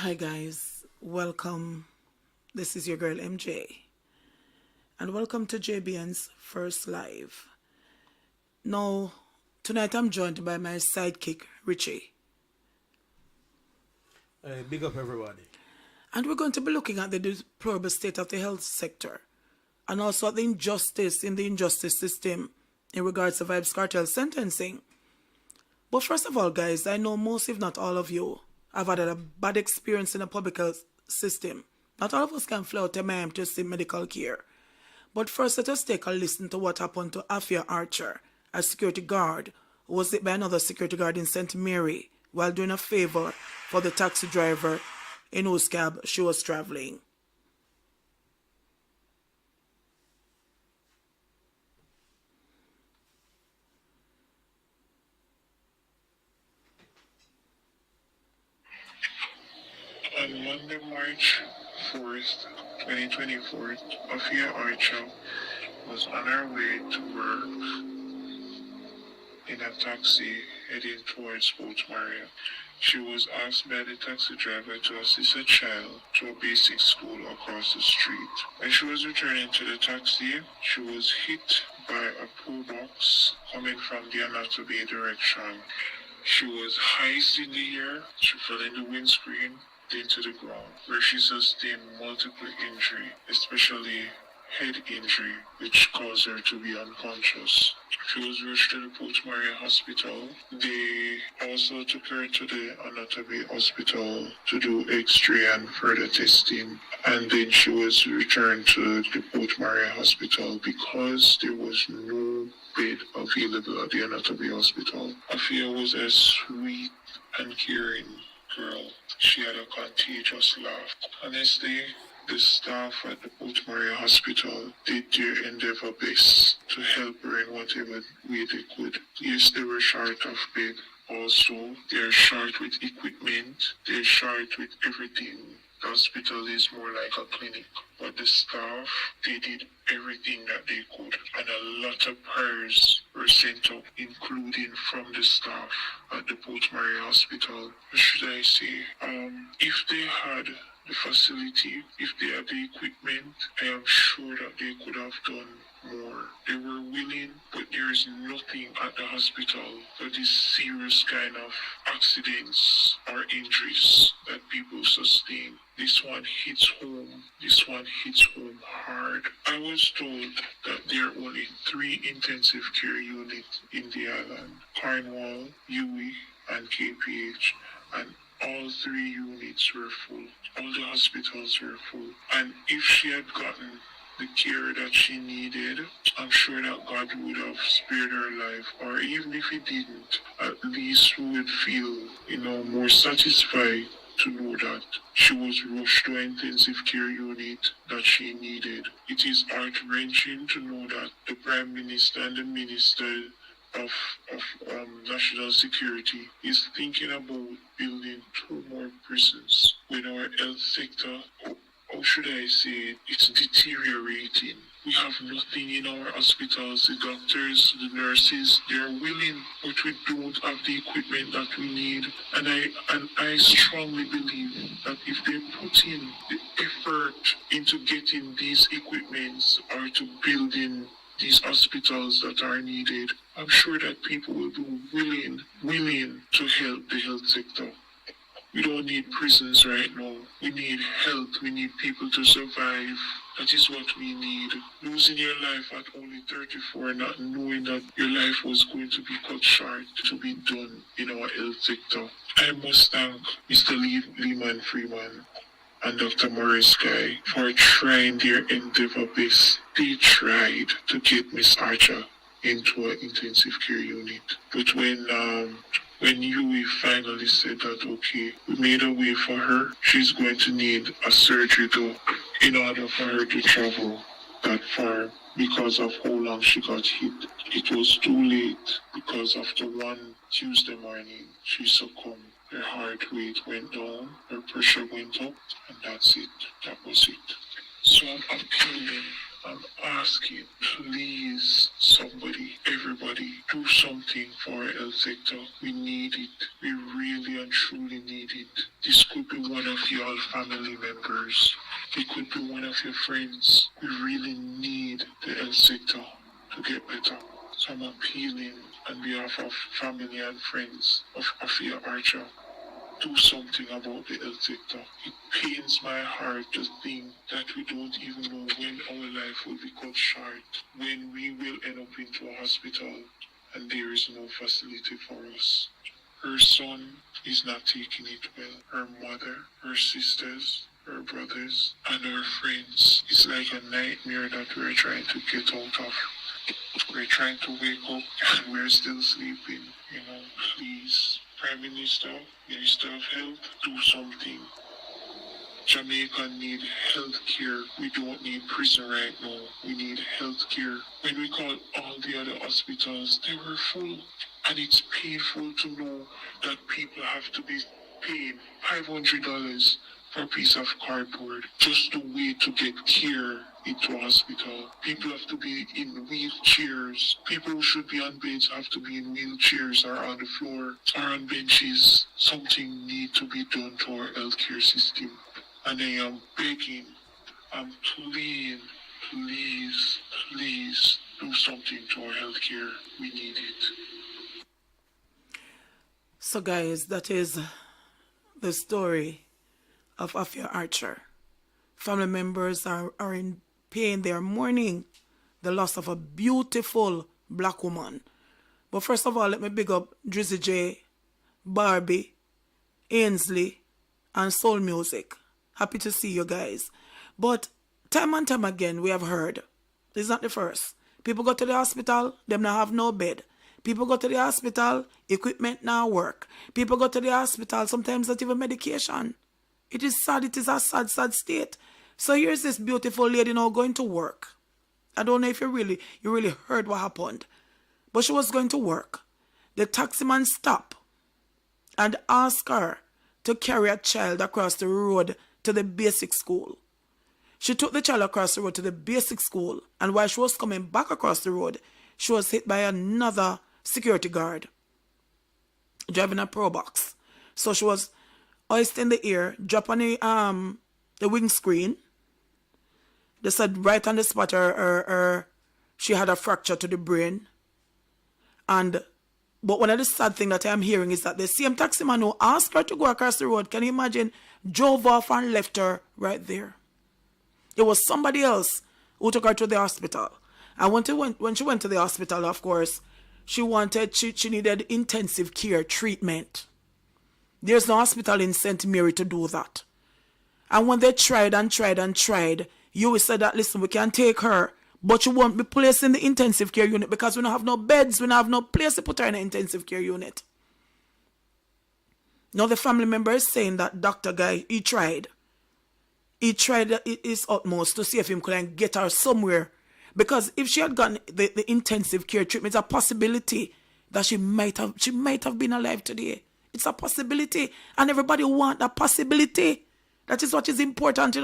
Hi guys, welcome. This is your girl MJ, and welcome to JBN's first live. Now, tonight I'm joined by my sidekick Richie, Hey, big up everybody. and we're going to be looking at the deplorable state of the health sector and also at the injustice in the injustice system in regards to Vybz Kartel sentencing. But first of all, guys, I know most, if not all of you, have had a bad experience in the public health system. Not all of us can fly out to Miami to see medical care. But first, let us take a listen to what happened to Afia Archer, a security guard who was hit by another security guard in St. Mary while doing a favor for the taxi driver in whose cab she was traveling. On Monday, March 4th, 2024, Afia Archer was on her way to work in a taxi heading towards Port Maria. She was asked by the taxi driver to assist a child to a basic school across the street. When she was returning to the taxi, she was hit by a pull box coming from the Anatomy direction. She was highest in the air, she fell in the windscreen, into the ground, where she sustained multiple injury, especially head injury, which caused her to be unconscious. She was rushed to the Port Maria Hospital. They also took her to the Anatomy Hospital to do X-ray and further testing. And then she was returned to the Port Maria Hospital because there was no bed available at the Anatomy Hospital. Afia was a sweet and caring girl. She had a contagious laugh. Honestly, the staff at the Port Maria Hospital did their endeavor best to help her in whatever way they could. Yes, they were short of bed. Also, they're short with equipment. They're short with everything. The hospital is more like a clinic. But the staff, they did everything that they could. And a lot of prayers were sent up, including from the staff at the Port Maria Hospital. What should I say? If they had the facility, if they had the equipment, I am sure that they could have done more. They were willing, but there is nothing at the hospital for these serious kind of accidents or injuries that people sustain. This one hits home. This one hits home hard. I was told that there are only 3 intensive care units in the island: Cornwall, UE, and KPH. And all 3 units were full. All the hospitals were full. And if she had gotten the care that she needed, I'm sure that God would have spared her life. Or even if he didn't, at least we would feel, more satisfied to know that she was rushed to an intensive care unit that she needed. It is heart-wrenching to know that the Prime Minister and the Minister of National Security is thinking about building 2 more prisons when our health sector, how should I say it, it's deteriorating. We have nothing in our hospitals. The doctors, the nurses, they are willing, but we don't have the equipment that we need. And I strongly believe that if they put in the effort into getting these equipments or to building these hospitals that are needed, I'm sure that people will be willing to help the health sector. We don't need prisons right now. We need health. We need people to survive. That is what we need. Losing your life at only 34, not knowing that your life was going to be cut short to be done in our health sector. I must thank Mr. Lehman Freeman and Dr. Morris Guy for trying their endeavor best. They tried to get Miss Archer into an intensive care unit. But when Yui finally said that, okay, we made a way for her, she's going to need a surgery though in order for her to travel that far because of how long she got hit. It was too late because after one Tuesday morning, she succumbed. Her heart rate went down, her pressure went up, and that's it. That was it. So I'm appealing, I'm asking, please, somebody, everybody, do something for our health sector. We need it. We really and truly need it. This could be one of your family members. It could be one of your friends. We really need the health sector to get better. So I'm appealing on behalf of family and friends of Afia Archer. Do something about the health sector. It pains my heart to think that we don't even know when our life will be cut short, when we will end up into a hospital and there is no facility for us. Her son is not taking it well. Her mother, her sisters, her brothers, and her friends. It's like a nightmare that we're trying to get out of. We're trying to wake up and we're still sleeping. Please, Prime Minister, Minister of Health, do something. Jamaica need health care. We don't need prison right now. We need health care. When we called all the other hospitals, they were full. And it's painful to know that people have to be paying $500 for a piece of cardboard just to wait to get care into a hospital. People have to be in wheelchairs. People who should be on beds have to be in wheelchairs or on the floor or on benches. Something needs to be done to our healthcare system. And I am begging, I'm pleading, please, please do something to our healthcare. We need it. So guys, that is the story of Afia Archer. Family members are in pain. They are mourning the loss of a beautiful black woman. But first of all, let me big up Drizzy J, Barbie, Ainsley, and Soul Music. Happy to see you guys. But time and time again, we have heard, this is not the first. People go to the hospital, them not have no bed. People go to the hospital, equipment now work. People go to the hospital, sometimes not even medication. It is sad, it is a sad, sad state. So here's this beautiful lady now going to work. I don't know if you really heard what happened. But she was going to work. The taximan stopped and asked her to carry a child across the road to the basic school. She took the child across the road to the basic school, and while she was coming back across the road, she was hit by another security guard driving a pro box. So she was hoisted in the air, dropped on the windscreen. They said right on the spot she had a fracture to the brain. But one of the sad things that I'm hearing is that the same taximan who asked her to go across the road, can you imagine, drove off and left her right there. It was somebody else who took her to the hospital. And when she went to the hospital, of course, she needed intensive care treatment. There's no hospital in St. Mary to do that. And when they tried and tried and tried, you will say that, listen, we can take her, but you won't be placed in the intensive care unit because we don't have no beds, we don't have no place to put her in the intensive care unit. Now the family member is saying that doctor guy, he tried his utmost to see if he could get her somewhere. Because if she had gotten the intensive care treatment, it's a possibility that she might have been alive today. It's a possibility. And everybody want that possibility. That is what is important,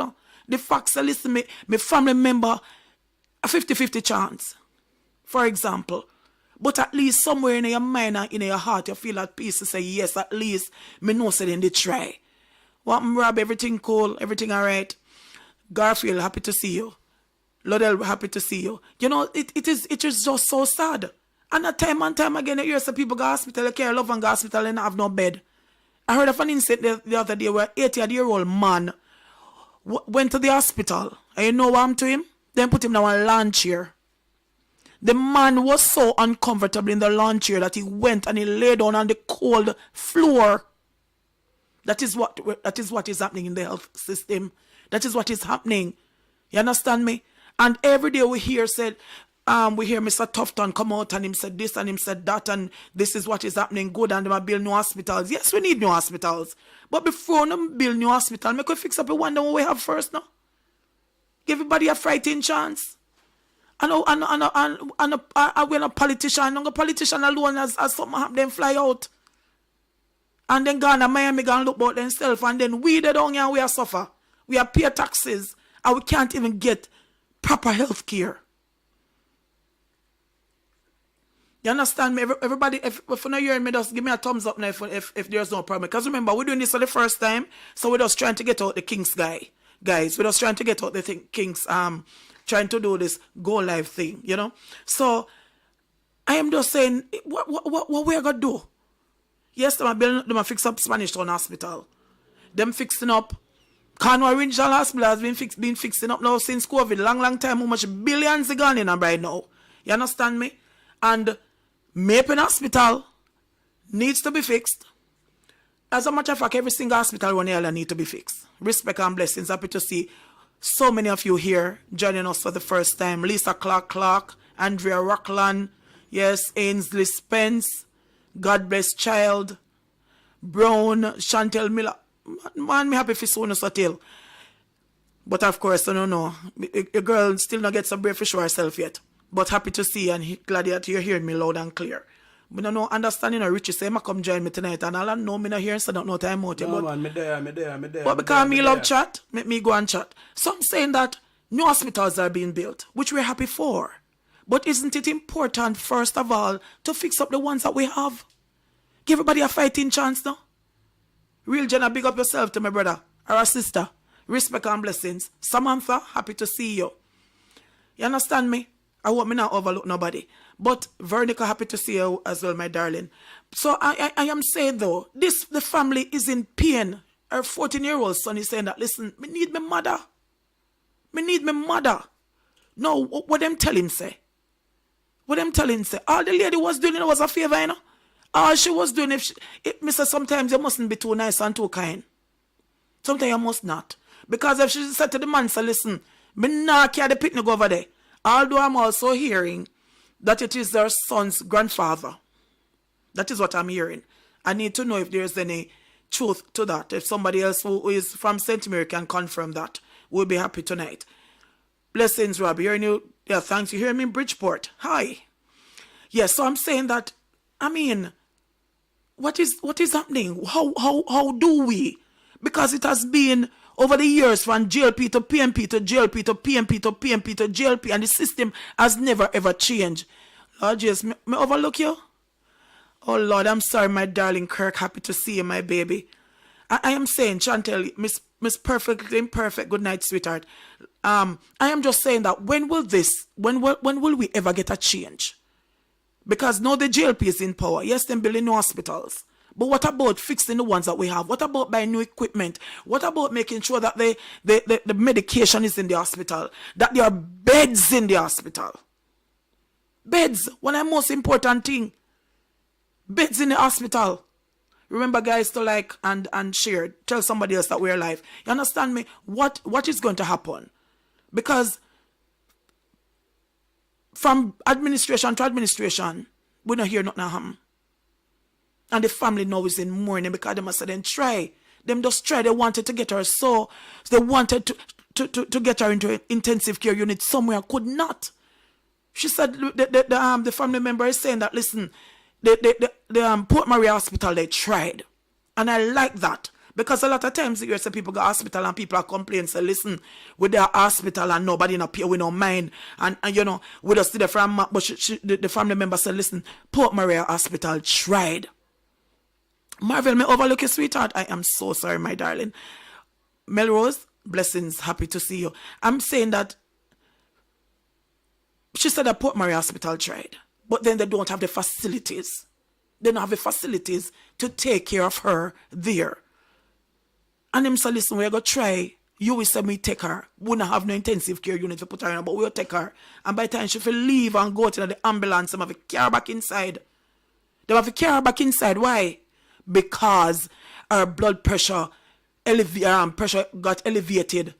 The facts are, listen, my family member, a 50-50 chance, for example. But at least somewhere in your mind and in your heart, you feel at peace to say, yes, at least me know say they try. What, Rob, everything cool, everything all right? Garfield, happy to see you. Lodell, happy to see you. It is just so sad. And at time and time again, you hear some people go to hospital, you care love and go to hospital and have no bed. I heard of an incident the other day where an 80-year-old man went to the hospital. And you know what happened to him? Then put him down a lawn chair. The man was so uncomfortable in the lawn chair that he went and he lay down on the cold floor. That is what is happening in the health system. That is what is happening. You understand me? And every day we hear Mr. Tufton come out and him said this and him said that and this is what is happening good and they might build new hospitals. Yes, we need new hospitals. But before we build new hospital, make we fix up the one that we have first now. Give everybody a fighting chance. We're not politician. No politician alone as something happen, then fly out. And then go to Miami, go and look about themselves. And then we the down here, we are suffer. We are pay taxes. And we can't even get proper health care. You understand me? Everybody, if you're not hearing me, just give me a thumbs up now if there's no problem. Because remember, we're doing this for the first time, so we're just trying to get out the Kings guys. We're just trying to get out the Kings, trying to do this go live thing, you know? So, I am just saying, what we are going to do? Yes, them fix up Spanish Town Hospital. Them fixing up Cornwall Regional Hospital has been fixing up now since COVID. Long time. How much billions are gone in right now? You understand me? And Maple Hospital needs to be fixed. As a matter of fact, every single hospital around here needs to be fixed. Respect and blessings. Happy to see so many of you here joining us for the first time. Lisa Clark, Andrea Rockland, yes, Ainsley Spence, God Bless Child, Brown, Chantel Miller. Man, me happy for soon as tell. But of course, I don't know. A girl still not get some brave for sure herself yet. But happy to see and glad that you're hearing me loud and clear. But I know understanding or Richie say I come join me tonight and all I know me not hearing so don't know time out. No, but, man, me there. But because me love chat, make me go and chat. So I'm saying that new hospitals are being built, which we're happy for. But isn't it important, first of all, to fix up the ones that we have? Give everybody a fighting chance now. Real Jenna, big up yourself to my brother or a sister. Respect and blessings. Samantha, happy to see you. You understand me? I hope me not overlook nobody. But Veronica, happy to see you as well, my darling. So I am saying though, the family is in pain. Her 14-year-old son is saying that, listen, me need my mother. Me need my mother. No, what them tell him say? What them tell him say? All the lady was doing was a favor, you know? All she was doing, me say sometimes you mustn't be too nice and too kind. Sometimes you must not. Because if she said to the man, say, listen, me not carry the picnic over there. Although I'm also hearing that it is their son's grandfather. That is what I'm hearing. I need to know if there's any truth to that. If somebody else who is from St. Mary can confirm that, we'll be happy tonight. Blessings, Robbie. Hearing you. Yeah, thanks. You hear me in Bridgeport. Hi. Yes, so I'm saying that, I mean, what is happening? How do we? Because it has been over the years from JLP to PMP to JLP to PMP to PMP to JLP, and the system has never ever changed. Lord Jesus, me overlook you? Oh Lord, I'm sorry, my darling Kirk. Happy to see you, my baby. I am saying, Chantel, Miss Perfectly Imperfect, good night, sweetheart. I am just saying that when will we ever get a change? Because now the JLP is in power. Yes, they're building new hospitals. But what about fixing the ones that we have? What about buying new equipment? What about making sure that the medication is in the hospital? That there are beds in the hospital? Beds, one of the most important thing. Beds in the hospital. Remember, guys, to like and share. Tell somebody else that we're alive. You understand me? What is going to happen? Because from administration to administration, we don't hear nothing happen. And the family now is in mourning because they must have then try. Them just try. They wanted to get her so they wanted to get her into an intensive care unit somewhere. Could not. She said the family member is saying that, listen, the Port Maria Hospital, they tried. And I like that. Because a lot of times you see people go to hospital and people are complaining, say, listen, with their hospital and nobody in a peer, we don't mind. And you know, we just did it from, but the family member said, listen, Port Maria Hospital tried. Marvel, may overlook you, sweetheart. I am so sorry, my darling. Melrose, blessings, happy to see you. I'm saying that she said that Port Maria Hospital tried, but then they don't have the facilities. They don't have the facilities to take care of her there. And them say, listen, we're going to try. You will say me take her. We don't have no intensive care unit to put her in, but we'll take her. And by the time she will leave and go to the ambulance, they have to carry her back inside. They have to carry her back inside. Why? Because her blood pressure got elevated.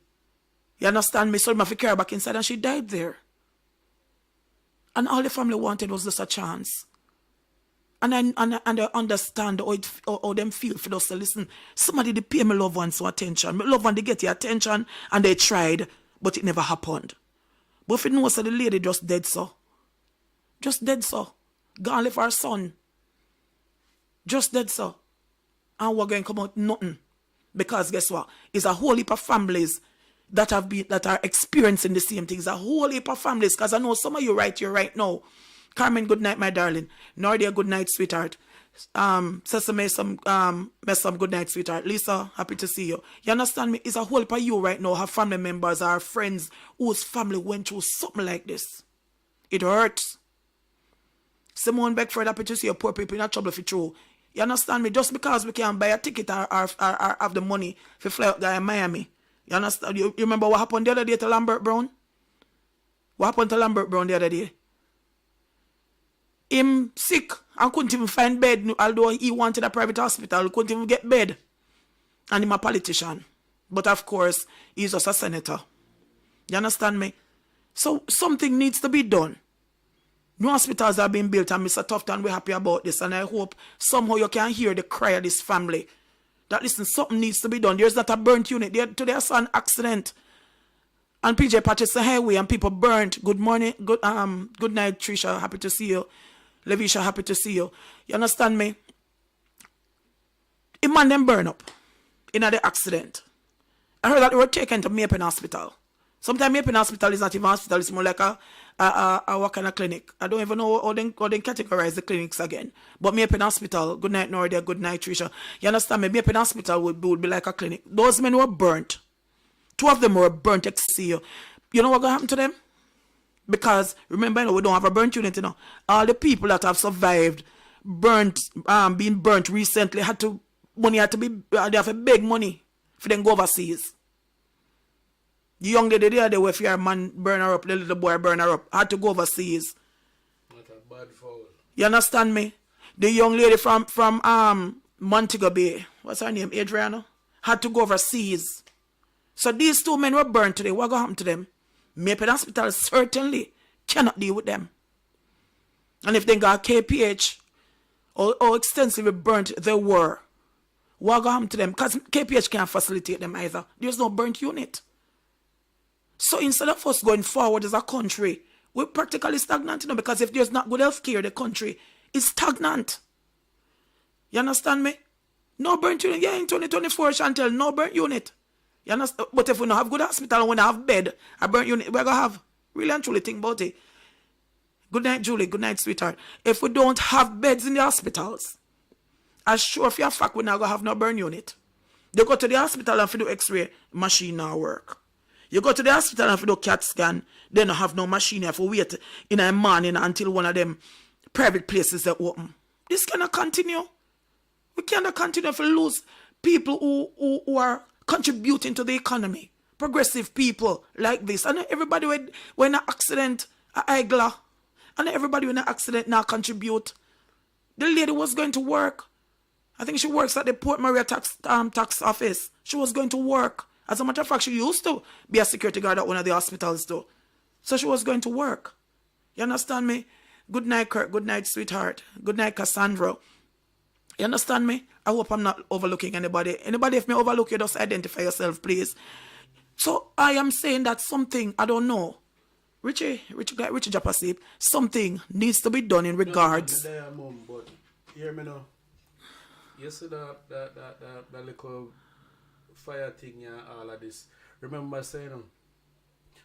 You understand me? So they have to carry her back inside and she died there. And all the family wanted was just a chance. And I understand how them feel for us to listen. Somebody they pay my loved ones some attention. My loved one they get the attention and they tried, but it never happened. But if you know so the lady just dead so. Just dead so. Gone left her son. Just dead so. And we're going to come out nothing. Because guess what? It's a whole heap of families that are experiencing the same things. A whole heap of families. Because I know some of you right here right now, Carmen, good night, my darling. Nordia, good night, sweetheart. Sesame, some good night, sweetheart. Lisa, happy to see you. You understand me? It's a whole part you right now have family members or friends whose family went through something like this. It hurts. Simone Beckford, happy to see you. Poor people in a trouble for true. You understand me? Just because we can buy a ticket or have the money to fly out there in Miami. You understand? You remember what happened the other day to Lambert Brown? What happened to Lambert Brown the other day? Him sick and couldn't even find bed, although he wanted a private hospital, couldn't even get bed. And him a politician. But of course, he's just a senator. You understand me? So something needs to be done. New hospitals are being built, and Mr. Tufton, we're happy about this, and I hope somehow you can hear the cry of this family. That listen, something needs to be done. There's not a burnt unit. Today I saw an accident. And PJ Patches the highway and people burnt. Good morning. Good night, Trisha. Happy to see you. Levisha, happy to see you. You understand me? A man them burn up in the accident. I heard that they were taken to Mapen Hospital. Sometimes Mapen Hospital is not even a hospital, it's more like a what kind of clinic. I don't even know how they categorize the clinics again. But Mapen Hospital, good night Nordia, good night Trisha. You understand me? Mapen Hospital would be like a clinic. Those men were burnt. 2 of them were burnt XCU. You know what gonna happen to them? Because remember, we don't have a burnt unit, All the people that have survived being burnt recently they have to beg money for them go overseas. The young lady there, they were fear man burn her up, the little boy burn her up, had to go overseas. Not a bad foul. You understand me? The young lady from Montego Bay, what's her name, Adriana, had to go overseas. So these 2 men were burnt today. What gonna happen to them? Mapen Hospital certainly cannot deal with them. And if they got KPH, how extensively burnt they were, what gonna happen to them? Because KPH can't facilitate them either. There's no burnt unit. So instead of us going forward as a country, we're practically stagnant, because if there's not good health care, the country is stagnant. You understand me? No burnt unit. Yeah, in 2024, Chantel, no burnt unit. You understand? But if we don't have good hospital and we don't have bed, a burnt unit, we're going to have. Really and truly think about it. Good night, Julie. Good night, sweetheart. If we don't have beds in the hospitals, as sure for a fact we're not going to have no burn unit. You go to the hospital and if you do x-ray, machine not work. You go to the hospital and if you do CAT scan, they don't have no machine. You have to wait in a morning until one of them private places are open. This cannot continue. We cannot continue if we lose people who are contributing to the economy. Progressive people like this. And everybody when an accident, a igla, and everybody when an accident now contribute. The lady was going to work. I think she works at the Port Maria tax office. She was going to work. As a matter of fact, she used to be a security guard at one of the hospitals too. So she was going to work. You understand me? Good night, Kurt. Good night, sweetheart. Good night, Cassandra. You understand me? I hope I'm not overlooking anybody. Anybody, if me overlook you, just identify yourself, please. So I am saying that something, I don't know. Richie Japasip, something needs to be done in regards. No, but hear me now. You see that little fire thing and all of this. Remember saying,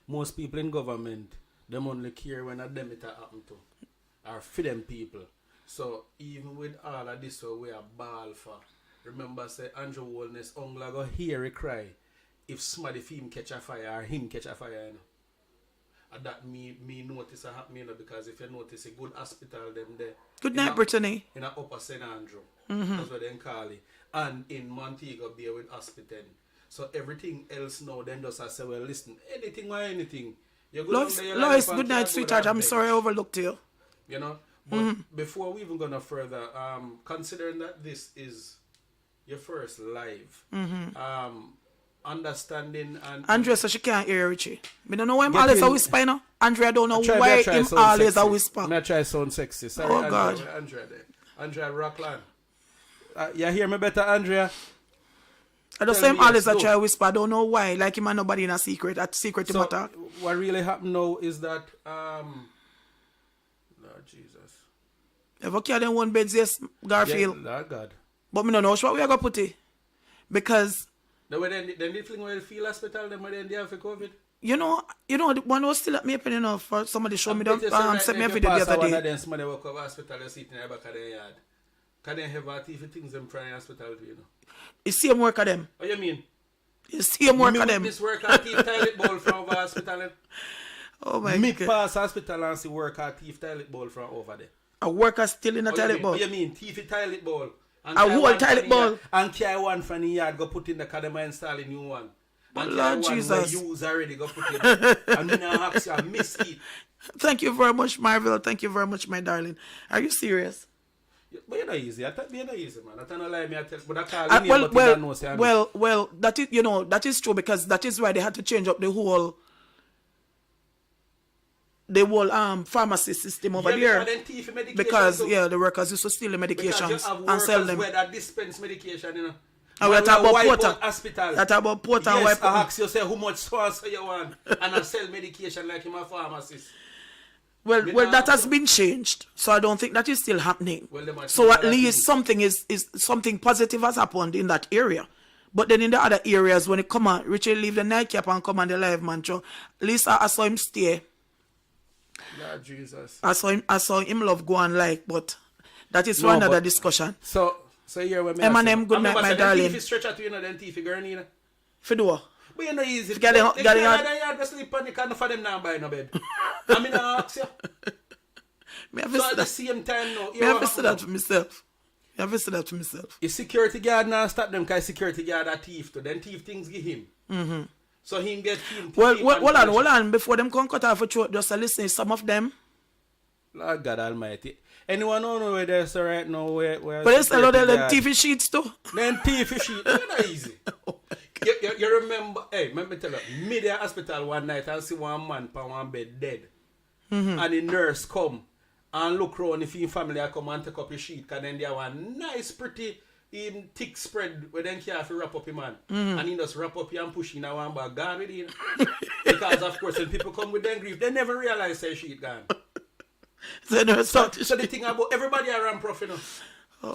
most people in government, them only care when a them it happen to. Or for them people. So even with all of this, so we are ball for. Remember say Andrew Wellness, Ongla go hear a cry if somebody him catch a fire or him catch a fire. And that me notice a happening, because if you notice a good hospital them there. Good night, Brittany. In a Upper St. Andrew. That's what they call it. And in Montego Bay with hospital. So everything else now then just I say, well listen, anything or anything. You go Lois, good night, sweetheart. I'm sorry I overlooked you. You know? But before we even go no further, considering that this is your first live, understanding and Andrea says she can't hear Richie. I don't know why I'm always a whisper, you know. Andrea don't know why him always a whisper. I'm not try sound sexy. Sorry, oh God. Andrea Rockland. You hear me better, Andrea? I don't say him always a try whisper. I don't know why. Like him and nobody in a secret. At secret so matter. What really happened now is that Lord Jesus. Ever carry them one beds, yes, Garfield. Yeah, Lord God. But me don't know what we are gonna put it. Because The way then they fling well feel hospital, then when they have for COVID. You know, the one was still at me, you know, for somebody show me the sent me a video the other One day. of them somebody walk over hospital, you sit in the back of the yard. Can they have teeth things them trying hospital to, you know? You see him work at them. What you mean? You see him work at them. This work at teeth toilet bowl from over hospital. Oh my Me God. pass hospital and see work at teeth toilet bowl from over there. A worker still in a toilet bowl. What you mean? Teeth toilet bowl. And A whole toilet bowl. And carry one from the yard, go put in the car, them install a new one. And Lord carry Jesus. one we use already, go put it. And me now ask you, I miss it. Thank you very much, Marvel. Thank you very much, my darling. Are you serious? But you're not easy. I tell you're not easy, man. I tell no lie, me I tell. But I call you name, but you don't know, say I miss. well, that is, you know, that is true because that is why they had to change up the whole pharmacy system over there. Because the workers used to steal the medications and sell them. Where that dispense medication, you know. And we're talking about Porter. Hospital. That's about Porter and Yes, wipe I out. ask you, say, how much sponsor you want? And I sell medication like him a pharmacist. Well, that has been changed, so I don't think that is still happening. Well, so at least something is something positive has happened in that area. But then in the other areas, when it come on, Richard leave the nightcap and come on the live man show. At least I saw him stay. Lord Jesus. I saw him love go on like, but that is for another discussion. So here when M&M, good night, my darling. If you stretch out to you know, then teeth girl, you know. Fido. But you know easy. Get the yard, they sleep on the can't for them now buy no bed. I mean, I ask you. So at the same time now, I have to say that for myself. I have to say that for myself. His security guard now stop them because security guard are thief too. Then thief things give him. Mm-hmm. So he get him. Well, hold on. Before them come cut off a throat, just listen. Some of them. Lord God Almighty. Anyone know where there's right now? Where but there's a lot of them TV sheets too. Then TV sheets. It's not easy. Oh you remember? Hey, let me tell you. Me there hospital one night and see one man on one bed dead. Mm-hmm. And the nurse come and look around if his family come and take up his sheet. And then there one nice, pretty, thick spread where then care to wrap up him man. Mm-hmm. And he just wrap up here and push in a one bag gone with him. Because of course when people come with them grief, they never realize their sheet gone. So the thing about everybody around prof, you know.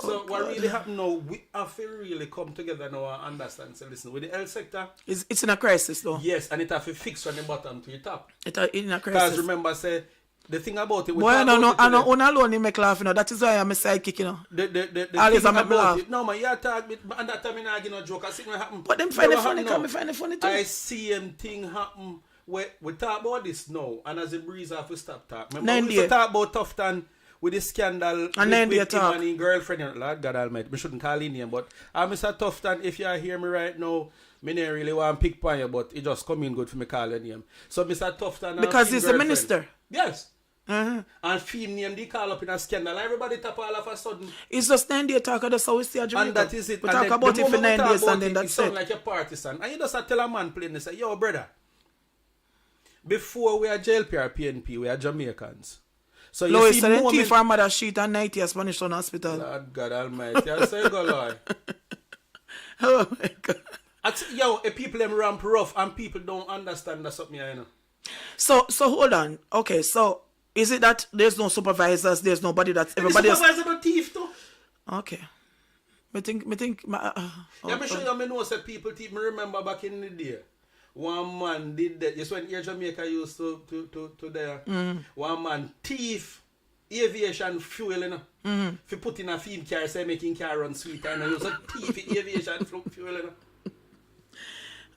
So what really happened now, we have to really come together now and understand. So listen, with the health sector, it's in a crisis though. Yes, and it have to fix from the bottom to the top. It's in a crisis. Because remember, say the thing about it. Boy, no, alone you make laugh, you know. That is why I'm a sidekick, you know. The Always thing I'm a laugh. No man, you talk with, and that time I give no joke. I see what happen. But them find it funny, come find it funny too. I see him thing happen. We talk about this now, and as a breeze off, we stop talk. Remember we used to talk about Tufton with the scandal and with him and his girlfriend. You know, Lord God Almighty, we shouldn't call him name, but Mr. Tufton, if you hear me right now, me don't really want to pick on you, but it just come in good for me call your name. So Mr. Tufton because he's a minister. Yes. Uh-huh. And film name they call up in a scandal. Everybody tap all of a sudden. It's just 9 days talk of the South Sea Jamaica. And that is it. We talk about it for 9 days and then that's it. Sound like a partisan. And you just tell a man plain and say, yo brother, before we are JLP PNP, we are Jamaicans. So you Louis, see so then thief our mother sheet and 90 as Spanish Town Hospital. Lord God Almighty. I say go lie. Oh my God. Yo, people them ramp rough and people don't understand that something, you know. So hold on. Okay, so is it that there's no supervisors, there's nobody that's everybody else? Supervisor not thief too. Okay. Me think yeah, me show you me know say people thief. Me remember back in the day. One man did that. Just when Air Jamaica used to there. One man thief aviation fuel, you know. If you put in a field car, say making car run sweet, and you a thief aviation fuel, you know.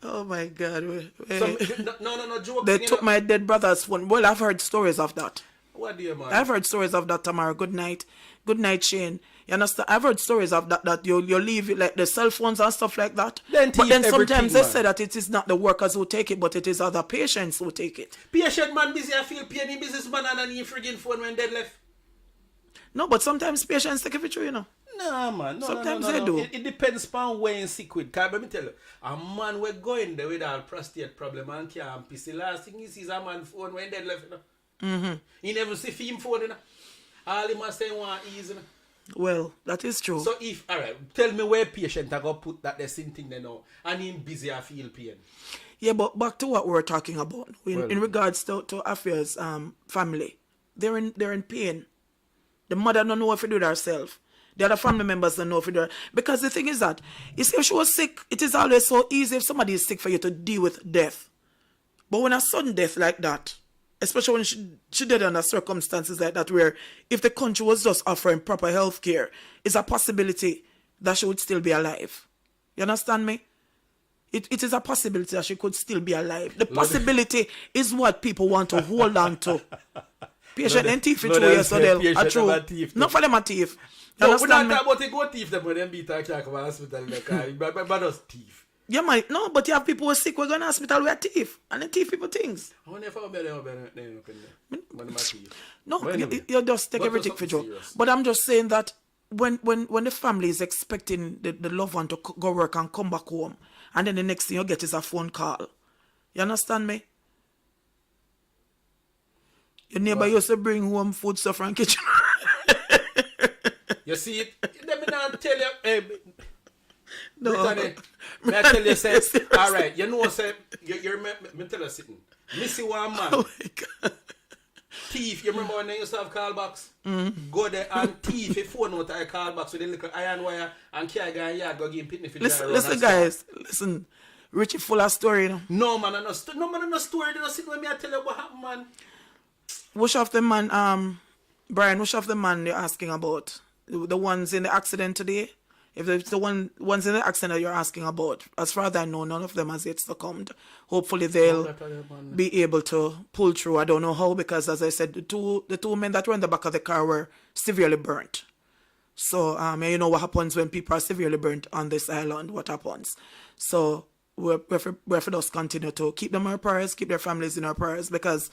Oh my God. No, joke. They took my dead brother's phone. Well, I've heard stories of that. What do you man? I've heard stories of that, Tamara. Good night, Shane. You understand? I've heard stories of that you leave it like the cell phones and stuff like that. But then sometimes they say that it is not the workers who take it, but it is other patients who take it. Patient man busy, I feel pain. Businessman and he friggin' phone when dead left. No, but sometimes patients take it for you, you know. No, man. Sometimes they do. It depends upon where you're sick with. Let me tell you, a man we're going there with a prostate problem and can't piss. The last thing he sees a man phone when dead left, you know. He never see film phone, you know. All he must say want ease, you know. Well, that is true. So if, alright, tell me where patient are going to put that the same thing there now and him busy I feel pain. Yeah, but back to what we're talking about. In regards to Afia's family, they're in pain. The mother don't know what to do with herself. The other family members don't know if it. Because the thing is that, you see, if she was sick, it is always so easy if somebody is sick for you to deal with death. But when a sudden death like that, especially when she did under circumstances like that, where if the country was just offering proper health care, it's a possibility that she would still be alive. You understand me? It is a possibility that she could still be alive. The possibility is what people want to hold on to. Patient and thief it too, so they'll true. Not for them a thief. You No, we're not understand me? talking about a go thief them when them beat a car come to hospital like but us thief. Yeah, man. No, but you have people who are sick, we're going to hospital with a thief. And they thief people things. I wonder if I'm better No, But anyway, you just take but everything for for something joke. serious. But I'm just saying that when the family is expecting the loved one to go work and come back home, and then the next thing you get is a phone call. You understand me? Your neighbor used to bring home food stuff from kitchen. You see it? Let me not tell you. No. Brittany, may I tell you, say, all right, you know, say, you remember, me tell you something. Me see one man, Oh my God. thief, you remember when they used to have callbacks? Go there and thief a phone out of a callbox with a little iron wire and carry a yard, go give him pitney for Listen, guys. Listen. Richie full of story, you know. No, man, no story. They don't sit with me and tell you what happened, man. Which of the man, Brian, which of the man you're asking about? The ones in the accident today? If it's the ones in the accident that you're asking about, as far as I know, none of them has yet succumbed. Hopefully they'll be able to pull through. I don't know how, because as I said, the two men that were in the back of the car were severely burnt. So you know what happens when people are severely burnt on this island, what happens. So we're for us continue to keep them in our prayers, keep their families in our prayers, because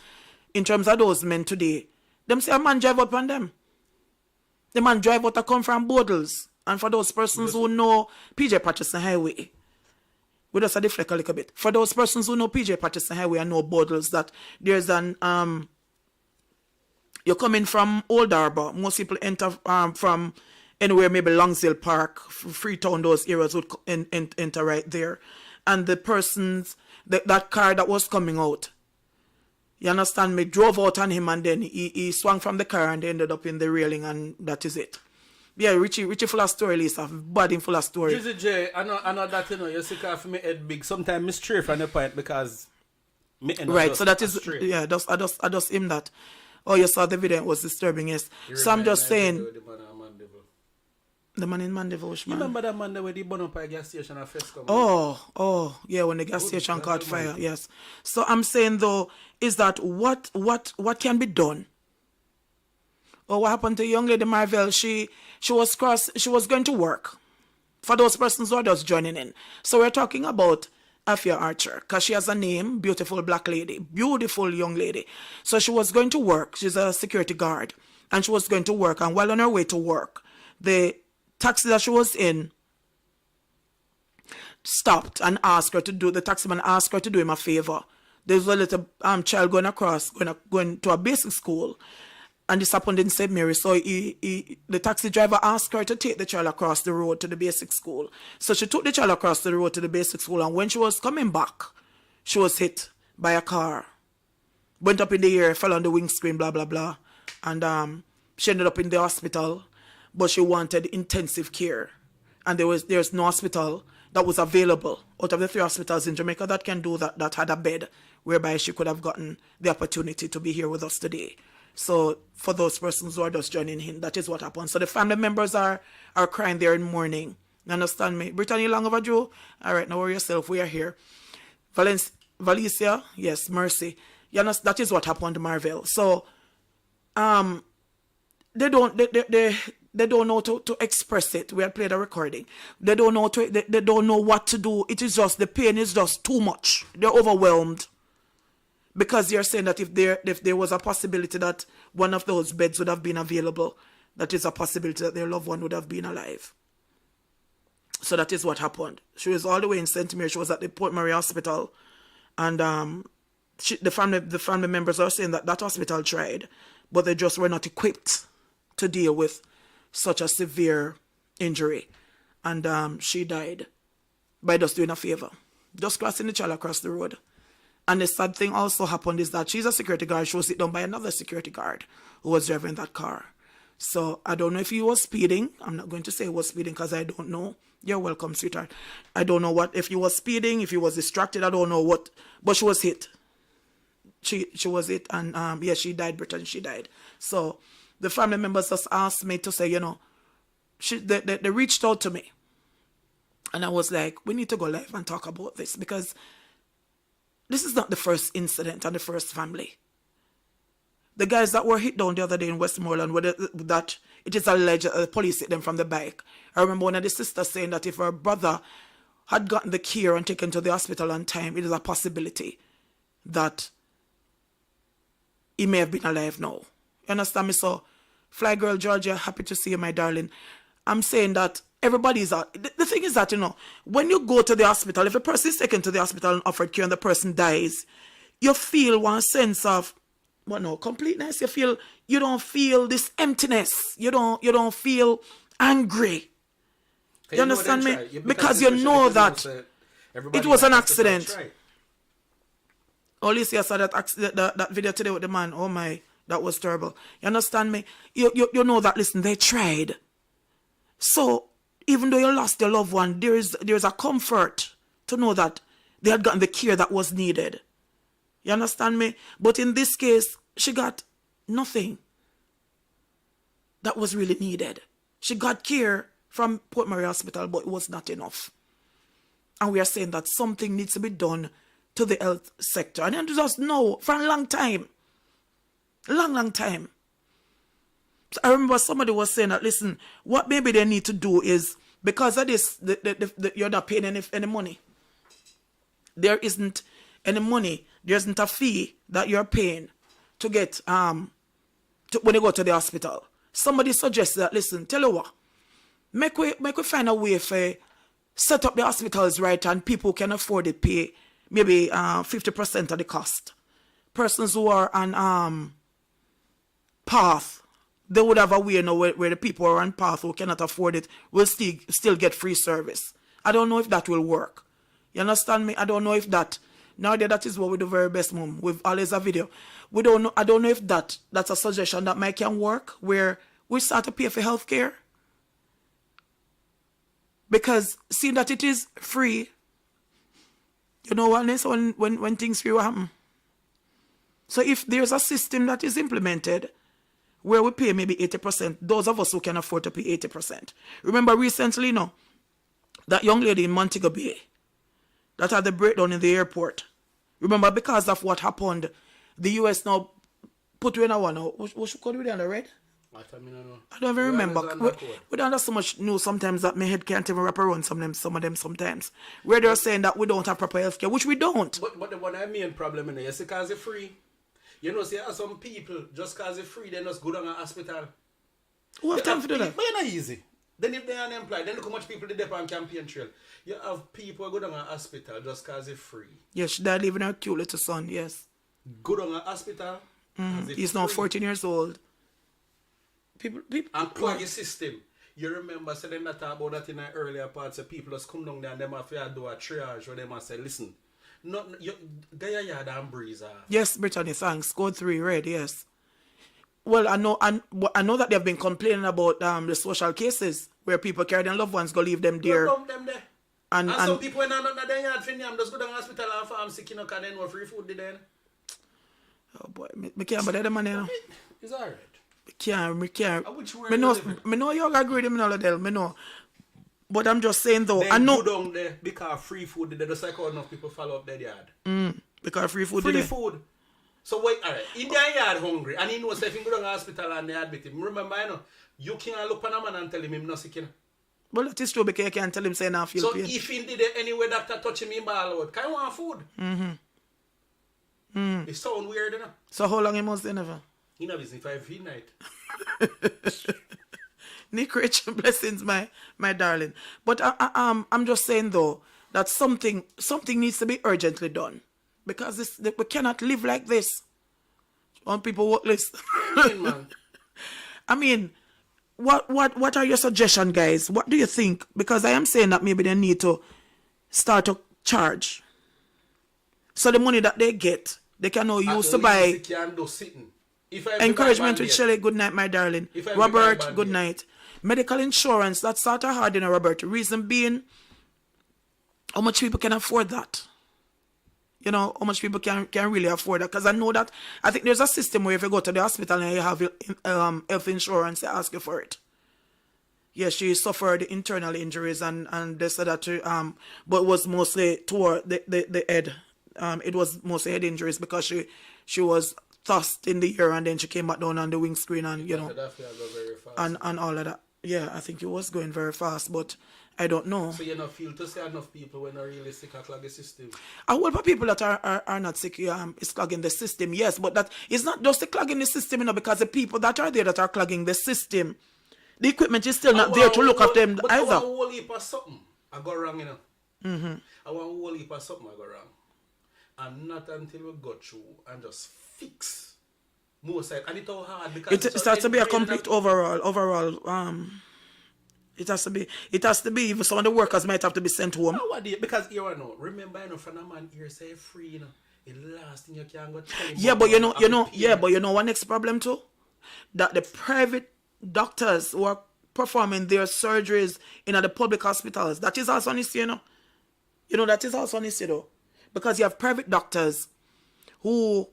in terms of those men today, them say a man drive up on them. The man drive out to come from Bodles. And for those persons who know PJ Patterson Highway, we just deflect a little bit. For those persons who know PJ Patterson Highway and know Bodles, that there's an you're coming from Old Harbour. Most people enter from anywhere, maybe Longsdale Park, Freetown, those areas would enter right there. And the persons, that car that was coming out, you understand me, drove out on him, and then he swung from the car and ended up in the railing, and that is it. Yeah, Richie full of story, Lisa. Body full of story. Drizzy J, I know that, you know, you see car for me head big. Sometimes I stray from the point because me end up Right, just so that is, astray. yeah, I just him that. Oh, you saw the video, it was disturbing, yes. You So I'm remind just me saying, of the man at Mandeville. the man in Mandeville, which You man? remember that man that where the burn up a gas station at first come? Oh, yeah, when the gas station God caught fire, Almighty. yes. So I'm saying though, is that what can be done? Or what happened to young lady Marvel? She was going to work. For those persons who are just joining in. So we're talking about Afia Archer, because she has a name, beautiful black lady, beautiful young lady. So she was going to work. She's a security guard. And she was going to work. And while on her way to work, the taxi that she was in stopped and asked her to do, the taximan asked her to do him a favor. There was a little child going to a basic school, and this happened in St. Mary. So the taxi driver asked her to take the child across the road to the basic school. So she took the child across the road to the basic school, and when she was coming back, she was hit by a car. Went up in the air, fell on the windscreen, blah, blah, blah. And she ended up in the hospital, but she wanted intensive care. And there's no hospital that was available out of the 3 hospitals in Jamaica that can do that had a bed whereby she could have gotten the opportunity to be here with us today. So for those persons who are just joining in, that is what happened. So the family members are crying there in mourning. You understand me? Brittany, long overdue? All right, now worry yourself. We are here. Valencia, yes, Mercy. You understand? That is what happened to Marvel. So they don't know to express it. We had played a recording. They don't know they don't know what to do. It is just, the pain is just too much. They're overwhelmed. Because you're saying that if there was a possibility that one of those beds would have been available, that is a possibility that their loved one would have been alive. So that is what happened. She was all the way in St. Mary. She was at the Port Mary Hospital. And the family members are saying that hospital tried, but they just were not equipped to deal with such a severe injury. And she died by just doing a favor. Just crossing the child across the road. And the sad thing also happened is that she's a security guard. She was sit down by another security guard who was driving that car. So I don't know if he was speeding. I'm not going to say he was speeding because I don't know. You're welcome, sweetheart. I don't know if he was speeding, if he was distracted. I don't know what, but she was hit. She was hit, and yeah, she died, Brittany. She died. So the family members just asked me to say, you know, they reached out to me. And I was like, we need to go live and talk about this because this is not the first incident and the first family. The guys that were hit down the other day in Westmoreland, that it is alleged the police hit them from the bike. I remember one of the sisters saying that if her brother had gotten the care and taken to the hospital on time, it is a possibility that he may have been alive now. You understand me? So, Fly Girl Georgia, happy to see you, my darling. I'm saying that everybody's out. The thing is that, you know, when you go to the hospital, if a person is taken to the hospital and offered care and the person dies, you feel one sense of, what no, completeness. You don't feel this emptiness. You don't feel angry. You understand me? Because you know that it was an accident. Oh, Lisa, I saw that video today with the man. Oh my, that was terrible. You understand me? You know that, listen, they tried. So, even though you lost your loved one, there's a comfort to know that they had gotten the care that was needed. You understand me? But in this case, she got nothing that was really needed. She got care from Port Mary Hospital, but it was not enough. And we are saying that something needs to be done to the health sector. And I just know for a long time. Long time. So I remember somebody was saying that, listen, what maybe they need to do is, because of this, you're not paying any money. There isn't any money. There isn't a fee that you're paying to get, when you go to the hospital. Somebody suggested that, listen, tell you what, make we find a way for set up the hospitals right and people can afford it pay maybe 50% of the cost. Persons who are on path, they would have a way now where the people who are on path who cannot afford it will still get free service. I don't know if that will work. You understand me? I don't know if that. Nowadays, that is what we do very best, Mom. We've always a video. We don't know. I don't know if that's a suggestion that might can work, where we start to pay for healthcare. Because seeing that it is free, you know what, when things free will happen. So if there's a system that is implemented where we pay maybe 80%, those of us who can afford to pay 80%. Remember recently, you know, that young lady in Montego Bay that had the breakdown in the airport. Remember, because of what happened, the US now put her in a one. What should call it on the red? I don't even remember. We don't have so much news sometimes that my head can't even wrap around some of them sometimes. Where they're saying that we don't have proper health care, which we don't. But the one I mean problem in there, you see, because it's free. You know, see, some people, just because it's free, they just go down to a hospital. Who have time to do that? But it's not easy. Then if they're unemployed, then look how much people they dip on campaign trail. You have people who go down to a hospital just because it's free. Yes, they're living her cute little son, yes. Go down to a hospital. He's now 14 years old. People and plug your system. You remember saying that about that in the earlier parts of people just come down there and them have to do a triage where they must say, listen, get your yard and breeze off. Yes, Brittany, thanks. Code 3 red, yes. Well, I know that they've been complaining about the social cases where people carry their loved ones, go leave them there. Them there. And some people when not their yard for them, just go down to the hospital and farm sick, you know, because they know free food there. Oh boy, me can't bother them, man, you know. It's alright. Me can't. Me know you agree with me, me know. But I'm just saying though, I know. Go down there because free food, they just like how enough people follow up their yard. Because free food. Free food. So wait, alright. In their yard hungry, and he knows if he go down to the hospital and they admit him. Remember, I know, you can't look on a man and tell him not sick. But that is true because you can't tell him saying I feel pain. So if he did it anyway, doctor touch him in ball out, can you want food? It sound weird, you know. So how long he must do never? He never is 5 feet night. Nick Rich, blessings, my darling. But I'm just saying though that something needs to be urgently done because we cannot live like this. On people workless. I mean, what are your suggestions, guys? What do you think? Because I am saying that maybe they need to start to charge. So the money that they get, they can now use to buy. Can do sitting. Encouragement with Shelley, good night, my darling. Robert, good night. Medical insurance, that's sort of hard, Robert. Reason being, how much people can afford that? You know, how much people can really afford that? Because I know that, I think there's a system where if you go to the hospital and you have health insurance, they ask you for it. Yes, she suffered internal injuries and they said that, but it was mostly toward the head. It was mostly head injuries because she was thrust in the air and then she came back down on the windscreen and, you know, and all of that. Yeah, I think it was going very fast, but I don't know. So you don't feel to see enough people when are really sick at clog the system? A whole lot of people that are not sick is clogging the system, yes, but that it's not just the clogging the system, you know, because the people that are there that are clogging the system, the equipment is still not there to look at them but either. I want a whole heap of something I go wrong, you know. I want a whole heap of something I go wrong. And not until we go through and just fix most side. And it's all hard because it has to be a complete overall. It has to be even some of the workers might have to be sent home. Because you know, remember, you know, from a man here say free, you know, the last thing you can go tell him. Yeah, but you know one next problem too? That the private doctors who are performing their surgeries in the public hospitals, that is also an issue, you know. You know, that is also an issue though. Because you have private doctors who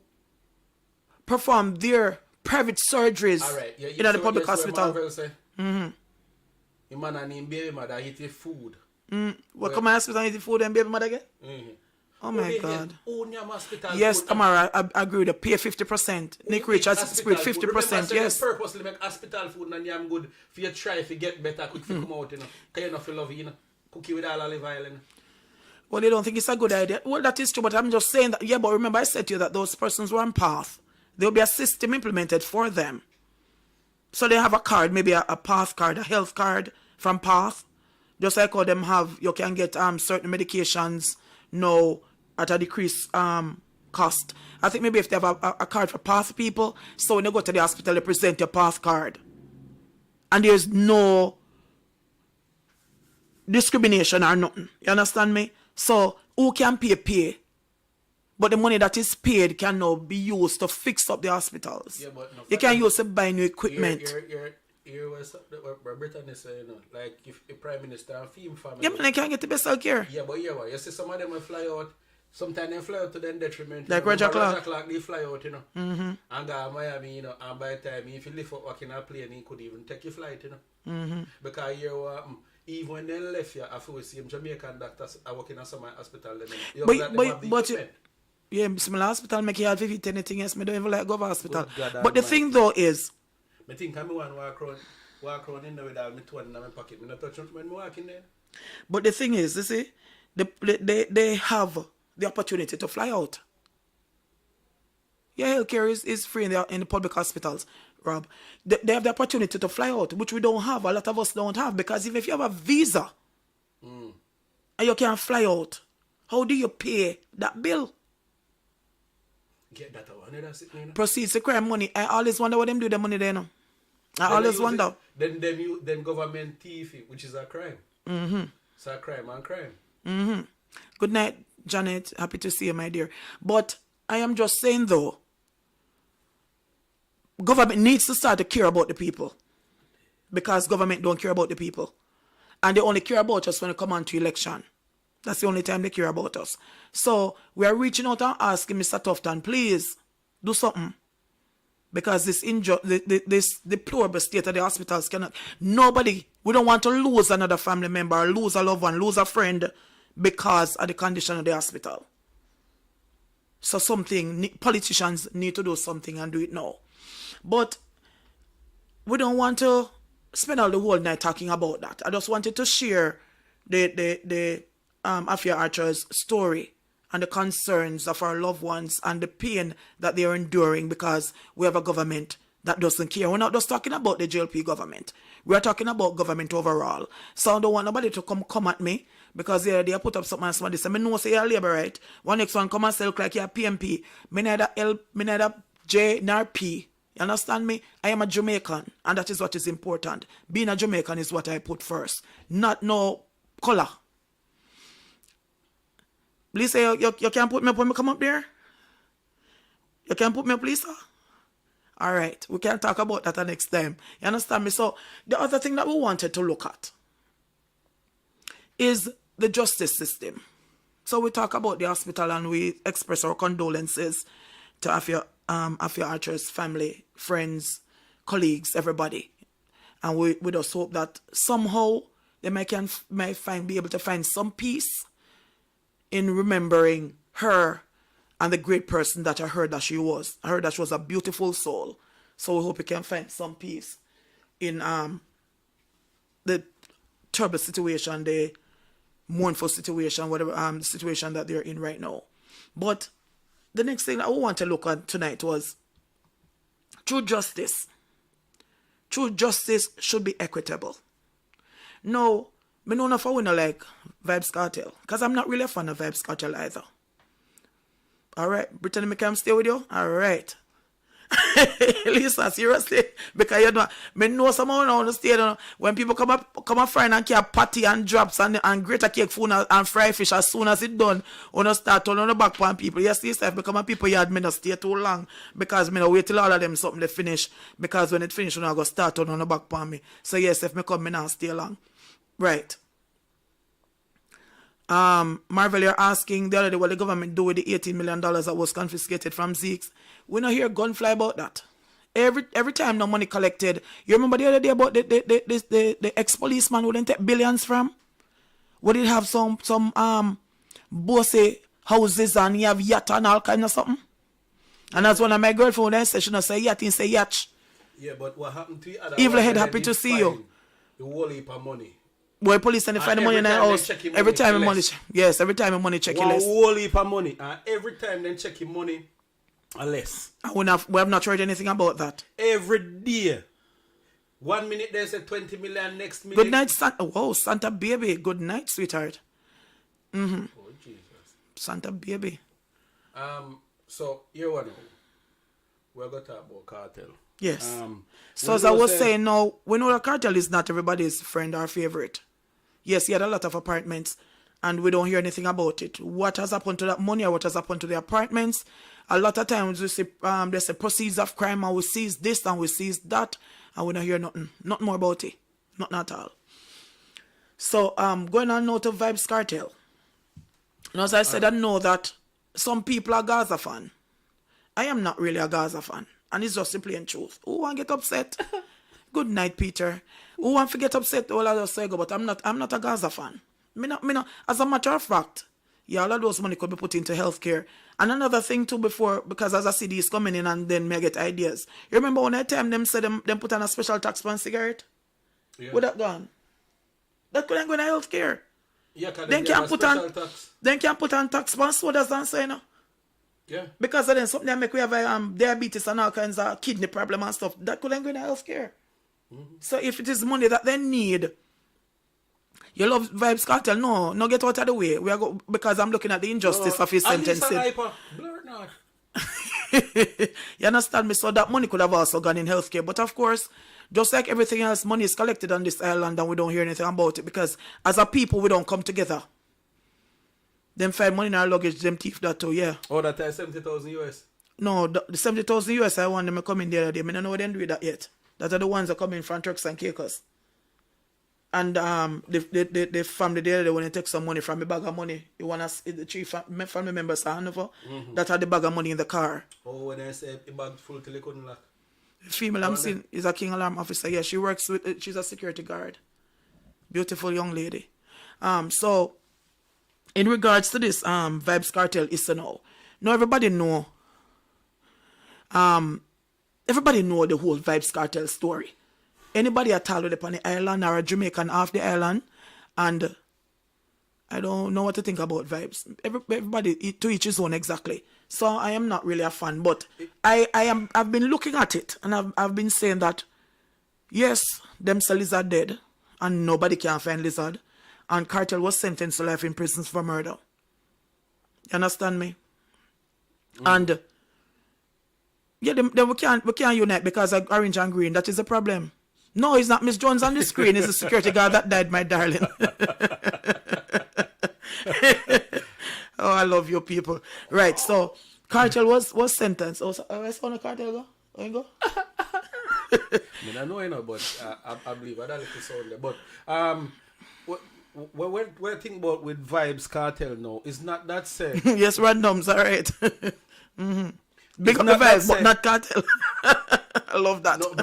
perform their private surgeries in the public hospital. Your man and him baby mother eat your food. What come to hospital and eat the food and baby mother again? Oh my God. Yes, Tamara, I agree with you. Pay 50%. Nick Richards spirit 50%, yes. Purposely make hospital food and I'm good for you try if you get better quick for come out, you know. Because you know feel love, you know. Cookie with all olive oil, you know. Well, they don't think it's a good idea. Well, that is true, but I'm just saying that, yeah, but remember I said to you that those persons were on path. There will be a system implemented for them. So they have a card, maybe a path card, a health card from path. Just like how them have, you can get certain medications now at a decreased cost. I think maybe if they have a card for path people, so when you go to the hospital, they present your path card. And there's no discrimination or nothing. You understand me? So, who can pay? But the money that is paid can now be used to fix up the hospitals. Yeah, but no, you can use it to buy new equipment. Here was what Britain is saying, you know, like if a prime minister and film family. Yeah, but they can't get the best health care. Yeah, but you see some of them will fly out. Sometimes they fly out to their detriment. Like Roger Clark. They fly out, you know. And go to Miami, you know, and by the time if you live up walking a plane, he could even take your flight, you know. Because here what happened. Even when they left here, I feel see Jamaican doctors are working at some hospital. But yeah, some hospital make you have to eat anything else. I don't even like go to hospital. But the thing though is, I think I'm one walk around in there with all my $20 in my pocket. I don't touch it when I walk in there. But the thing is, you see, they have the opportunity to fly out. Yeah, healthcare is free in the public hospitals. Rob, they have the opportunity to fly out, which we don't have. A lot of us don't have, because if you have a visa and you can't fly out, how do you pay that bill? Get that one. That's it, man. Proceeds to crime money. I always wonder what them do with the money there now. I always wonder. Then government thief, which is a crime. It's a crime and crime. Good night, Janet. Happy to see you, my dear. But I am just saying though, government needs to start to care about the people, because government don't care about the people, and they only care about us when it come on to election. That's the only time they care about us. So we are reaching out and asking Mr. Tufton, please do something, because this deplorable state of the hospitals cannot. We don't want to lose another family member, lose a loved one, lose a friend because of the condition of the hospital. So politicians need to do something and do it now. But we don't want to spend all the whole night talking about that. I just wanted to share the Afia Archer's story and the concerns of our loved ones and the pain that they are enduring because we have a government that doesn't care. We're not just talking about the JLP government. We're talking about government overall. So I don't want nobody to come at me because they put up something and somebody say, I know say you're labor, right? One next one come and say look like you're PMP. Me neither L, me neither J nor P. You understand me? I am a Jamaican, and that is what is important. Being a Jamaican is what I put first, not no color. Please say you can't put me up when I come up there. You can't put me up, please, sir. All right, we can talk about that next time. You understand me? So the other thing that we wanted to look at is the justice system. So we talk about the hospital and we express our condolences to Afia Archer's family, friends, colleagues, everybody. And we just hope that somehow they might be able to find some peace in remembering her and the great person that I heard that she was. I heard that she was a beautiful soul. So we hope we can find some peace in the terrible situation, the mournful situation, whatever the situation that they're in right now. But the next thing that we want to look at tonight was true justice. True justice should be equitable. No, I don't know if I want to like Vybz Kartel, because I'm not really a fan of Vybz Kartel either. Alright, Brittany, can I stay with you? Alright. Listen, seriously, because you know, I know someone on the stage, when people come up friend and care patty and drops and greater cake food and fry fish, as soon as it done, on start turn on the back on people. Yes, this stuff become people yard me not stay too long because me no wait till all of them something they finish, because when it finish, I go start turn on the back on me. So yes, if me come, me not stay long. Right. Marvel, you're asking the other day what the government do with the $18 million that was confiscated from Zeke's. We don't hear gun fly about that. Every time no money collected. You remember the other day about the ex-policeman who didn't take billions from? Would it have some bossy houses and he have yacht and all kind of something? And that's one of my girlfriend when I say she not say yacht, he say yacht. Yeah, but what happened to the other Evil one, head then happy they to see you. The whole heap of money. Boy, police and they find the money in the house. Every time the money, yes, every time the money check one less. whole heap of money. And every time they check your money, less. We have not heard anything about that. Every day. 1 minute they say 20 million, next minute. Good night, Santa. Whoa, Santa baby. Good night, sweetheart. Oh, Jesus. Santa baby. So, here we know. We're going to talk about cartel. Yes. So as I was saying now, we know that Kartel is not everybody's friend or favorite. Yes, he had a lot of apartments and we don't hear anything about it. What has happened to that money or what has happened to the apartments? A lot of times we see there's a proceeds of crime and we seize this and we seize that and we don't hear nothing. Not more about it. Nothing at all. So going on now to Vybz Kartel. And as I said, I know that some people are Gaza fan. I am not really a Gaza fan. And it's just simply in truth. Who want to get upset? Good night, Peter. Who want to get upset? All I just say go, but I'm not a Gaza fan. Me not. As a matter of fact, yeah, all of those money could be put into healthcare. And another thing too before, because as I see these coming in and then me get ideas. You remember when that time them said them put on a special tax on cigarette? Yeah. Where that gone? That couldn't go in healthcare. Yeah, then can't put on tax on sodas and so, you know. Yeah. Because then something that make we have diabetes and all kinds of kidney problem and stuff. That couldn't go in healthcare. So if it is money that they need, you love Vybz Kartel, no get out of the way. We are because I'm looking at the injustice of his sentencing. You understand me? So that money could have also gone in healthcare. But of course, just like everything else, money is collected on this island and we don't hear anything about it because as a people we don't come together. Them find money in our luggage, them thief that too, yeah. Oh, that is 70,000 US? No, the 70,000 US I want them to come in the other day. I don't know what they do with that yet. That are the ones that come in from Turks and Caicos. And the family there, they want to take some money from the bag of money. You want to the three family members Hanover that had the bag of money in the car. Oh, when I say the bag full till they couldn't lock. The female I'm seeing is a King Alarm officer. Yeah, she works with, she's a security guard. Beautiful young lady. So, in regards to this, Vybz Kartel is to know. Now everybody know. Everybody know the whole Vybz Kartel story. Anybody at all upon the island or a Jamaican off the island, and I don't know what to think about Vybz. Everybody to each his own exactly. So I am not really a fan, but I've been looking at it and I've been saying that yes, them say Lizard dead and nobody can find Lizard. And Kartel was sentenced to life in prison for murder. You understand me? And yeah, then we can't unite because of orange and green. That is the problem. No, it's not Miss Jones on the screen. It's the security guard that died, my darling. Oh, I love you people. Right, so Kartel was sentenced. Oh, I saw the Kartel go. How you go? I don't know, you know, but I believe I don't like to sound there. But what I think about with Vybz Kartel now is not that said. Yes, randoms, all right. Mm-hmm. Big up the not that Vybz, but said. not Kartel. I love that. No,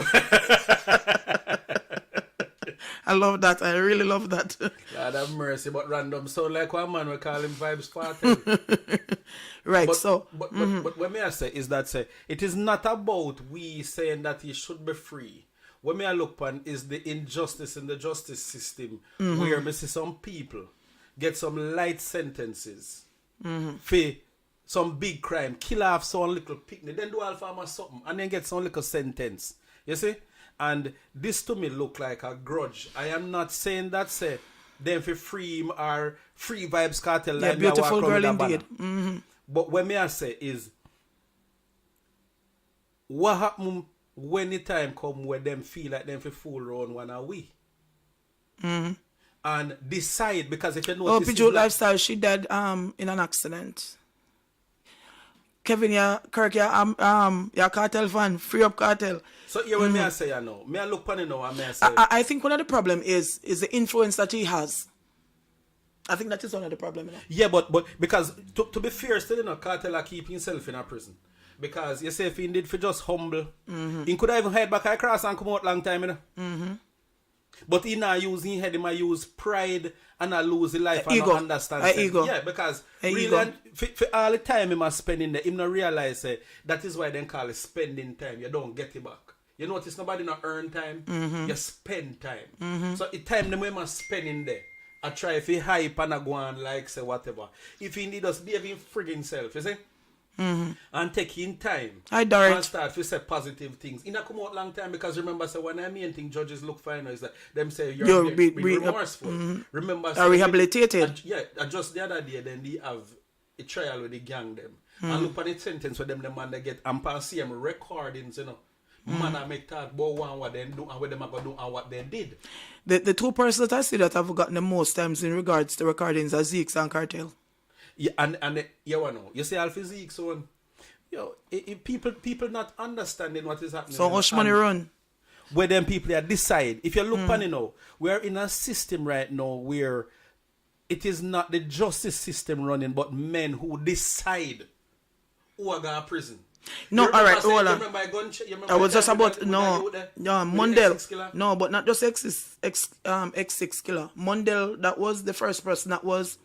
I love that. I really love that. God have mercy, but random. So like one man we call him Vybz Kartel. Right, But, so but what may I say is that it is not about we saying that he should be free. What may I look upon is the injustice in the justice system where me see some people get some light sentences for some big crime, kill off some little picnic, then do all for something, and then get some little sentence. You see? And this to me look like a grudge. I am not saying that them for free him or free Vybz Kartel. yeah, like me a beautiful walk around girl with a indeed. banner. But what may I say is, what happen when the time come where them feel like them for fool around one and we? And decide, because if you Oh, notice... Pidgeot Lifestyle, she died in an accident. Kevin, yeah, Kirk, yeah, Cartel fan, free up Cartel. So here when me I say, you know, me I look upon it now and me I say... I think one of the problem is the influence that he has. I think that is one of the problem. You know? Yeah, but because to be fair, still, you know, Kartel keep himself in a prison. Because you say if he did for just humble, he could have even head back across and come out long time, you know. But he not use his head, he might use pride and not lose his life and Ego. not understand. Ego. Yeah, because Ego. really, and for all the time he must spend in there, he not realize that is why they call it spending time. You don't get it back. You notice nobody not earn time, you spend time. So the time them we must spend in there. I try if he hype and I go on like say whatever. If he need us behave in frigging self, you see? And take in time. I direct. And start to say positive things. It not come out long time because remember, so when I main thing judges look for is that them say you're being remorseful. Remember, Are rehabilitated. Just the other day, then they have a trial with the gang them. And look at the sentence for them, the man they get and pass them recordings, you know. Man, I make talk about what they do and what them are going to do and what they did. The two persons that I see that have gotten the most times in regards to recordings are Zeeks and Cartel. Yeah, and you know, you see Alfie Zeke, so people not understanding what is happening. So much money run. Where them people are decide. If you look on, you know, we're in a system right now where it is not the justice system running, but men who decide who are going to prison. No, all right, hold on. I I was just about Mundell. No, but not just X6 killer. Mundell, that was the first person that was.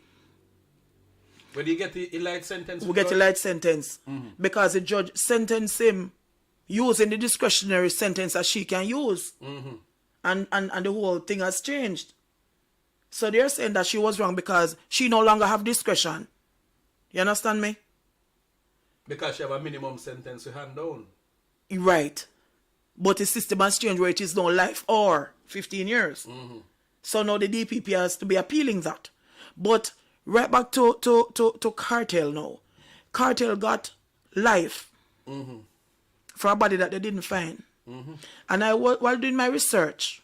When you get the light sentence, we get a light sentence because the judge sentenced him using the discretionary sentence that she can use, and the whole thing has changed. So they're saying that she was wrong because she no longer have discretion. You understand me? Because she have a minimum sentence to hand down. Right. But the system has changed where it is no life or 15 years. So now the DPP has to be appealing that. But right back to Kartel now. Kartel got life for a body that they didn't find. And while doing my research,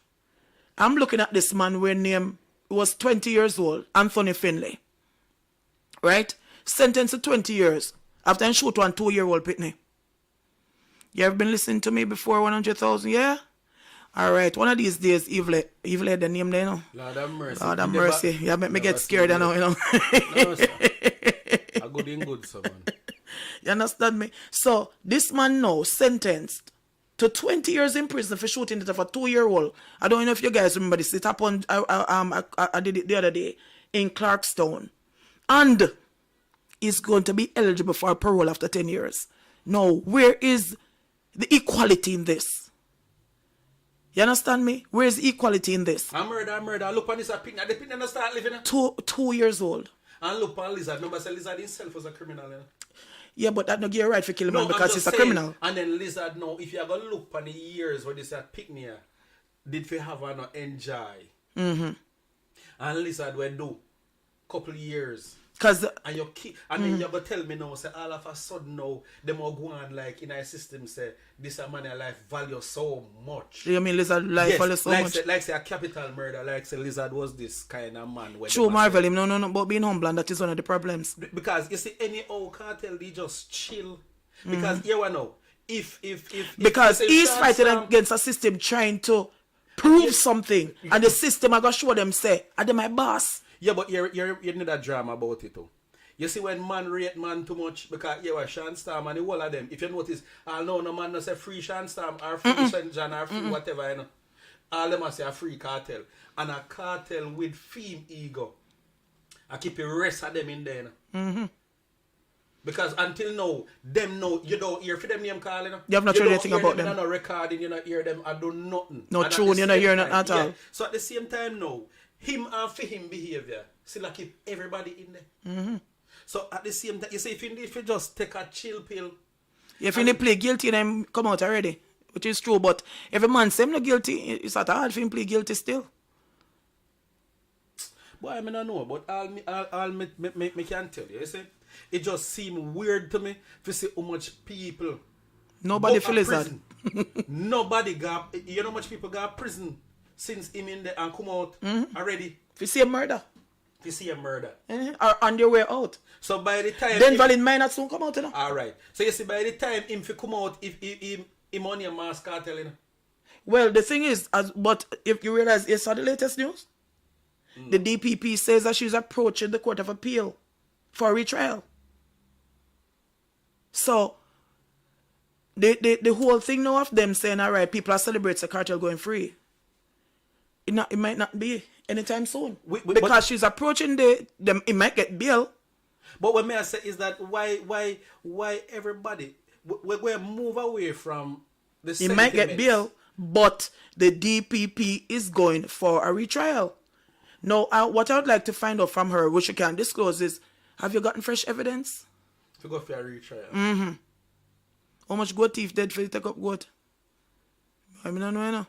I'm looking at this man whose name was 20 years old, Anthony Finlay. Right? Sentenced to 20 years. After I shoot one 2-year-old pitney. You ever been listening to me before 100,000? Yeah? Alright, one of these days, Evil had the name there, you know. Lord have mercy. Lord have mercy. You make me get scared, you know. No, sir. A good in good, sir, man. You understand me? So, this man now sentenced to 20 years in prison for shooting it of a 2-year-old. I don't know if you guys remember this. It happened, I did it the other day in Clarkstown. And is going to be eligible for parole after 10 years. Now, where is the equality in this? You understand me? Where is the equality in this? I murder. Look on this picnic. The picnic start living. 2 years old. And look on Lizard. Remember, say Lizard himself was a criminal. You know? Yeah, but that no give you right for killing him because he's a criminal. And then Lizard now, if you are going to look on the years where this picnic did we have no enjoy. And Lizard will do couple years. And you keep, and then you're going to tell me now, say all of a sudden now, them are going like in our system say, this a man life value so much. You mean Lizard life value so much? Like say a capital murder, like say Lizard was this kind of man. True, Marvel him, no, but being humble, and that is one of the problems. Because you see, any old cartel, they just chill. Because here we know, Because if he's Sean fighting Storm- against a system trying to prove something, and the system are gonna show them say, "Are they my boss?" Yeah, but you need a drama about it too. You see when man rate man too much because you are Sean Storm and the whole of them. If you notice, all know no man no say free Sean Storm or free St. John or free whatever, you know. All them must say a free cartel. And a cartel with fame ego. I keep the rest of them in there. You know? Because until now, them know you don't hear for them name calling. You know? You have not heard anything about them. You don't no recording, you don't hear them, I do nothing. No And tune, you don't hear nothing at all. So at the same time now, him and for him behavior, still like keep everybody in there. So at the same time, you see, if you just take a chill pill. If you play guilty, then come out already, which is true. But every man say him not guilty, it's not hard for him play guilty still. Boy, I mean, I don't know, but all me can tell you, you see, it just seems weird to me to see how much people. Nobody go to feels that. prison. Nobody got, you know how much people got prison since him in there and come out already. If you see a murder, To see a murder. or on their way out. So by the time Then valid minor soon come out, you know. Alright. So you see by the time him fi come out if him on your Vybz Kartel, you know. Well, the thing is, but if you realize, you saw the latest news? The DPP says that she's approaching the Court of Appeal for a retrial. So, the whole thing now of them saying, all right, people are celebrating the cartel going free. It might not be anytime soon. Because she's approaching them, it might get bail. But what may I say is that why everybody we move away from the It might get bail, but the DPP is going for a retrial. Now, what I would like to find out from her, which you can disclose, is have you gotten fresh evidence? To go for a retrial. How much goat teeth dead for you to take up goat? I mean, I don't know.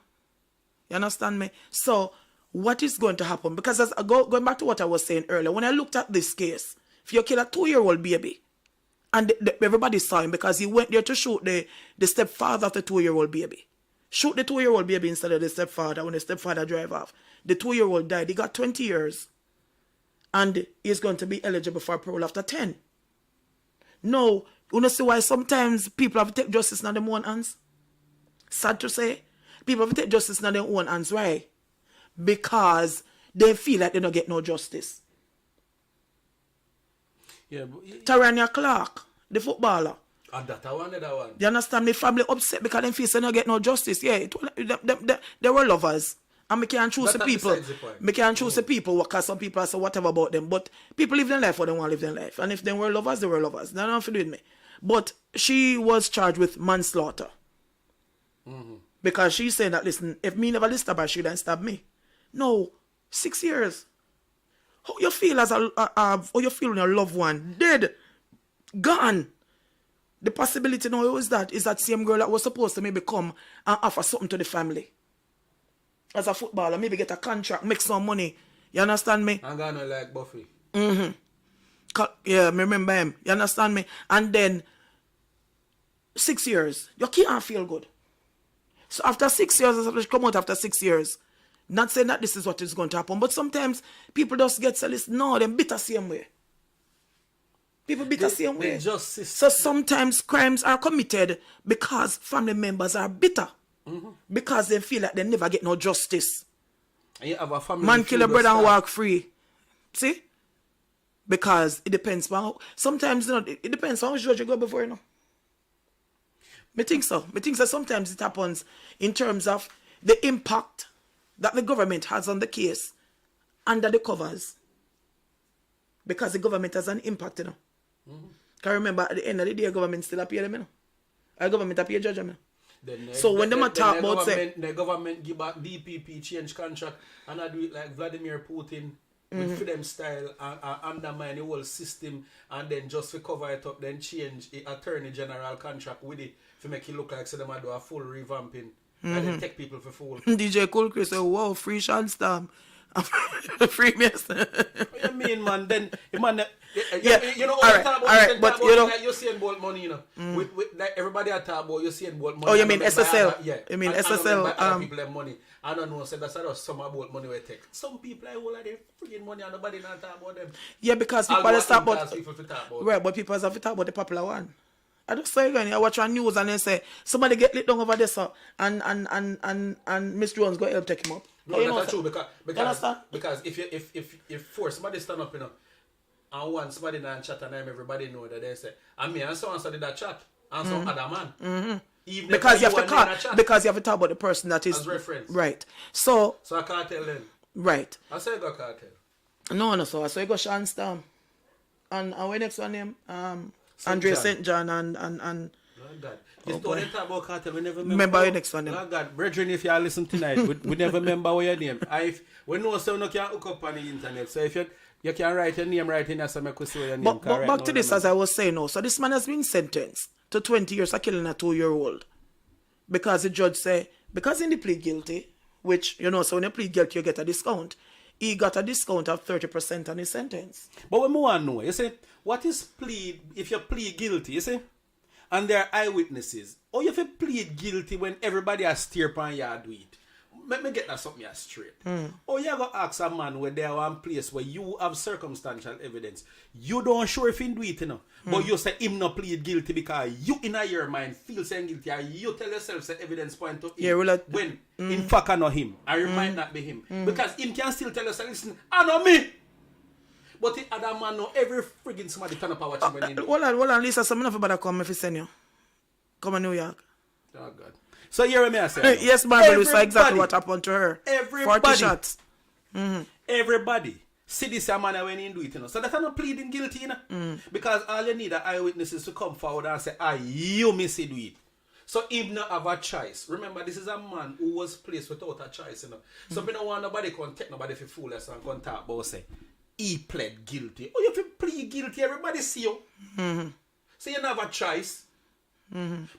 You understand me? So, what is going to happen? Because as going back to what I was saying earlier, when I looked at this case, if you kill a 2-year-old baby, and everybody saw him because he went there to shoot the stepfather of the 2-year-old baby. Shoot the 2-year-old baby instead of the stepfather when the stepfather drive off. The 2-year-old died. He got 20 years. And he's going to be eligible for parole after 10. No, you know see why sometimes people have to take justice in their own hands? Sad to say. People have to take justice in their own hands. Why? Because they feel like they don't get no justice. Yeah, but Tarania Clark, the footballer. and that one. You understand? Me family upset because they feel they don't get no justice. Yeah, they were lovers. And we can't choose the people. We can't choose the people because some people say whatever about them. But people live their life or they want to live their life. And if they were lovers, they were lovers. They don't have to do with me. But she was charged with manslaughter. Because she said that, listen, if me never stab her, she wouldn't stab me. No, 6 years. How you feel as how you feel when your loved one dead, gone? The possibility now is that same girl that was supposed to maybe come and offer something to the family. As a footballer, maybe get a contract, make some money. You understand me? I'm gonna like Buffy. Yeah, me remember him. You understand me? And then 6 years, you can't feel good. So after 6 years, she come out after 6 years. Not saying that this is what is going to happen, but sometimes people just get sellers. No, them bitter same way. People bitter same way. So sometimes crimes are committed because family members are bitter. Because they feel like they never get no justice. And you have a family. Man kill a brother and walk free. See? Because it depends on how, sometimes, you know, it depends on how judge you go before, you know. I think so. I think that sometimes it happens in terms of the impact that the government has on the case under the covers. Because the government has an impact, you know. Can remember at the end of the day, government still appear them, you know. Our government appear judge them, you know. So when they talk about say the government give back DPP change contract and I do it like Vladimir Putin with freedom style and undermine the whole system and then just to cover it up then change the attorney general contract with it to make it look like so them do a full revamping and then take people for fool. DJ Cool Chris said, wow, free Sean Storm. Free me. What you mean, man? Then man, you know all right, but you know, like you're saying about money, you know, with like everybody at talk about you're saying about money. Oh, you mean SSL? Yeah, you mean and SSL? People have money. I don't know. So that's just some about money we take. Some people are all like they freaking money and nobody not talk about them. Yeah, because people start about people to talk about. Right, but people have to talk about the popular one. I just say again, I watch on news and they say somebody get lit down over there, sir, and Miss Jones go help take him up. No, You know, that's sir? true You understand? because if force somebody stand up, and want somebody in chat and everybody know that they say, and me and so and so did that chat, and some other man. Even Because you if have to call, because you have to talk about the person that is as reference. right. So So I can't tell them. right. I say go cartel. No, so you go Sean Storm. And our next one name, Andre John. St. John and Lord God. This boy. don't talk about cartel. We never Remember your next one, then. Lord God, brethren, if you are listening tonight, we never remember what your name. We know so no can hook up on the internet. So if you can write your name right in there, so I could see what your name. But back to this, as I was saying now. So this man has been sentenced to 20 years for killing a 2-year-old. Because the judge say, because in the plead guilty, which, you know, so when you plead guilty, you get a discount. He got a discount of 30% on his sentence. But when we want to know, you see, what is plead, if you plead guilty, you see, and there are eyewitnesses, or if you plead guilty when everybody has steer upon you do it. Let me get that something here straight. Or you go ask a man where there one place where you have circumstantial evidence. You don't sure if he do it, you know. But you say him not plead guilty because you in your mind feel saying guilty and you tell yourself the evidence point to him. Yeah, well, when in fact I know him. I might not be him. Because him can still tell us, listen, I know me. But the other man know every friggin' somebody turn up and watch him when he do. Hold on, Lisa, some enough about to come if you send you. Come to New York. Oh God. So here what me I say. Yes, man, you saw exactly what happened to her. 40 Everybody. shots. Everybody see this man when he do it, you know. So that's not pleading guilty, you know. Because all you need are eyewitnesses to come forward and say, you miss it do it. So him not have a choice. Remember, this is a man who was placed without a choice, you know. So me don't want nobody can take nobody for fool us and can talk about say he pled guilty. Oh, you have to plead guilty, everybody see you. So you don't have a choice.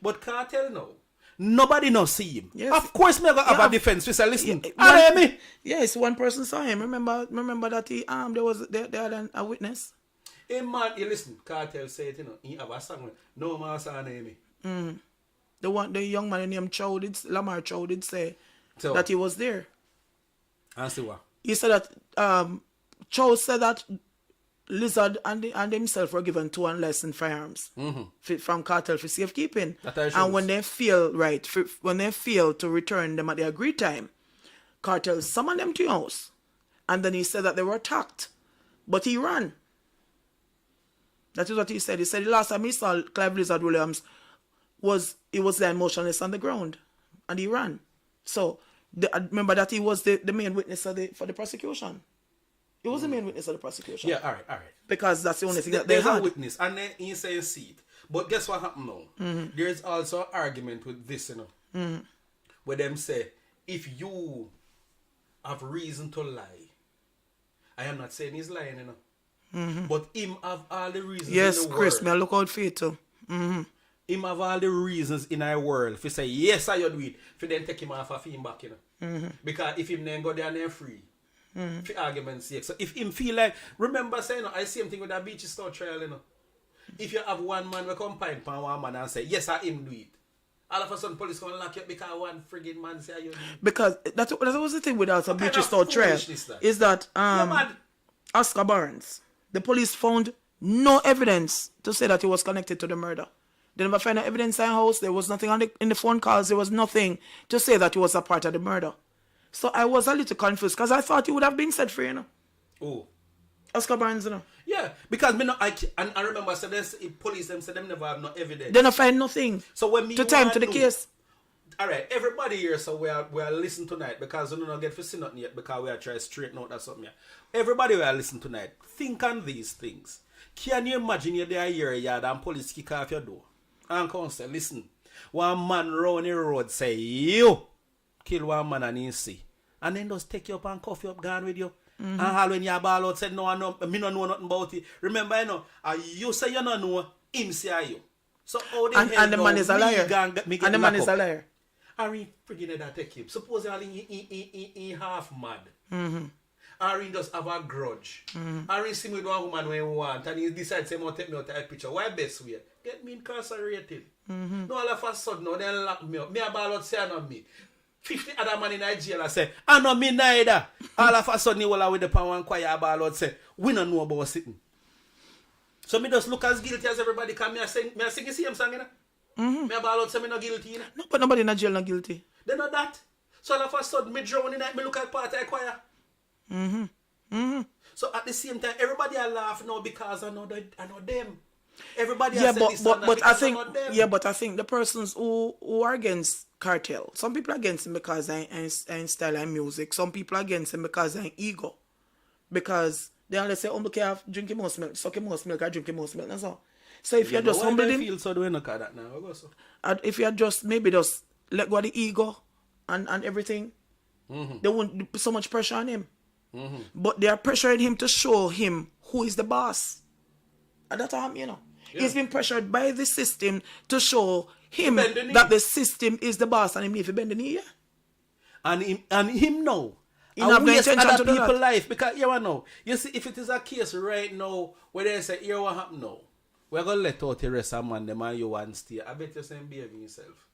But Kartel now. Nobody no see him. Yes. Of course, me have a defense. We say, listen, me. Yes, one person saw him. Remember that he they had a witness. Hey man, you listen, Kartel said, you know, he have a song with no man saw name. The young man named Lamar Chow did say So, that he was there. and see what? He said that Chow said that Lizard and himself were given 2 unlicensed firearms from Kartel for safekeeping. And when they fail to return them at the agreed time, Kartel summoned them to your house. And then he said that they were attacked. But he ran. That is what he said. He said the last time he saw Clive Lizard Williams was there motionless on the ground. And he ran. So remember that he was the main witness for the prosecution. He was the main witness of the prosecution. Yeah, all right. Because that's the only thing that they There's had. a witness, and then he says see it. But guess what happened now? There's also an argument with this, you know, where them say, if you have reason to lie, I am not saying he's lying, you know, but him have all the reasons Yes, in the Chris, world. may I look out for you too. Him have all the reasons in our world. If he say, yes, I do it, for then take him off of him back, you know. Because if him then go there and then free, for argument's sake. So if him feel like, remember saying, I same thing with that beach store trial, you know. If you have one man, we come pint pan one man and say, yes, I him do it. All of a sudden, police gonna lock you up because one friggin' man say you do it. Because that was the thing with us, a What kind Beaches of Store trial, foolishness that? is that man. Oscar Barnes, the police found no evidence to say that he was connected to the murder. They never found no evidence in the house. There was nothing in the phone calls. There was nothing to say that he was a part of the murder. So I was a little confused because I thought he would have been set free, you know. Oh. Oscar Barnes, you know. Yeah, because me I remember so police them said them never have no evidence. They don't find nothing So when me to time want to the know- case. All right, everybody here, so we are listening tonight because we don't get to see nothing yet because we are trying to straighten out that something. Yeah. Everybody we are listening tonight, think on these things. Can you imagine you're there here yard and police kick off your door and come say, listen, one man round the road say you kill one man and he see, and then just take you up and cuff you up, gone with you. And all when you ball out said no, me no know nothing about it. Remember, you know, you say you don't know, him say you. So how the hell And the man is a liar. And the man is a liar. Are he friggin' that take him? Suppose he half mad. Or he just have a grudge. Or he see me with one woman when he want and he decides he want to take me out of a picture. Why best way? Get me incarcerated. No, all of a sudden, no, they lock me up. Me a ball out say I know me. 50 other man in Nigeria say, I know me neither. All of a sudden, you will with the power and quiet ball out say, we don't know about sitting. So me just look as guilty as everybody can. Me I sing the same song, you know? Me about out say me no guilty, you know? No, but nobody in a jail not guilty. They not that. So all of a sudden, me drown in it, me look at part of the choir. So at the same time, everybody a laugh now because I know them. Everybody Yeah, a say this and that but I because think know them. but I think the persons who are against Kartel, some people are against him because I style and music. Some people are against him because I ego. Because they only say, look, have drinking most milk, sucking most milk, or drinking most milk. That's all. So if you're just humble him, feel so do we look at that now? I go so. if you're just maybe just let go of the ego and everything, they won't put so much pressure on him. But they are pressuring him to show him who is the boss. At that time, you know. Yeah. He's been pressured by the system to show him that the system is the boss and him need to bend the knee. Yeah? And him know. He have no waste intention other to do people's that. life because you know. You see, if it is a case right now where they say, here what happen now, we're gonna let out the rest of man them and you want stay. I bet you say behaving yourself.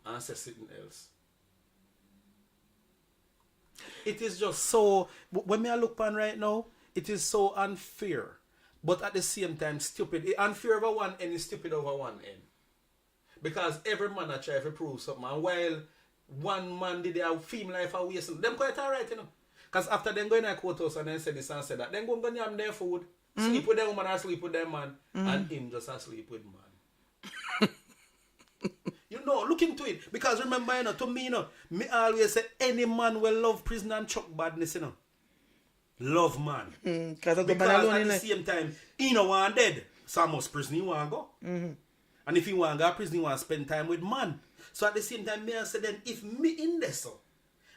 And say something else. It is just so when me I look on right now, it is so unfair. But at the same time, stupid. Unfair over one end is stupid over one end. Because every man I try to prove something. And while one man did their film life a waste, them quite alright, you know. Because after them going to a courthouse and then say this and say that, then go and yam their food, sleep with them woman or sleep with them man, and him just sleep with man. You know, look into it. Because remember, you know, to me, you know, me always say any man will love prison and chuck badness, you know. Love man. Because at the same time, he no want dead. So most prison he want go. And if he want go prison, he want spend time with man. So at the same time, me I say then if me in there so,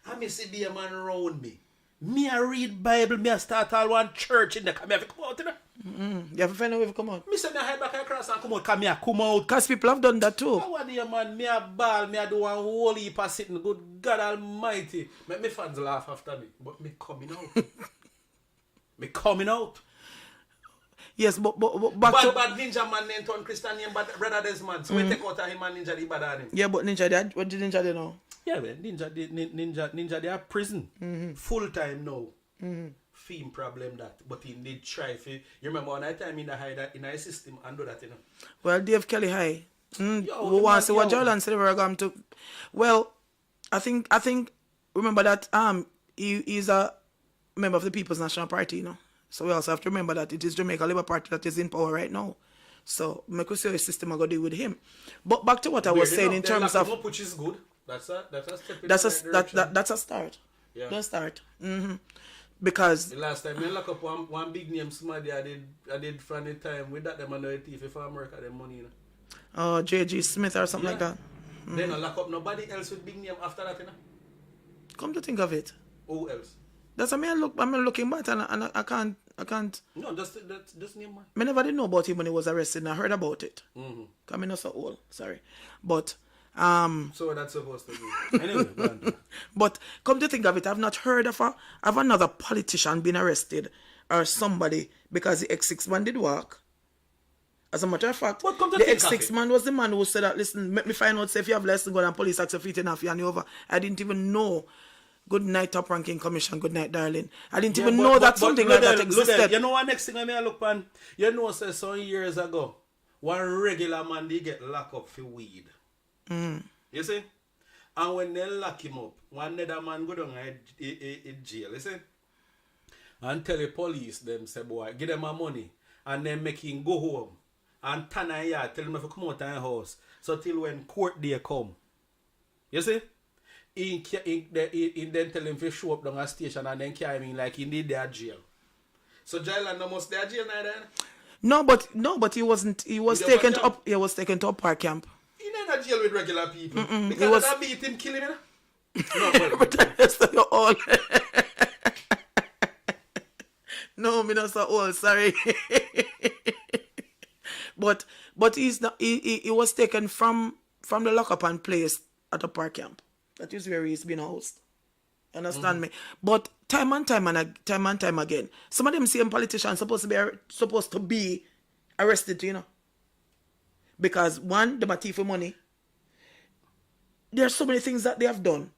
I me see be a man around me. Me I read Bible, me I start all one church in there. Come here, come out, you know. You have to find a way to come out. Me say me hide back across and come out, come here, come out. Because people have done that too. I want here, man, me a ball, me a do one whole heap of sitting. Good God Almighty. Make me fans laugh after me, but me coming out. Me coming out. Yes, but back to... Bad ninja man named Ton Christian name, but brother Desmond. So we take out him and ninja the bad on him. Yeah, but ninja, what did ninja do now? Yeah, man, ninja they are prison. Full time now. Theme problem that. But he did try for... You remember one time in the high that in our system and do that, you know. Well, Dave Kelly high. We want to see what Jordan said we're going to... Well, I think remember that he is a member of the People's National Party, you know. So we also have to remember that it is Jamaica Labour Party that is in power right now. So make us see how the system are going to deal with him. But back to what I was saying in terms of... Which is good. That's a step in that's the a start. Yeah. That's a start. Because... The last time I lock up one big name somebody I did from the time with that them on the thief for America them money, you know. Oh, J.G. Smith or something like that. Then I lock up nobody else with big name after that, you know. Come to think of it. Who else? That's what I'm looking back and I can't. No, that's name man. I never did know about him when he was arrested and I heard about it. I'm not so old, sorry. But so that's supposed to be. Anyway, go on. But come to think of it, I've not heard of another politician being arrested or somebody because the X6 man did work. As a matter of fact, the X6 man was the man who said that, listen, make me find out, say if you have less than go and police ask if you enough, you're over. I didn't even know. Good night, Top Ranking Commission. Good night, darling. I didn't even know that something like that existed. You know what next thing I may look on? You know, say some years ago, one regular man they get locked up for weed. You see? And when they lock him up, one other man go down in jail, you see? And tell the police them say, boy, give them my money. And then make him go home. And turn a yard, tell him if you come out of the house. So till when court day come. You see? He then tell him to show up down a station and then carry him like he need their jail. So jail and almost their jail now then? No, but he wasn't. He was taken to up. He was taken to a park camp. He not in jail with regular people. Because that beat him, kill him. No, but you're all. No, me not so old. Sorry. but he's not. He was taken from the lockup and placed at a park camp. That is where he's been housed. Understand me? But time and time again, some of them same politicians supposed to be arrested, you know. Because one, they are thief for money. There are so many things that they have done,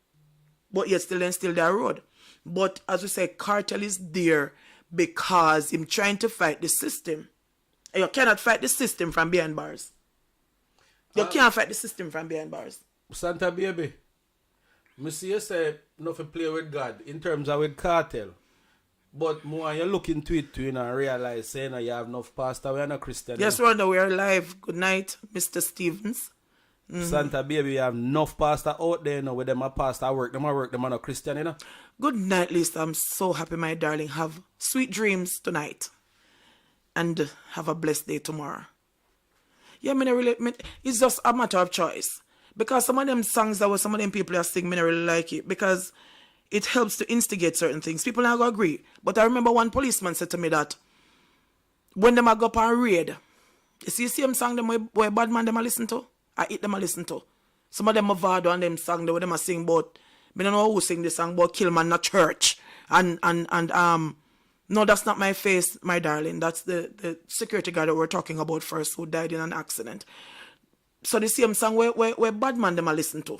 but yet still their road. But as we say, Kartel is there because him trying to fight the system. And you cannot fight the system from behind bars. You can't fight the system from behind bars. Santa baby, me see you say nothing play with God in terms of with cartel. But more you look into it too and realize saying you have enough pastor, we are not Christian. Yes, Rhonda, we are live. Good night, Mr. Stevens. Santa baby, you have enough pastor out there, you know, with them a pastor work, them are not Christian, you know. Good night, Lisa. I'm so happy, my darling. Have sweet dreams tonight. And have a blessed day tomorrow. Yeah, it's just a matter of choice. Because some of them songs that some of them people are singing, I really like it. Because it helps to instigate certain things. People not going to agree. But I remember one policeman said to me that when them go up and raid, you see the same song them where bad man them a listen to? I eat them a listen to. Some of them are vado and them song where them a sing about, I don't know who sing this song about kill man not church. And no, that's not my face, my darling. That's the security guard that we're talking about first who died in an accident. So the same song where bad man them a listen to.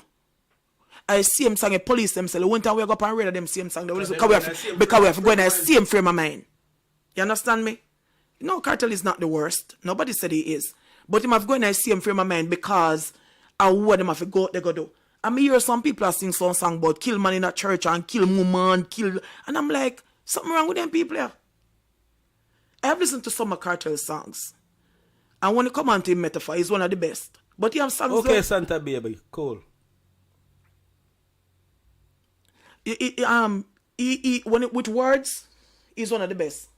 I see him song a police themselves. One time we go up and read them same song. Because we have to go in the same frame of mind. You understand me? No, Kartel is not the worst. Nobody said he is. But him have go in the same frame of mind because of what them have to go, they go do. I mean, hear some people are sing some song about kill man in a church and kill woman, kill. And I'm like, something wrong with them people here. I have listened to some of Kartel's songs. And when it come on to metaphor, he's one of the best. But he have songs. Okay, Santa baby, cool. With words, he's one of the best.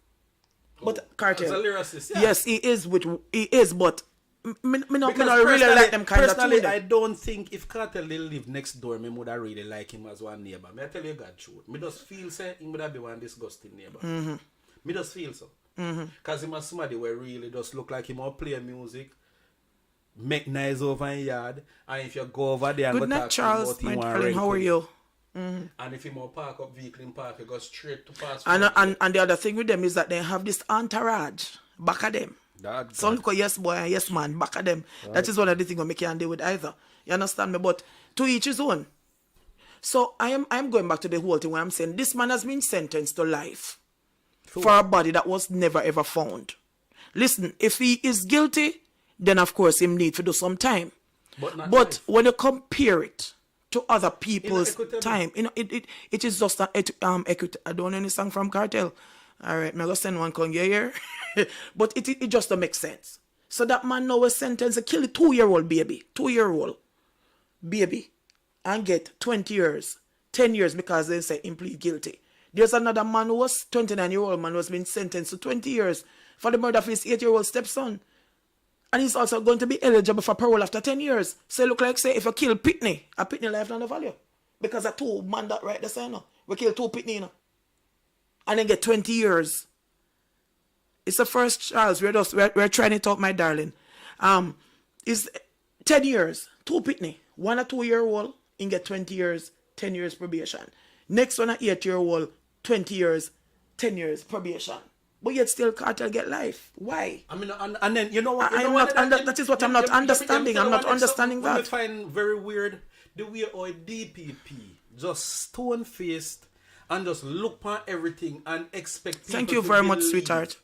Cool. But Kartel, as a lyricist, yeah. yes, he is, but me not really like them kind of personally, tune. I don't think if Kartel they live next door, me would have really like him as one neighbor. Me I tell you God truth. Me just feel say he would have be one disgusting neighbor. Me just feel so. Cause him as somebody where really just look like him or play music, make noise over in yard, and if you go over there and Good go night, talk Charles, about him, my darling. How are you? And if he more park up vehicle in park, you go straight to pass. And the other thing with them is that they have this entourage back at them. Some look yes boy and yes man back at them. Right. That is one of the things we can't deal with either. You understand me? But to each his own. So I'm going back to the whole thing where I'm saying this man has been sentenced to life for a body that was never ever found. Listen, if he is guilty, then of course he need to do some time. But when you compare it to other people's time, it is just equity. I don't know any song from Kartel. All right, I'm going to send one con here. But it just don't make sense. So that man now was sentenced to kill a 2-year-old baby. 2-year-old baby. And get 20 years. 10 years because they say he plead guilty. There's another man who was 29-year-old man who has been sentenced to 20 years for the murder of his 8-year-old stepson. And he's also going to be eligible for parole after 10 years. So it look like, say, if you kill Pitney, a Pitney life not the value. Because of 2 man that right there, you know. We kill 2 Pitney, you know. And then get 20 years. It's the first, Charles. We're trying it out, my darling. It's 10 years. 2 Pitney. 1 a 2-year-old, and get 20 years, 10 years probation. Next one a 8-year-old, 20 years, 10 years probation. But yet still Kartel get life. Why? I mean, and then you know what? That is what I'm not understanding. I'm not understanding that. What I find very weird, the way our DPP just stone-faced and just look at everything and expect people. Thank you very much, sweetheart.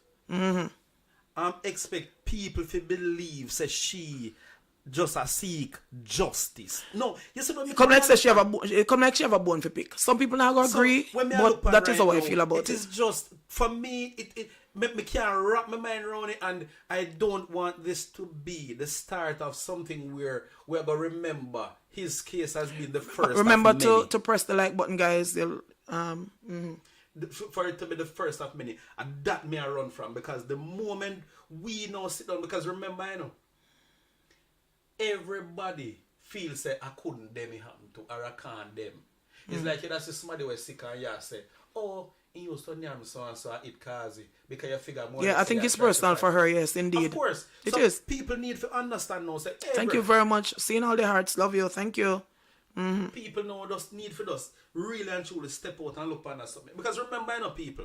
Expect people to believe say she just a seek justice. No, you see what I come like say she have a bone for pick. Some people not gonna agree, but that is how I feel about it. It is just for me. It me can't wrap my mind around it, and I don't want this to be the start of something where we're gonna remember his case has been the first. Remember to press the like button, guys. For it to be the first of many, and that may I run from, because the moment we now sit down, because remember, you know, everybody feels say I couldn't them it happen to or I can't them. It's like you that's somebody was sick and you say, oh, you used to name so and so it cause it because you figure more. Yeah, I think it's personal for her, yes, indeed. Of course. It is. People need to understand now. Say, hey, thank you very much. Seeing all the hearts, love you, thank you. People now just need for us really and truly step out and look at something. Because remember, you know, people,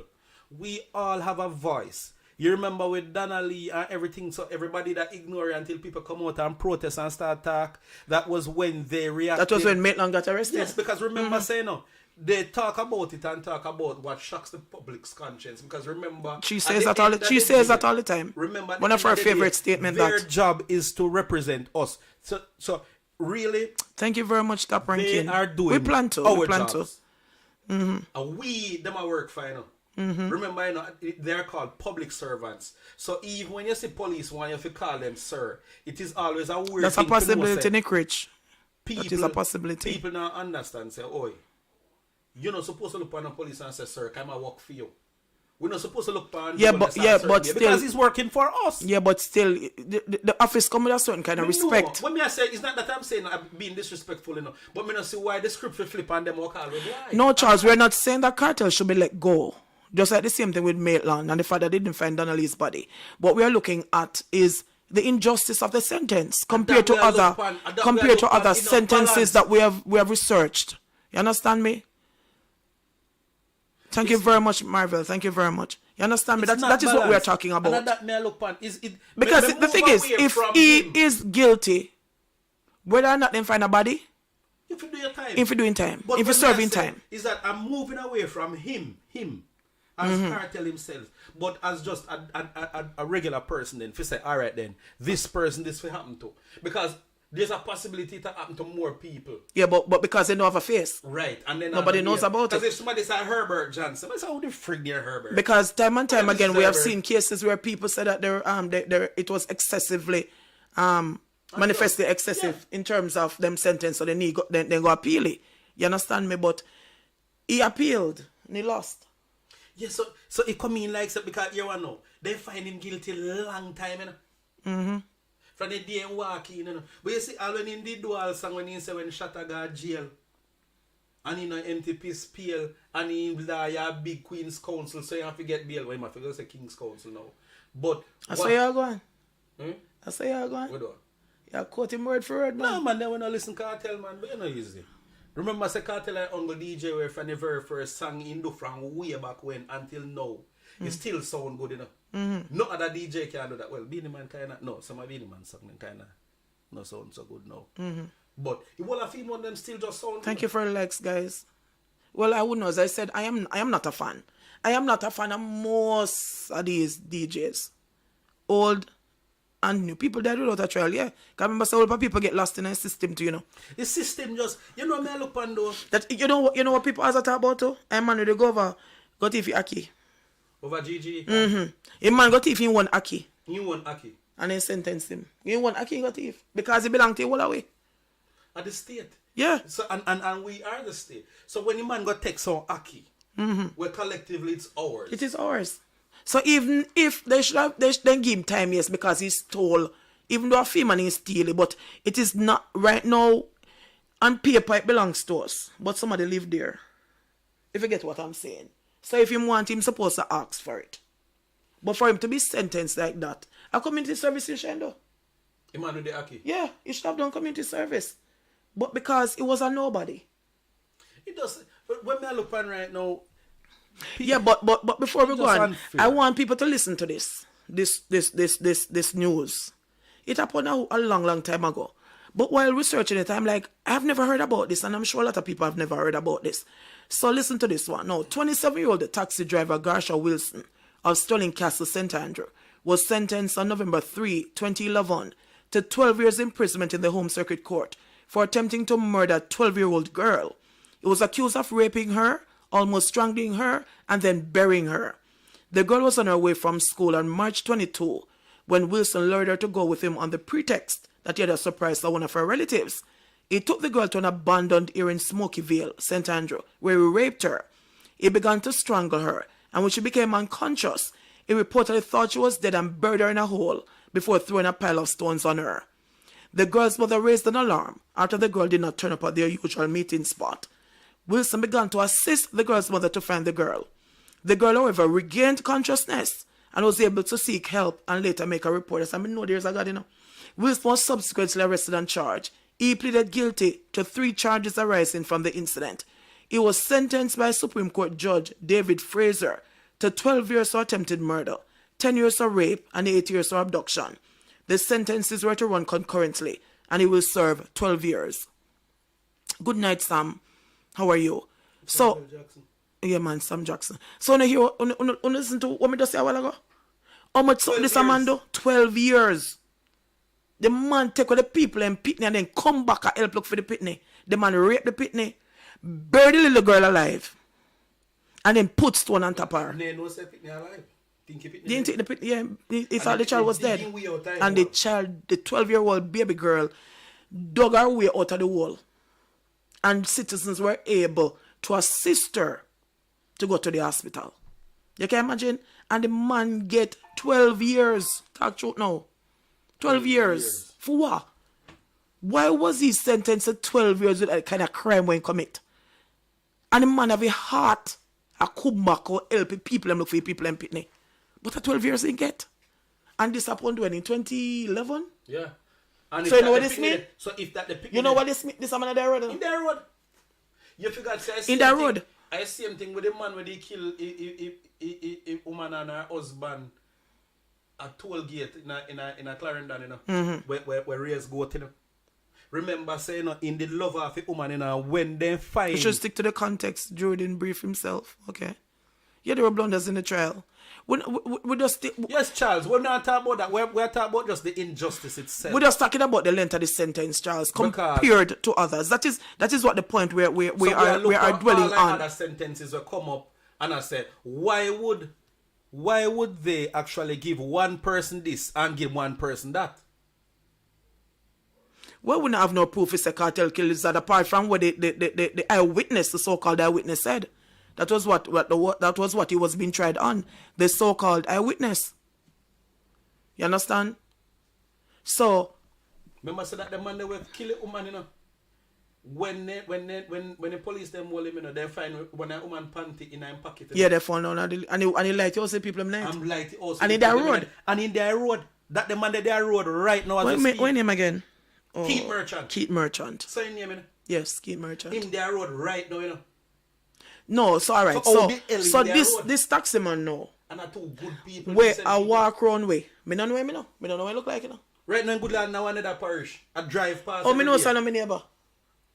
we all have a voice. You remember with Donna Lee and everything, so everybody that ignore it until people come out and protest and start talk, that was when they reacted. That was when Maitland got arrested. Yes, because remember saying, no, they talk about it and talk about what shocks the public's conscience. Because remember, She says that all the time. Remember, one of her favorite statements. Their job is to represent us. So really, thank you very much, Top Ranking. They are doing we plan to. our We plan jobs. to. Mm-hmm. And we, them are work fine. Mm-hmm. Remember, they're called public servants. So even when you see police, when you have to call them sir, it is always a weird That's thing a possibility, to know, Nick Rich. people, that is a possibility. People now understand, say, oi, you're not supposed to look upon a police and say, sir, come and work for you. We're not supposed to look upon but still, because he's working for us. Yeah, but still, the office come with a certain kind of respect. What me I say, it's not that I'm saying I'm being disrespectful, but me not see why the script will flip on them or call with lie. No, Charles, we're not saying that Kartel should be let go. Just like the same thing with Maitland and the fact that they didn't find Donnelly's body. What we are looking at is the injustice of the sentence compared to other sentences that we have researched. You understand me? Thank you very much, Marvel. Thank you very much. You understand me? That is what we are talking about. And that may I look upon because the thing is, if he is guilty, whether or not they find a body, if you do your time, if you're doing time, but if you're serving time, is that I'm moving away from him as Kartel himself, but as just a regular person. Then, if you say, all right, then this person, this will happen to, because there's a possibility to happen to more people. Yeah, but because they don't have a face. Right. And then nobody knows about it. Because if somebody say Herbert Johnson, I say, how the frig near Herbert? Because time and time again, we have seen cases where people say that it was excessively, manifestly excessive in terms of them sentence, so they go appeal it. You understand me? But he appealed and he lost. Yeah, so it come in like, so because you know, they find him guilty long time, you know. Mm-hmm. From the day and walk in, you know. But you see, all when he did dual song when he say when Shatta got jail, and he know empty piece pale, and he a big Queen's Council, so you have to get bail. Well, you have to go say King's Council now. But that's where you're going. Hmm? That's where you're going. What do? You're quoting word for word, man. No, man, they will not listen to Kartel, man, but you know easy. Remember, say Kartel like Uncle DJ where from the very first song he do from way back when until now, it still sound good, you know. Mm-hmm. No other DJ can do that. Well, Beenie Man kind of, no, some of Beenie Man song kind of no sound so good now. Mm-hmm. But it will have one of them still just sound Thank you for the likes, guys. Well, I would know, as I said, I am not a fan. I am not a fan of most of these DJs. Old and new. People that without a trial, yeah. Because remember, so people get lost in a system too, you know. The system just, you know, me I look on though. That, you know what people always talk about too? A man with the go got if Aki. Over GG? Mm-hmm. A man got if he won Aki. You won Aki? And they sentenced him. He won Aki got if. Because he belonged to the whole away. At the state? Yeah. So and we are the state. So when the man got text on Aki, well, collectively it's ours. It is ours. So even if they then give him time, yes, because he stole, even though a fee man is stealing, but it is not right now on paper it belongs to us. But somebody live there. If you get what I'm saying. So if you want him supposed to ask for it. But for him to be sentenced like that, a community service in Shendo. The man with the Aki? Yeah, he should have done community service. But because it was a nobody. It does. But when I look on right now, yeah, but before we go on, I want people to listen to this news. It happened a long time ago. But while researching it, I'm like, I've never heard about this, and I'm sure a lot of people have never heard about this. So listen to this one. Now, 27-year-old taxi driver Garsha Wilson of Stirling Castle, St. Andrew, was sentenced on November 3, 2011 to 12 years imprisonment in the Home Circuit Court for attempting to murder a 12-year-old girl. He was accused of raping her, almost strangling her, and then burying her. The girl was on her way from school on March 22 when Wilson lured her to go with him on the pretext that he had a surprise for one of her relatives. He took the girl to an abandoned area in Smoky Vale, St. Andrew, where he raped her. He began to strangle her, and when she became unconscious, he reportedly thought she was dead and buried her in a hole before throwing a pile of stones on her. The girl's mother raised an alarm after the girl did not turn up at their usual meeting spot. Wilson began to assist the girl's mother to find the girl. The girl, however, regained consciousness and was able to seek help and later make a report. As I know there's a God, you know. Wilson was subsequently arrested and charged. He pleaded guilty to 3 charges arising from the incident. He was sentenced by Supreme Court Judge David Fraser to 12 years for attempted murder, 10 years for rape, and 8 years for abduction. The sentences were to run concurrently, and he will serve 12 years. Good night, Sam. How are you? So, Samuel Jackson. yeah, man, Sam Jackson. So, now here, listen to what me just say a while ago. How much something this a man do? 12 years. The man take with the people and pitney and then come back and help look for the pitney. The man rape the pitney, bury the little girl alive, and then put stone on top of her. They no say pitney alive. Think he pitney Didn't take the pitney, yeah. He thought And the child was dead. digging way out of And the the child, the 12-year-old baby girl, dug her way out of the wall. And citizens were able to assist her to go to the hospital. You can imagine? And the man get 12 years. Talk truth now. 12 years. For what? Why was he sentenced to 12 years with that kind of crime when he commit? And the man have a heart, a come back or help people and look for people and pitney. But at 12 years he get. And this happened when in 2011? Yeah. And So if you know that what the this picnic- mean? So if that the picnic- You know what this mean? This man in the road? In the road. You forgot to say In the road. I same thing with the man when they kill a woman and her husband at toll gate in a Clarendon, you know, where race go to them. Remember saying, you know, in the love of a woman, you know, when they find. We should stick to the context. Drew didn't brief himself. Okay. Yeah, there were blunders in the trial. We just stick. Yes, Charles, we're not talking about that. We're talking about just the injustice itself. We're just talking about the length of the sentence, Charles, compared to others. That is what the point we are dwelling all on. Other sentences will come up, and I say, why would they actually give one person this and give one person that? Well, we don't have no proof it's a cartel kill that apart from what the eyewitness, the so-called eyewitness said. That was what he was being tried on. The so-called eyewitness. You understand? So Remember, so that the man they were kill a woman, you know. When the police them hold him, you know, they find when a woman panty in her pocket. yeah, they found out and he light also people them night. I'm like also. And in their road. And in their road. That the man that their road right now. What name again? Oh, Keith Merchant. Keith Merchant. So in name, you know. Yes, Keith Merchant. In their road right now, you know. No, so alright. So how So, the hell so in their this road? this taxi man now. And are two good people. Where decent I people. walk around way. Me don't know him, me know. Me don't know what he look like, you know. Right now in Goodland, now another parish. I drive past. Oh, me every know day. son of my neighbor.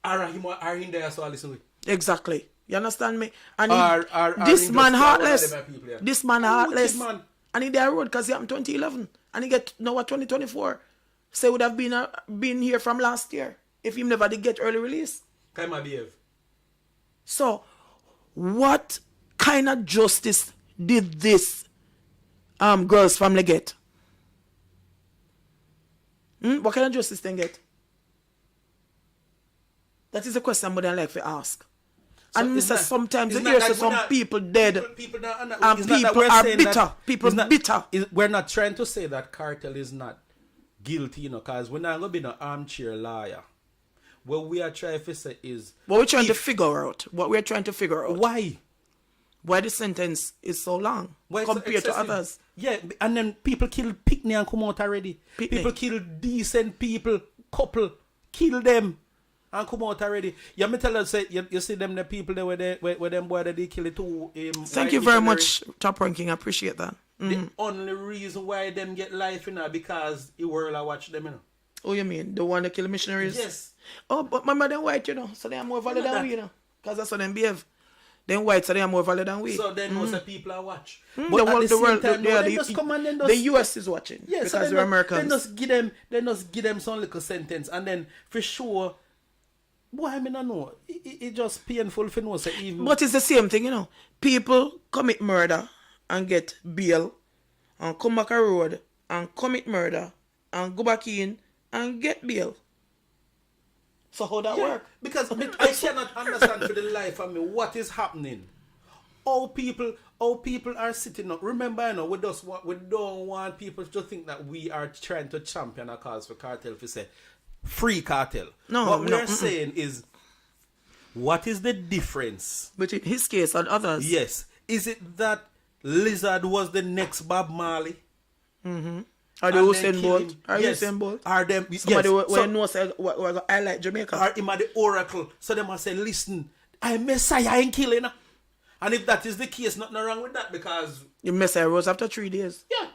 Are him there, so I listen to it. Exactly. You understand me? And this this man heartless. People, yeah. This man Who heartless. is man? And he there road because he happened 2011. And he get now what 2024. So would have been here from last year if he never did get early release. Can I behave? So what kind of justice did this girl's family get? What kind of justice they get? That is a question I would like to ask. So and it's Mr. not- Sometimes it's you not hear like some we're not- people dead People not, and it's not that people we're are saying bitter. that- People it's not- bitter. We're not trying to say that Kartel is not guilty, you know, because we're not going to be no armchair lawyer. What we are trying to say is... What we're trying to figure out. What we're trying to figure out. Why? Why the sentence is so long Why it's so compared to excessive? others. Yeah, and then people kill Pickney and come out already. Pickney. People kill decent people, couple, kill them and come out already. Yeah, me tell you, say, you see them, the people there where them boy that they kill it too. Thank you very much, Top Ranking. I appreciate that. The only reason why them get life, you know, because the world I watch them, you know. Oh, you mean the one that kill missionaries? Yes. Oh, but my them white, you know, so they are more valid You know than that. we, you know, because that's how them behave. Them white, so they are more valid than we. So then most of people I watch. The But at world, the the same world, time, yeah, they just come and then just... the US is watching. Yeah, because so they're Americans. They just give them some little sentence, and then for sure, boy, I mean, I know it just painful for no say even. But it's the same thing, you know. People commit murder and get bail, and come back a road and commit murder and go back in and get bail. So how that work? Because I cannot understand for the life of me what is happening. All people are sitting up. Remember, you know, we don't want people to think that we are trying to champion a cause for cartel. If we say free cartel, No, what we no, are saying is, what is the difference? Between his case and others. Yes, is it that Lizard was the next Bob Marley? Are the And then Usain kill Bolt? him? Are Yes. Usain Bolt? Are them? Somebody yes. who knows say, I like Jamaica. Are him at the oracle? So they must say, listen, I'm Messiah ain't killing. And if that is the case, nothing wrong with that because The Messiah rose after 3 days. yeah.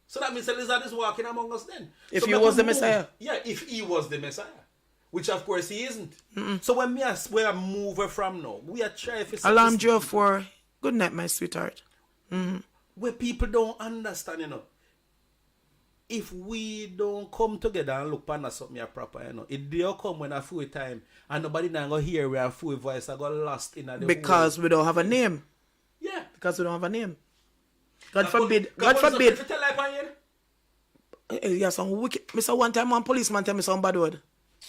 So that means the Lizard is walking among us then. If So he we was have the to move. Messiah. Yeah, if he was the Messiah. Which of course he isn't. So when we are moving from now, we are trying to Alarm Joe for good night, my sweetheart. Where people don't understand, you know. If we don't come together and look upon something proper, you know, it do come when a full time and nobody now go hear we are full voice I got lost in the Because we don't have a name. Yeah. Because we don't have a name. God forbid. God forbid. Yeah, some wicked. Mr. One time one policeman tell me some bad word.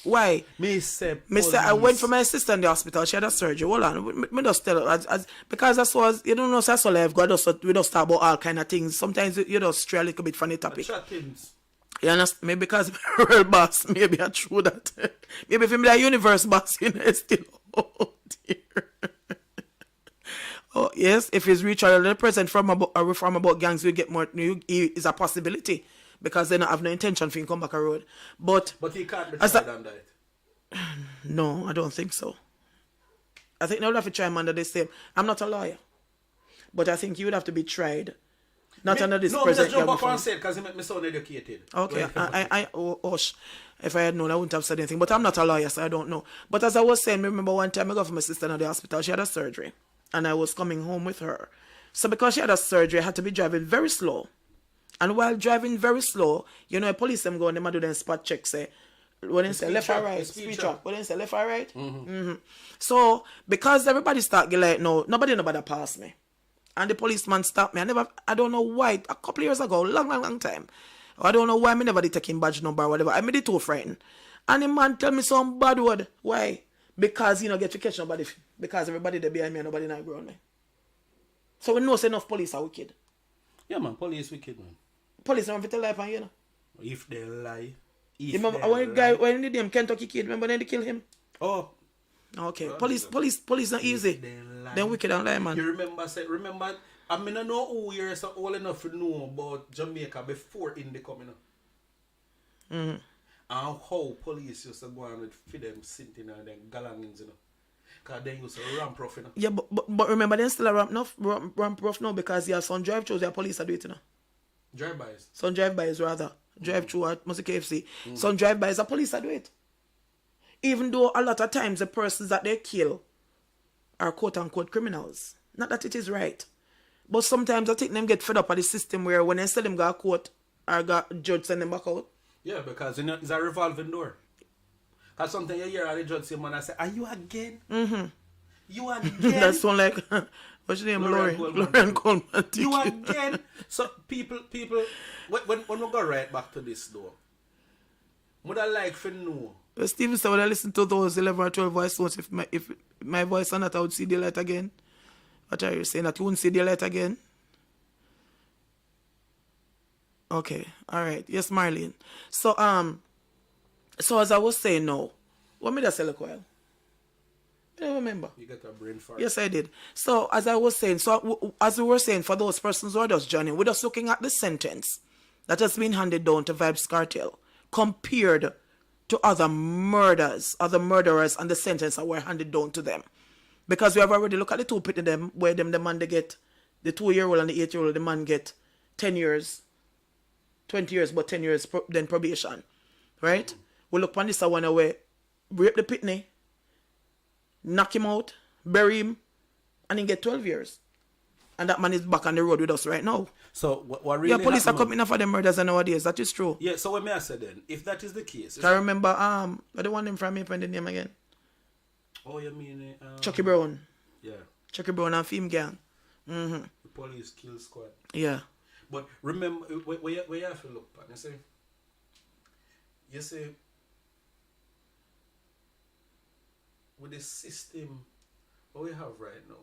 Why? Me say I went for my sister in the hospital. She had a surgery. Hold on. Me just tell her. Because that's what, you don't know, that's all I've got. We just talk about all kind of things. Sometimes you just stray a little bit from the topic. You understand? Maybe because I'm a real boss. Maybe I true that. Maybe if I'm a universe boss, you know, still. Oh, dear. Oh, yes. If he's reach out the present from a reform about gangs, we get more. Is a possibility. Because they don't have no intention for him to come back a road. But he can't be tried under it. No, I don't think so. I think they would have to try him under the same. I'm not a lawyer. But I think you would have to be tried. Not under this present. No, I just jump up and say it because he make me sound educated. Okay. If I had known, I wouldn't have said anything. But I'm not a lawyer, so I don't know. But as I was saying, remember one time I got for my sister in the hospital. She had a surgery. And I was coming home with her. So because she had a surgery, I had to be driving very slow. And while driving very slow, you know, a police them go and they do them spot checks. Say, when they say left or right, speed trap. When they say left or right. So because everybody start getting like, no, nobody pass me. And the policeman stopped me. I don't know why. A couple of years ago, long time. I don't know why I never did take him badge number or whatever. I made it too frightened. And the man tell me some bad word. Why? Because, you know, get to catch nobody. Because everybody there behind me and nobody not ground me. So we know enough police are wicked. Yeah, man, police wicked, man. Police don't tell lie, you know. If they lie. Remember when guy when the damn Kentucky kid, remember when they kill him? Oh. Okay. Police not easy. Then wicked and lie, man. You remember, I mean I know who you're so old enough to know about Jamaica before Indy coming up. And how police used to go on with for them sinting and them galangins, you know. Because they used to ramp rough, you know. Yeah, but remember, they still a ramp rough now because you have some drive-throughs their police are doing it, you know. Drive-bys? Some drive-bys, rather. Drive-through at Music KFC. Some drive-bys, the police are doing it. Even though a lot of times the persons that they kill are quote-unquote criminals. Not that it is right. But sometimes I think them get fed up at the system where when they sell them go to court or got judge send them back out. Yeah, because you know, it's a revolving door. Because something you hear the judge say, man, I say, are you again? You again? That's one like, what's your name? Lauren Coleman. You again? So people, when we go right back to this though, would I like to know? Steven said, when I listen to those 11 or 12 voice notes, if my voice or not, I would see the light again. What are you saying? That you wouldn't see the light again? Okay, all right. Yes, Marlene. So as I was saying now, what made I say a while? I don't remember. You got a brain fart. Yes, I did. So as I was saying, as we were saying, for those persons who are just joining, we're just looking at the sentence that has been handed down to Vybz Kartel compared to other murderers and the sentence that were handed down to them. Because we have already looked at the two pitting them, where the man they get, the 2-year-old and the 8-year-old, the man get 10 years, 20 years, but 10 years then probation. Right? We look on this one where rape the pitney, knock him out, bury him, and then get 12 years. And that man is back on the road with us right now. So what really yeah, police are coming up for the murders nowadays. That is true. Yeah, so what may I say then? If that is the case... I remember, I don't want him from me, the name again. Oh, you mean... Chucky Brown. Yeah. Chucky Brown and Film Gang. The police kill squad. Yeah. But remember, where you have to look at, you see, with the system what we have right now,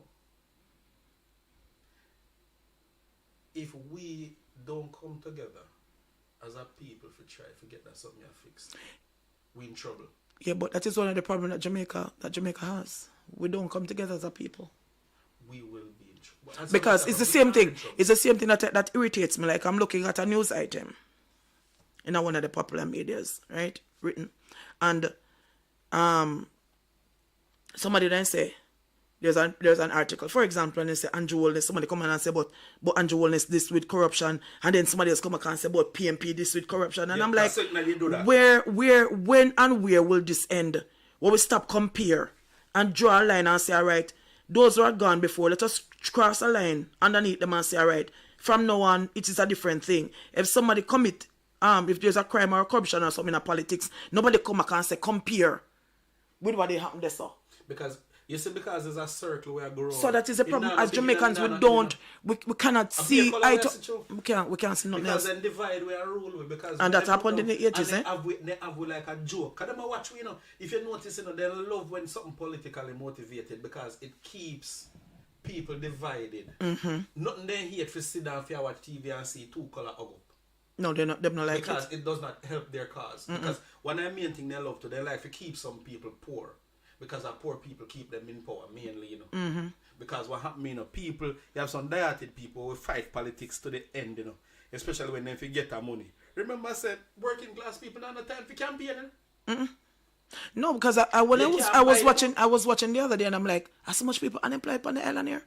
if we don't come together as a people to try to get that something fixed, we're in trouble. Yeah, but that is one of the problems that Jamaica has. We don't come together as a people. We will be in trouble. Because it's the same thing. It's the same thing that irritates me. Like I'm looking at a news item in one of the popular medias, right? Written. And somebody then say, there's an article. For example, when they say Andrew Holness, somebody come in and say, but Andrew Holness this with corruption, and then somebody else come back and say, but PMP this with corruption. And I'm like, when and where will this end? Will we stop compare and draw a line and say, all right, those who are gone before, let us cross a line underneath them and say, all right, from now on, it is a different thing. If somebody commit, if there's a crime or a corruption or something in politics, nobody come back and say, compare with what they happened there, so. Because you see, because there's a circle where I grow. So that is a problem. As Jamaicans, we cannot see eye to, we can't see nothing because else. then divide we are rule with, because And that happened in the 80s, and they have like a joke. Cause them watch, you know, if you notice, you know, they love when something politically motivated, because it keeps people divided. Nothing they hate for sit down if you watch TV and see two color up. No, they're not like because it. it does not help their cause. Because one of the main thing they love to, they like to keep some people poor. Because our poor people keep them in power, mainly, you know. Because what happens, you know, people, you have some dieted people who fight politics to the end, you know. Especially when they get their money. Remember I said, working class people don't have time for campaigning. No, because I was watching the other day and I'm like, are so much people unemployed on the island here?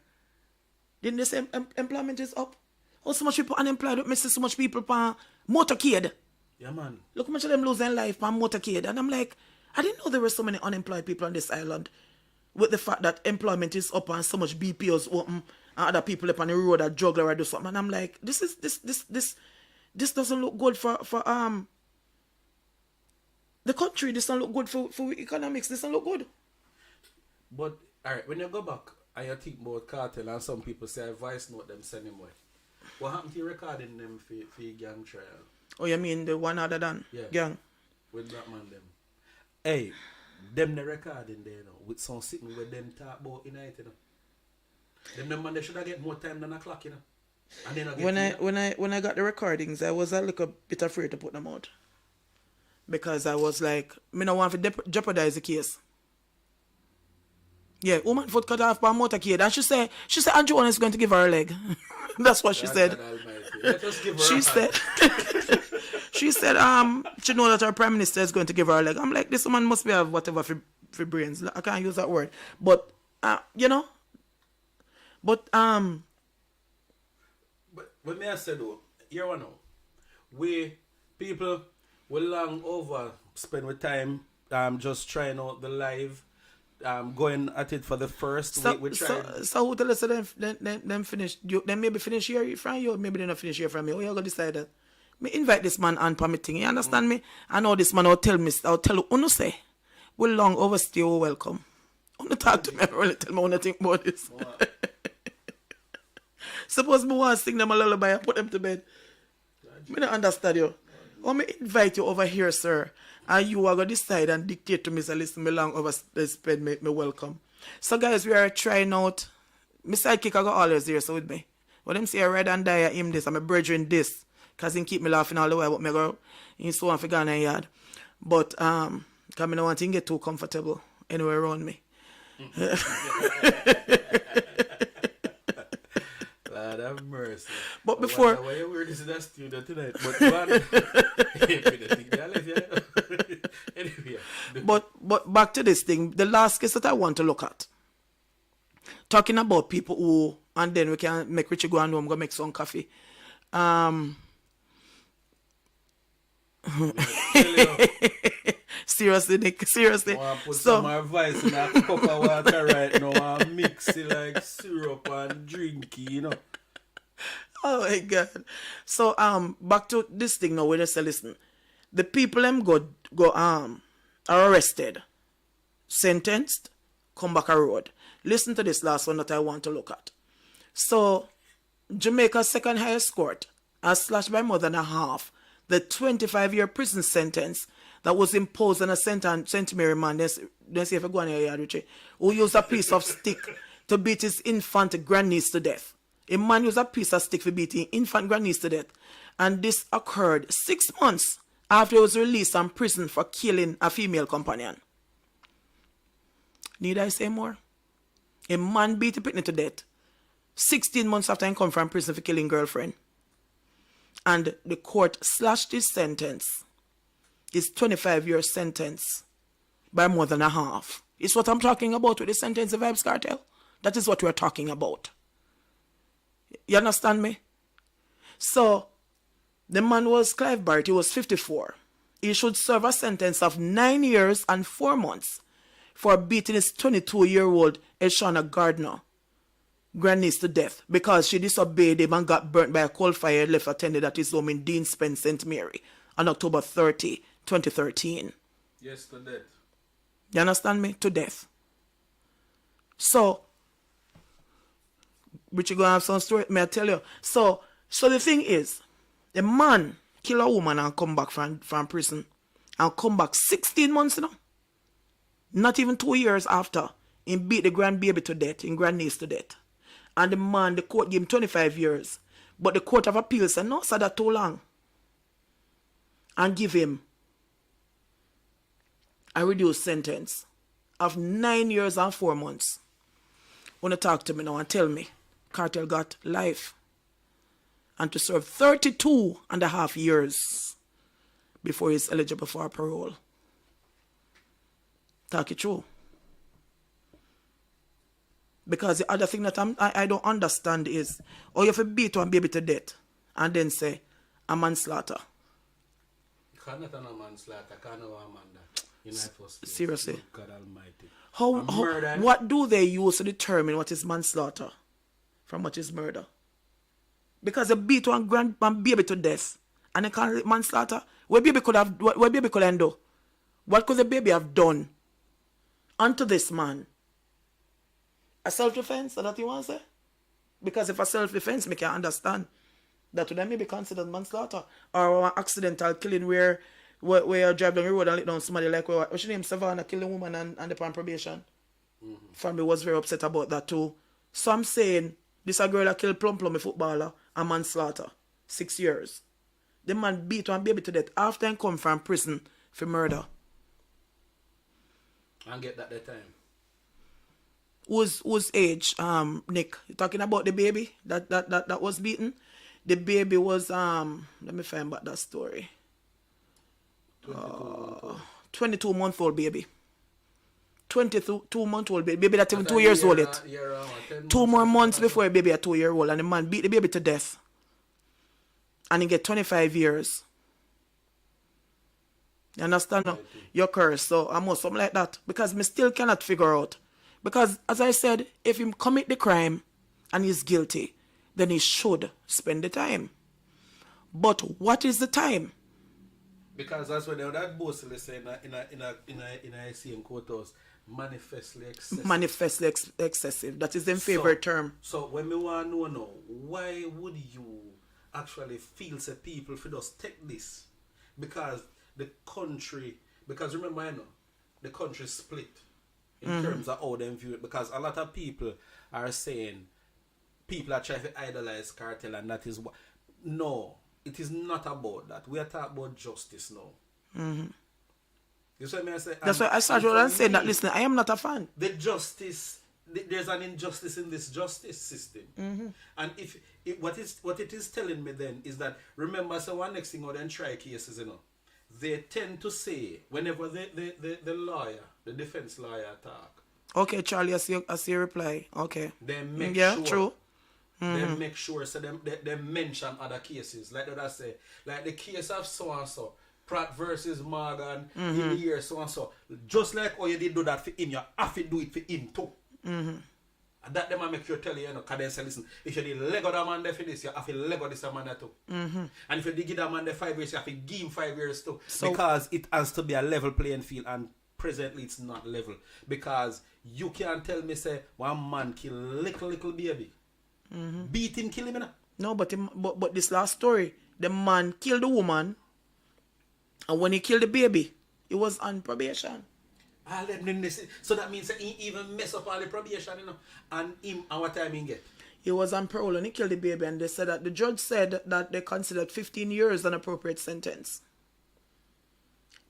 Didn't they say employment is up? Oh, so much people unemployed, we see so much people on motorcade. Yeah, man. Look how much of them losing life on motorcade. And I'm like, I didn't know there were so many unemployed people on this island, with the fact that employment is up and so much BPOs open and other people up on the road that juggle or do something. And I'm like, this doesn't look good for the country. This doesn't look good for economics. This doesn't look good. But alright, when you go back and you think about Kartel and some people say I voice note them send him away. What happened to you recording them for your gang trial? Oh, you mean the one other than gang? With that man them. Hey, them the recording there, you know, with some sitting with them talk about United, you know. Them man, they should have get more time than a clock, you know. And then when I got the recordings, I was a little bit afraid to put them out. Because I was like, me no want to jeopardize the case. Yeah, woman foot cut off by a motorcade. And she said Andrew Holness is going to give her a leg. That's what she said. Let us give her she said she said she know that her prime minister is going to give her a leg. I'm like, this woman must be have whatever for brains. I can't use that word. But you know. But me I said though, you know, we people will long over spend with time just trying out the live. Going at it for the first week. We tried. So who tell us them finish? Then maybe finish here from you, maybe they not finish here from me. Oh, you gonna decide that? Me invite this man on permitting. You understand me? I know this man. I'll tell you. Uno say, we long overstay. You welcome. Uno talk to me. Really tell me what I think about this. Suppose me want to sing them a lullaby and put them to bed. Me don't understand you. Or me invite you over here, sir. And you are going to decide and dictate to me, so listen, me long overspend, me welcome. So guys, we are trying out. My sidekick I got always here, so with me. When them say I read and die, him this, I'm a brethren this. Because he keep me laughing all the way, but me go, he so on for Ghana yard. But, because I don't want him to get too comfortable anywhere around me. Lord have mercy. But before... Why you wear this in that studio tonight? But back to this thing, the last case that I want to look at. Talking about people who, and then we can make Richie go and home, go make some coffee. Seriously, Nick, seriously. I put some advice in a cup of water right now and mix it like syrup and drink it, you know. Oh my God. So back to this thing now, we just say, listen, the people them are arrested, sentenced, come back a road. Listen to this last one that I want to look at. So Jamaica's second highest court has slashed by more than a half the 25-year prison sentence that was imposed on a St. Mary man, let's see if I go on here, Richie, who used a piece of stick to beat his infant grandniece to death. A man used a piece of stick for beating infant grandniece to death. And this occurred 6 months after he was released from prison for killing a female companion. Need I say more? A man beat a picnic to death 16 months after he come from prison for killing girlfriend. And the court slashed his sentence, his 25-year sentence, by more than a half. It's what I'm talking about with the sentence of Vybz Kartel. That is what we're talking about. You understand me? So, the man was Clive Barrett. He was 54. He should serve a sentence of 9 years and 4 months for beating his 22-year-old Eshana Gardner grandniece to death because she disobeyed him and got burnt by a coal fire left attended at his home in Dean Spence, St. Mary on October 30, 2013. Yes, to death. You understand me? To death. So, which you gonna have some story, may I tell you? So the thing is, the man kill a woman and come back from prison and come back 16 months, you know? Not even 2 years after, he beat the grandbaby to death, his grandniece to death. And the man, the court gave him 25 years. But the Court of Appeal said, no, sir, that's too long. And give him a reduced sentence of 9 years and 4 months. Want to talk to me now and tell me, Kartel got life. And to serve 32 and a half years before he's eligible for parole. Talk it true. Because the other thing that I don't understand is, oh, you have to beat one baby to death and then say, a manslaughter. Cannot a manslaughter, can't a man that. In my first place. Seriously. God Almighty. What do they use to determine what is manslaughter from what is murder? Because they beat one baby to death and they call it manslaughter. What baby could do? What could the baby have done unto this man? A self-defense? Is that what you want to say? Because if a self-defense, me can understand that would may be considered manslaughter. Or an accidental killing where you drive down the road and let down somebody like what's your name? Savannah killing a woman and the on probation. Family was very upset about that too. So I'm saying this a girl that killed Plum a footballer, a manslaughter. 6 years. The man beat one baby to death after he come from prison for murder. And get that time. Whose age, Nick? You talking about the baby that was beaten? The baby was let me find out that story. 22-month-old baby. 22-month-old baby. Baby that even 2 years old it. 2 more months before a baby a 2-year-old, and the man beat the baby to death. And he get 25 years. You understand now? You're cursed. So I must something like that. Because me still cannot figure out. Because as I said, if he commit the crime and he's guilty, then he should spend the time. But what is the time? Because that's what that boss is saying in a same courthouse, manifestly excessive. Manifestly excessive. That is the favorite term. So when we want to know now, why would you actually feel say people for just take this? Because the country, because remember, I know, the country split in terms of how they view it. Because a lot of people are saying people are trying to idolize Kartel, and that is what. No, it is not about that. We are talking about justice now. You see what I say? That's why I started saying that, listen, I am not a fan. The justice, there's an injustice in this justice system. And if what it is telling me then is that, remember, so one next thing, or then try cases, you know, they tend to say, whenever the lawyer, the defense lawyer talk. Okay, Charlie, I see your reply. Okay. They make sure. True. They make sure, so they mention other cases. Like that I say, like the case of so-and-so, Pratt versus Morgan, in the year so-and-so. Just like how you did do that for him, you have to do it for him too. And that them make sure tell you, because they say, listen, if you did Lego that man there for this, you have to Lego this man there too. And if you did give that man there 5 years, you have to give him 5 years too. So, because it has to be a level playing field, and presently it's not level. Because you can't tell me, say, one man kill little baby. Beat him, kill him, you know? No, but this last story, the man killed the woman, and when he killed the baby, he was on probation. So that means that he even mess up all the probation, you know, and him, and what time he get? He was on parole and he killed the baby, and they said that the judge said that they considered 15 years an appropriate sentence.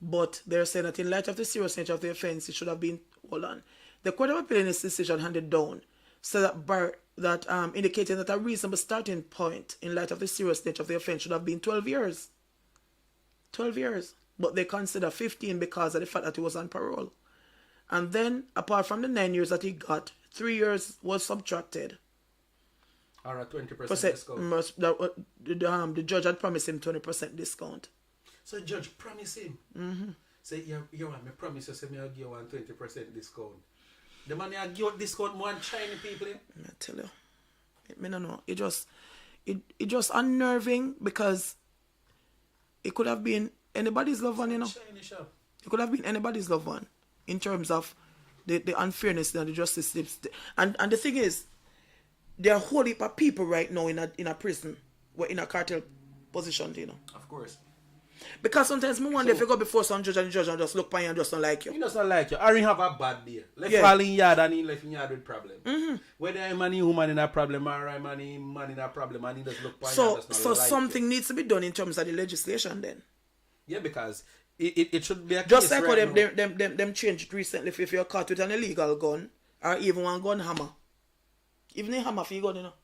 But they're saying that in light of the serious nature of the offense, it should have been, hold on. The Court of Appeal in its decision handed down so that indicating that a reasonable starting point in light of the serious nature of the offense should have been 12 years. 12 years. But they consider 15 because of the fact that he was on parole. And then, apart from the 9 years that he got, 3 years was subtracted. Or a 20% Percent, discount. the judge had promised him 20% discount. So the judge promised him. Mm-hmm. Say, you want me promise you, say me I'll give you 20% discount. The money I give discount more than Chinese people. I tell you. I don't know. It just unnerving because it could have been anybody's loved one, you know. Chinese shop. It could have been anybody's loved one in terms of the unfairness and the justice system. And the thing is, there are a whole heap of people right now in a prison, we're in a cartel position, you know. Of course. Because sometimes me wonder if you go before some judge and the judge and just look by you and just don't like you. He does not like you. Or he have a bad day. Left Yeah. fall in yard and he left in yard with problem. Whether I'm a woman in a problem or I'm a man in a problem and he just look by you and just not like something you. needs to be done in terms of the legislation then. Yeah, because it should be a Just case like how right them changed it recently if you're caught with an illegal gun or even one gun hammer. Even a hammer for your gun, you know.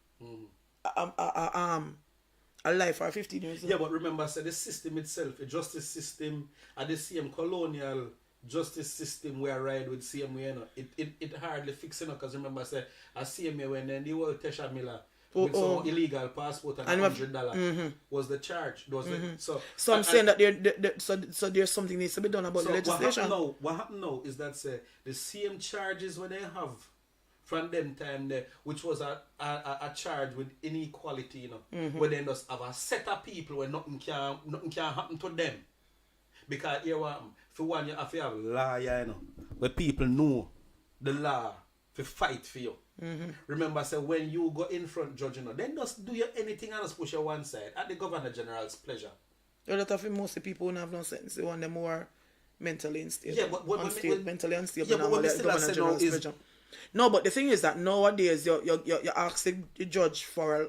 A life for 15 years. Yeah, but remember, say the system itself, the justice system, and the same colonial justice system where I ride with same way, you know, it hardly fixing up because remember, say, a same way when then the whole Tesha Miller with some illegal passport and $100 was the charge. So I'm saying that so there's something needs to be done about the legislation. What happened now is that say the same charges when they have from them time there, which was a charge with inequality, you know, where they just have a set of people where nothing can happen to them. Because here for one you have to have lawyer, you know, where people know the law to fight for you. Remember, say when you go in front judge, you know, then just do you anything and just push you one side at the Governor General's pleasure. A lot of most people who have no sense, they want them more mentally unstable. Yeah, but mentally unstable. Yeah, but what we still say now is. No, but the thing is that nowadays you ask the judge for a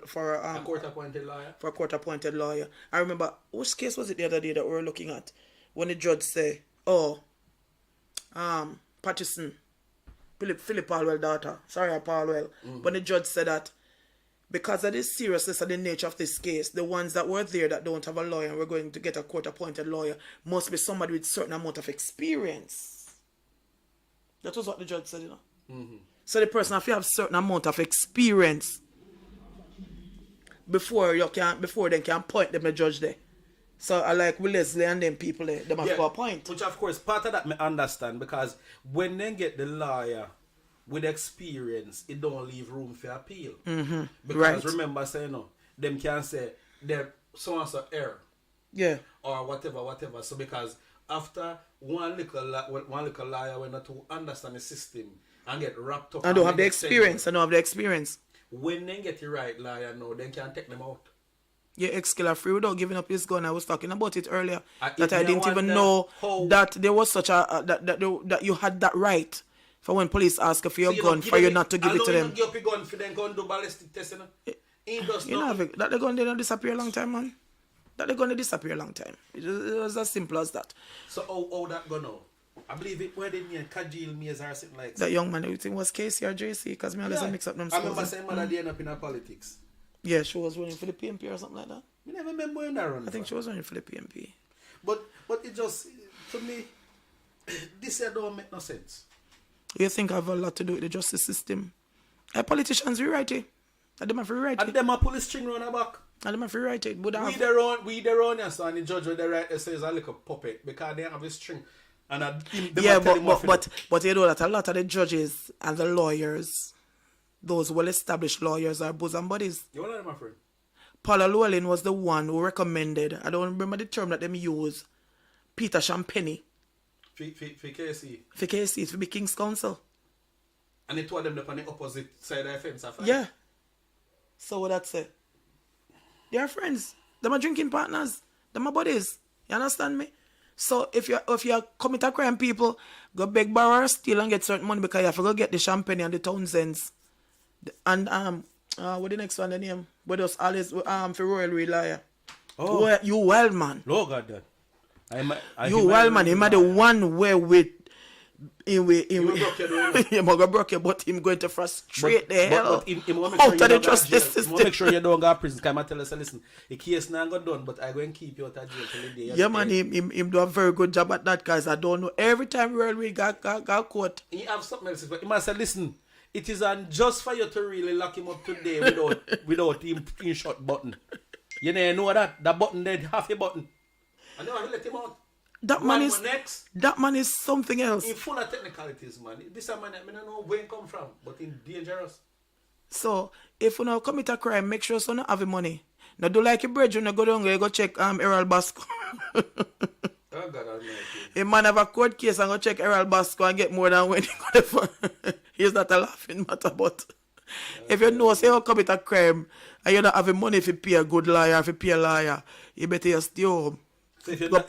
court appointed lawyer. For a court appointed lawyer. I remember which case was it the other day that we were looking at when the judge say, Patterson, Philip Palwell daughter. Sorry, Palwell. When the judge said that because of the seriousness and the nature of this case, the ones that were there that don't have a lawyer and we're going to get a court appointed lawyer must be somebody with certain amount of experience. That was what the judge said, you know. So the person have to have certain amount of experience before they can appoint them a judge there. So I like Will Leslie and them people there, them have to appoint. Which of course part of that me understand because when they get the lawyer with experience, it don't leave room for appeal. Because remember saying them can say they're so and so error. Yeah. Or whatever. So because after one little lawyer when not to understand the system and get wrapped up. I don't have the experience. When they get the right lawyer now, they can take them out. Yeah, ex-killer free without giving up his gun. I was talking about it earlier. That I didn't even know that there was such a that you had that right for when police ask for your gun for you not to give it to them. You give your gun for them go and do ballistic testing. That the gun didn't disappear a long time, man. That the gun disappear a long time. It was as simple as that. So how that gun now? I believe it where they mean Kajil Mays or something like that. That young man, everything was Casey or JC because me always mix up them. I remember saying mother they end up in politics. Yeah, she was running for the PMP or something like that. We never remember when that run. I think she was running for the PMP. But it just, to me, this here don't make no sense. You think I have a lot to do with the justice system? Politicians rewrite it. And them have to rewrite it. And them a pull the string round the back. And them have to rewrite it. But we their own yes, and the judge when they write it says a little puppet because they have a string. And but you know that a lot of the judges and the lawyers, those well-established lawyers, are bosom buddies. You want to know, my friend? Paula Llewellyn was the one who recommended, I don't remember the term that them use, Peter Champagne. For KC? For KC, for the King's Council. And they told them on the opposite side of the fence. Yeah. So what that say? They are friends. Them are drinking partners. Them are buddies. You understand me? So if you commit a crime, people go beg, borrow, steal and get certain money because you have to go get the Champagne and the Townsends. And what the next one the name? But us always for Royal Relier. Oh, you well man. Lord God that. You well man. Him are the one where with him gonna broke your but him going to frustrate the hell out of the justice system. Make sure you don't go to prison. Come and tell us, listen, the case now got done, but I go and keep you out of jail till the day. Yeah man, him do a very good job at that, guys. I don't know. Every time we got caught. He have something else. He must say, listen, it is unjust for you to really lock him up today without him shot button. You know that? That button there, half a button. And now I let him out. That man is something else. In full of technicalities, man. This a man, I don't know where he come from, but in dangerous. So, if you now commit a crime, make sure you don't have the money. Now do like your brethren, you go down there, you go check Errol Basco. Oh God Almighty. A man have a court case and go check Errol Basco and get more than when he got it for. He's not a laughing matter, but if you know, say you commit a crime and you don't have the money if you pay a good lawyer, if you pay a lawyer, you better just stay home. So go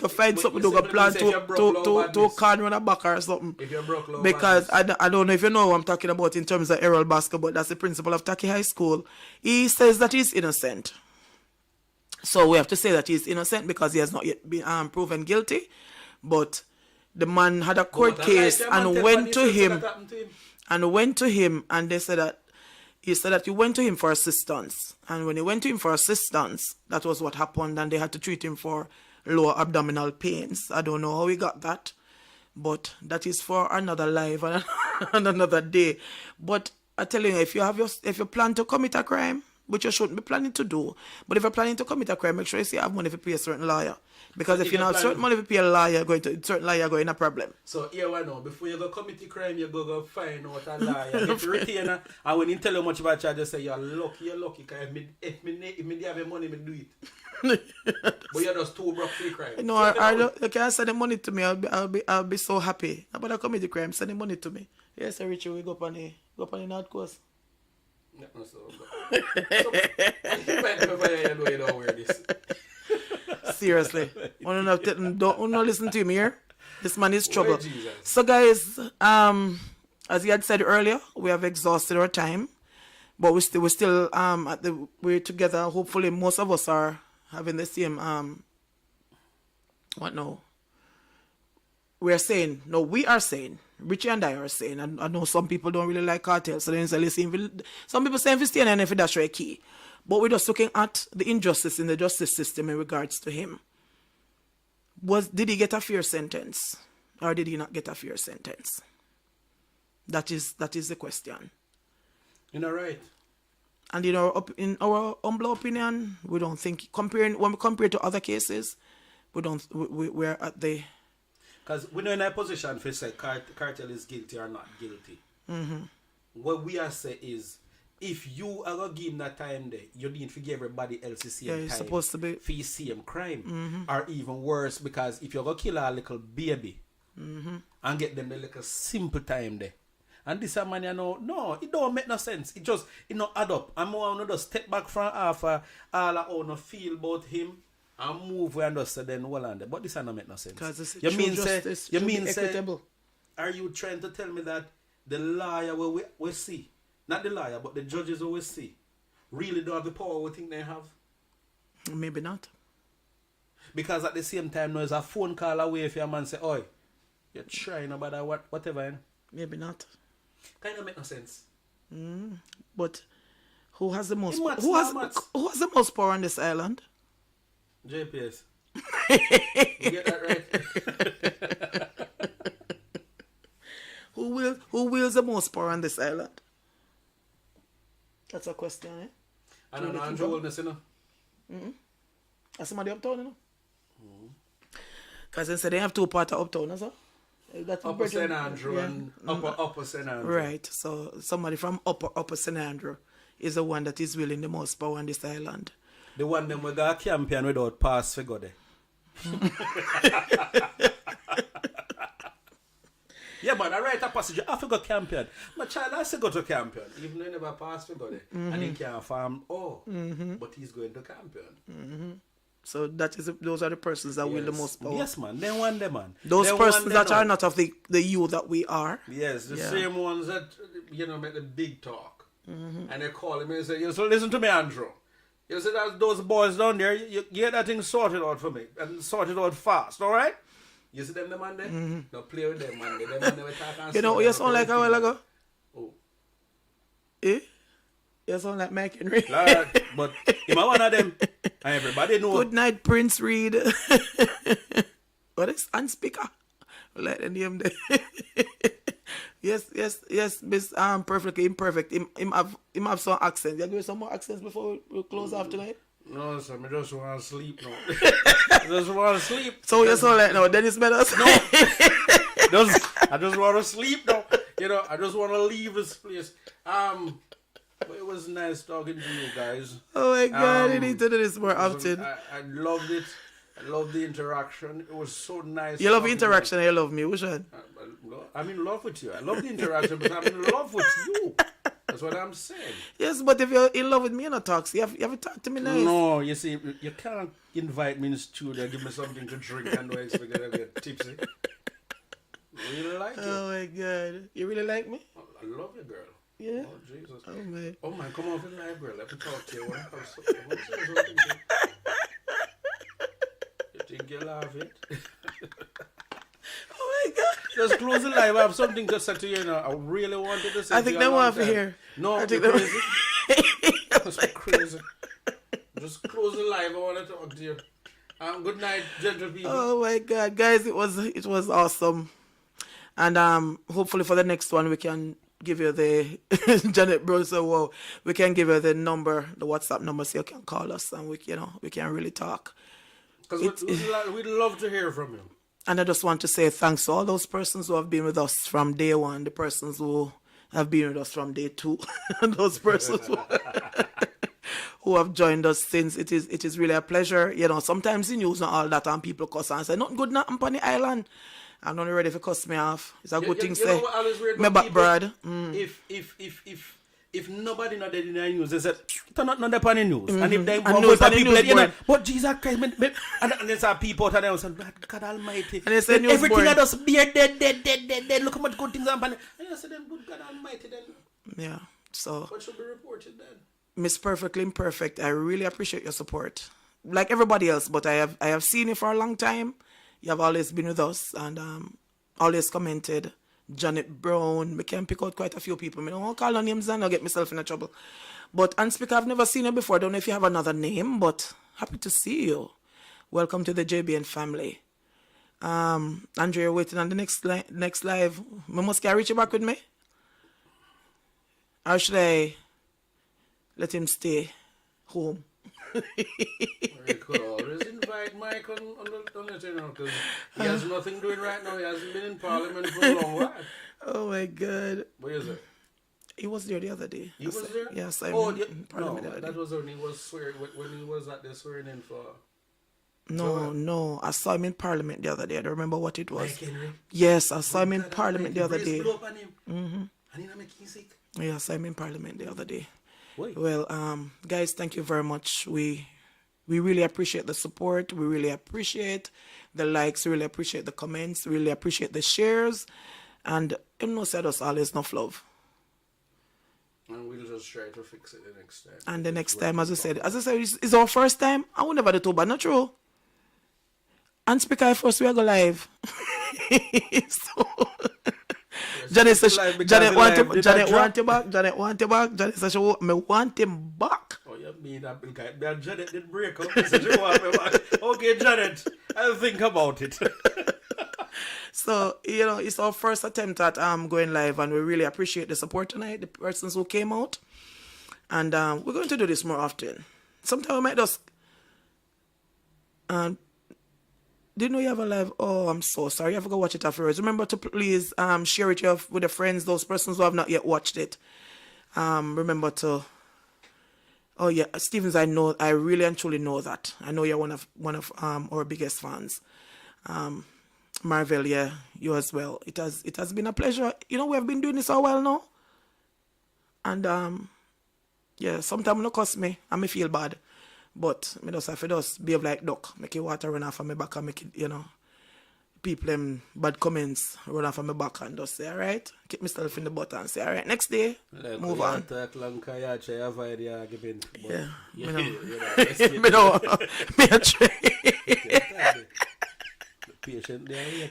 find something to go plan to can run a back or something. If you're broke, because I don't know if you know what I'm talking about in terms of Errol Basco, but that's the principal of Taki High School. He says that he's innocent. So we have to say that he's innocent because he has not yet been proven guilty. But the man had a court case and went to him. And they said that he said that you went to him for assistance. And when he went to him for assistance, that was what happened. And they had to treat him for lower abdominal pains. I don't know how he got that. But that is for another life and another day. But I tell you, if you plan to commit a crime, which you shouldn't be planning to do, but if you're planning to commit a crime, make sure you have money to pay a certain lawyer. Because if you don't have certain money to pay a lawyer, certain lawyer going a problem. So here we know, before you go commit a crime, you go find out a lawyer, get a retainer, and when you tell you much about charge, you say you're lucky, because if me have money, me do it. But you're just too broke for the crime. No, you can send the money to me, I'll be so happy. But I commit the crime, send the money to me. Yes, Richie, we go up on the North Coast. No, so you might never you don't wear this. Seriously. Don't listen to him here. This man is trouble. So guys, as he had said earlier, we have exhausted our time. But we're still we're together. Hopefully most of us are having the same we are saying, Richie and I are saying, and I know some people don't really like Kartel, so then some people say if stay and if that's right key. But we're just looking at the injustice in the justice system in regards to him. Did he get a fair sentence? Or did he not get a fair sentence? That is the question. You know, right. And in our humble opinion, we don't think, when we compare to other cases, we're at the... Because we're not in a position to say Kartel is guilty or not guilty. Mm-hmm. What we are saying is, if you are going to give him that time there, you need to give everybody else the same time supposed to be for the same crime. Or even worse, because if you're going to kill a little baby and get them the little simple time there, and this man, no, it don't make no sense. It don't add up. I'm more to just step back from all I want to feel about him and move where and just say then hold on there. But this don't make no sense. Because you mean say equitable. Are you trying to tell me that the lawyer we see, not the lawyer, but the judges we see, really don't have the power we think they have? Maybe not. Because at the same time, there's a phone call away if your man say, oi, you're trying about that, whatever. Maybe not. Kind of make no sense. But who has the most? Who has the most power on this island? JPS. You get that right? Who wields the most power on this island? That's a question, eh? I don't know, Andrew Wellness, you know. Are somebody uptown, you know? Because they say they have two parts of uptown, is that? Upper St. Andrew and Upper St. Andrew. Right, so somebody from Upper St. Andrew is the one that is wielding the most power on this island. The one them we got a champion without pass figure there. Yeah, man, I write a passage. I forgot champion. My child has to go to champion, even though he never passed figure there. And he can't farm but he's going to champion. So those are the persons that wield the most power. Yes, man. They want them, man. Those persons that are not of the you that we are. Yes, the same ones that, make the big talk. And they call him and say, so listen to me, Andrew. You see that those boys down there, you get that thing sorted out for me. And sorted out fast, all right? You see them, the man there? Don't play with them, man. Them man there, we talk and you sound like a while ago. Oh. Eh? You sound like Mike Henry. But him one of them. And everybody know. Good night, Prince Reed. What is unspeaker? Let the name there. yes, Miss perfectly imperfect. Him have some accents. You give me some more accents before we close off tonight? No, sir, I just want to sleep now. I just want to sleep. So you're so like now, Dennis Meadows? No. I just want to sleep now. You know, I just want to leave this place. But it was nice talking to you guys. Oh my God, you need to do this more often. I loved it. I love the interaction. It was so nice. You love the interaction and you love me. Which one? I'm in love with you. I love the interaction, but I'm in love with you. That's what I'm saying. Yes, but if you're in love with me, you not talk. So you have to talk to me nice. No, you see, you can't invite me in the studio, give me something to drink, and no expect to get tipsy. I really like you. Oh my God. You really like me? I love you, girl. Yeah. Oh, Jesus. Oh my. Come off in live, girl. Let me talk to you. I want to say something to you. You think you love it? Oh my God. Just close the live. I have something to say to you now. I really wanted to say I to think you they a long want to time. hear. No, I think you're they crazy. That's crazy. Just close the live. I want to talk to you. Good night, gentle people. Oh my God, guys, it was awesome. And hopefully for the next one we can give you the Janet Bro, so well, we can give you the number, the WhatsApp number, so you can call us and we can really talk. Because we'd love to hear from you. And I just want to say thanks to all those persons who have been with us from day one, the persons who have been with us from day two, and those persons who have joined us since. It is really a pleasure. You know, sometimes the news and all that and people cuss and say, nothing good nothing on the island. I'm not ready for cuss me off. It's a good thing say. My back, Brad. If nobody not dead in the news, they said, turn not the pan news. And if they And news, and the people, news you know, board. but Jesus Christ, and then some people out there saying, God Almighty. And they say news everything board. that does be dead. Look how much good things happen. And I said, then good God Almighty, then. Yeah. So What should be reported then? Miss Perfectly Imperfect, I really appreciate your support. Like everybody else, but I have seen you for a long time. You have always been with us and always commented. Janet Brown, we can pick out quite a few people. I don't want to call no names and I'll get myself in trouble. But Unspeaker, I've never seen you before. I don't know if you have another name, but happy to see you. Welcome to the JBN family. Andrea, waiting on the next live. Can I reach you back with me? Or should I let him stay home? We could always invite Mike on the channel because he has nothing doing right now. He hasn't been in Parliament for a long while. Oh my God. Where is it? He was there the other day. He was there? Yes, Parliament no, that was when he was swearing, when he was at the swearing in for... No. I saw him in Parliament the other day. I don't remember what it was. Mike Henry? Yes, I saw him in Parliament the other day. And he not make him sick? Yeah, I saw him in Parliament the other day. Wait. Well, guys, thank you very much. We really appreciate the support. We really appreciate the likes. We really appreciate the comments. We really appreciate the shares. And you know, said us always enough love. And we'll just try to fix it the next time. And the next time, as I said, it's our first time. I will never do too bad, not true. And speaker first, we are go live. So, Janet says, Janet want you back. Janet want you back. Janet says, me want him back. Oh, you mean that guy? Janet did break up. She said, you want me back. Okay, Janet, I'll think about it. So, you know, it's our first attempt at going live, and we really appreciate the support tonight, the persons who came out. And we're going to do this more often. Sometimes we might just... didn't know you have a live? Oh, I'm so sorry. I forgot to watch it afterwards. Remember to please share it with your friends, those persons who have not yet watched it. Remember to... Oh, yeah, Stevens, I really and truly know that. I know you're one of our biggest fans. Marvel, yeah, you as well. It has been a pleasure. You know, we have been doing this a while now. And, yeah, sometimes it cost me and me feel bad. But I just have to just behave like duck. Make it water run off of my back and make it, you know, people them bad comments run off of my back and just say, all right, keep myself in the butt and say, all right, next day, move on. Yeah. Me know. Me a try.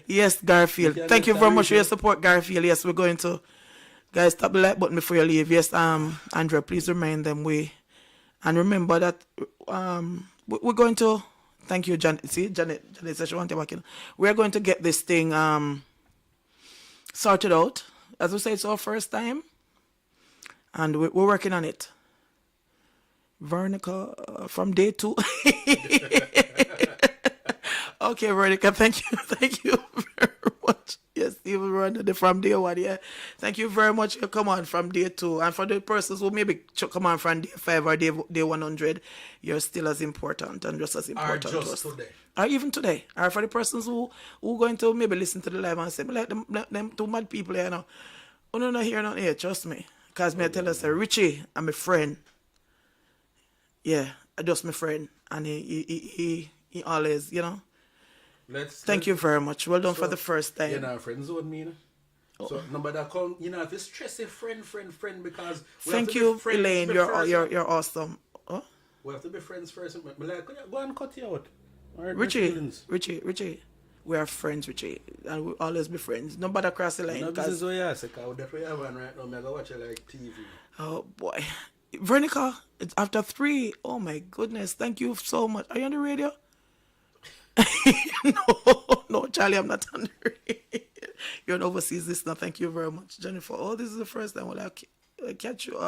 Yes, Garfield. Thank you very much for your support, Garfield. Yes, we're going to, guys, tap the like button before you leave. Yes, Andrea, please remind them and remember that we're going to, thank you, Janet. See, Janet says she wants to back in. We're going to get this thing sorted out. as we say, it's our first time, and we're working on it. Veronica, from day 2. Okay, Veronica, thank you very much. Yes, even Veronica from day 1, yeah. Thank you very much. You come on from day 2, and for the persons who maybe come on from day 5 or day 100, you're still as important and just as important Or to just us. today. Or even today. Or for the persons who going to maybe listen to the live and say, like them two mad people here now. Oh, no, not here, not here, trust me. Because me I tell us, Richie, I'm a friend. Yeah, just my friend. And he always, you know. Thank you very much. Well done for the first time. You're not friend zone me, you know? So nobody come, you know, if it's stressy friend, because thank you, Elaine. You're awesome. Oh? We have to be friends first. But like, go and cut you out. Richie, we are friends, Richie, and we'll always be friends. Nobody cross the line. No business what you say, because that's what you have on right now. I go watch it like TV. Oh boy, Veronica, it's after 3. Oh my goodness, thank you so much. Are you on the radio? No, Charlie, I'm not on the radio. You're an overseas listener. Thank you very much, Jennifer. Oh, this is the first time I catch you.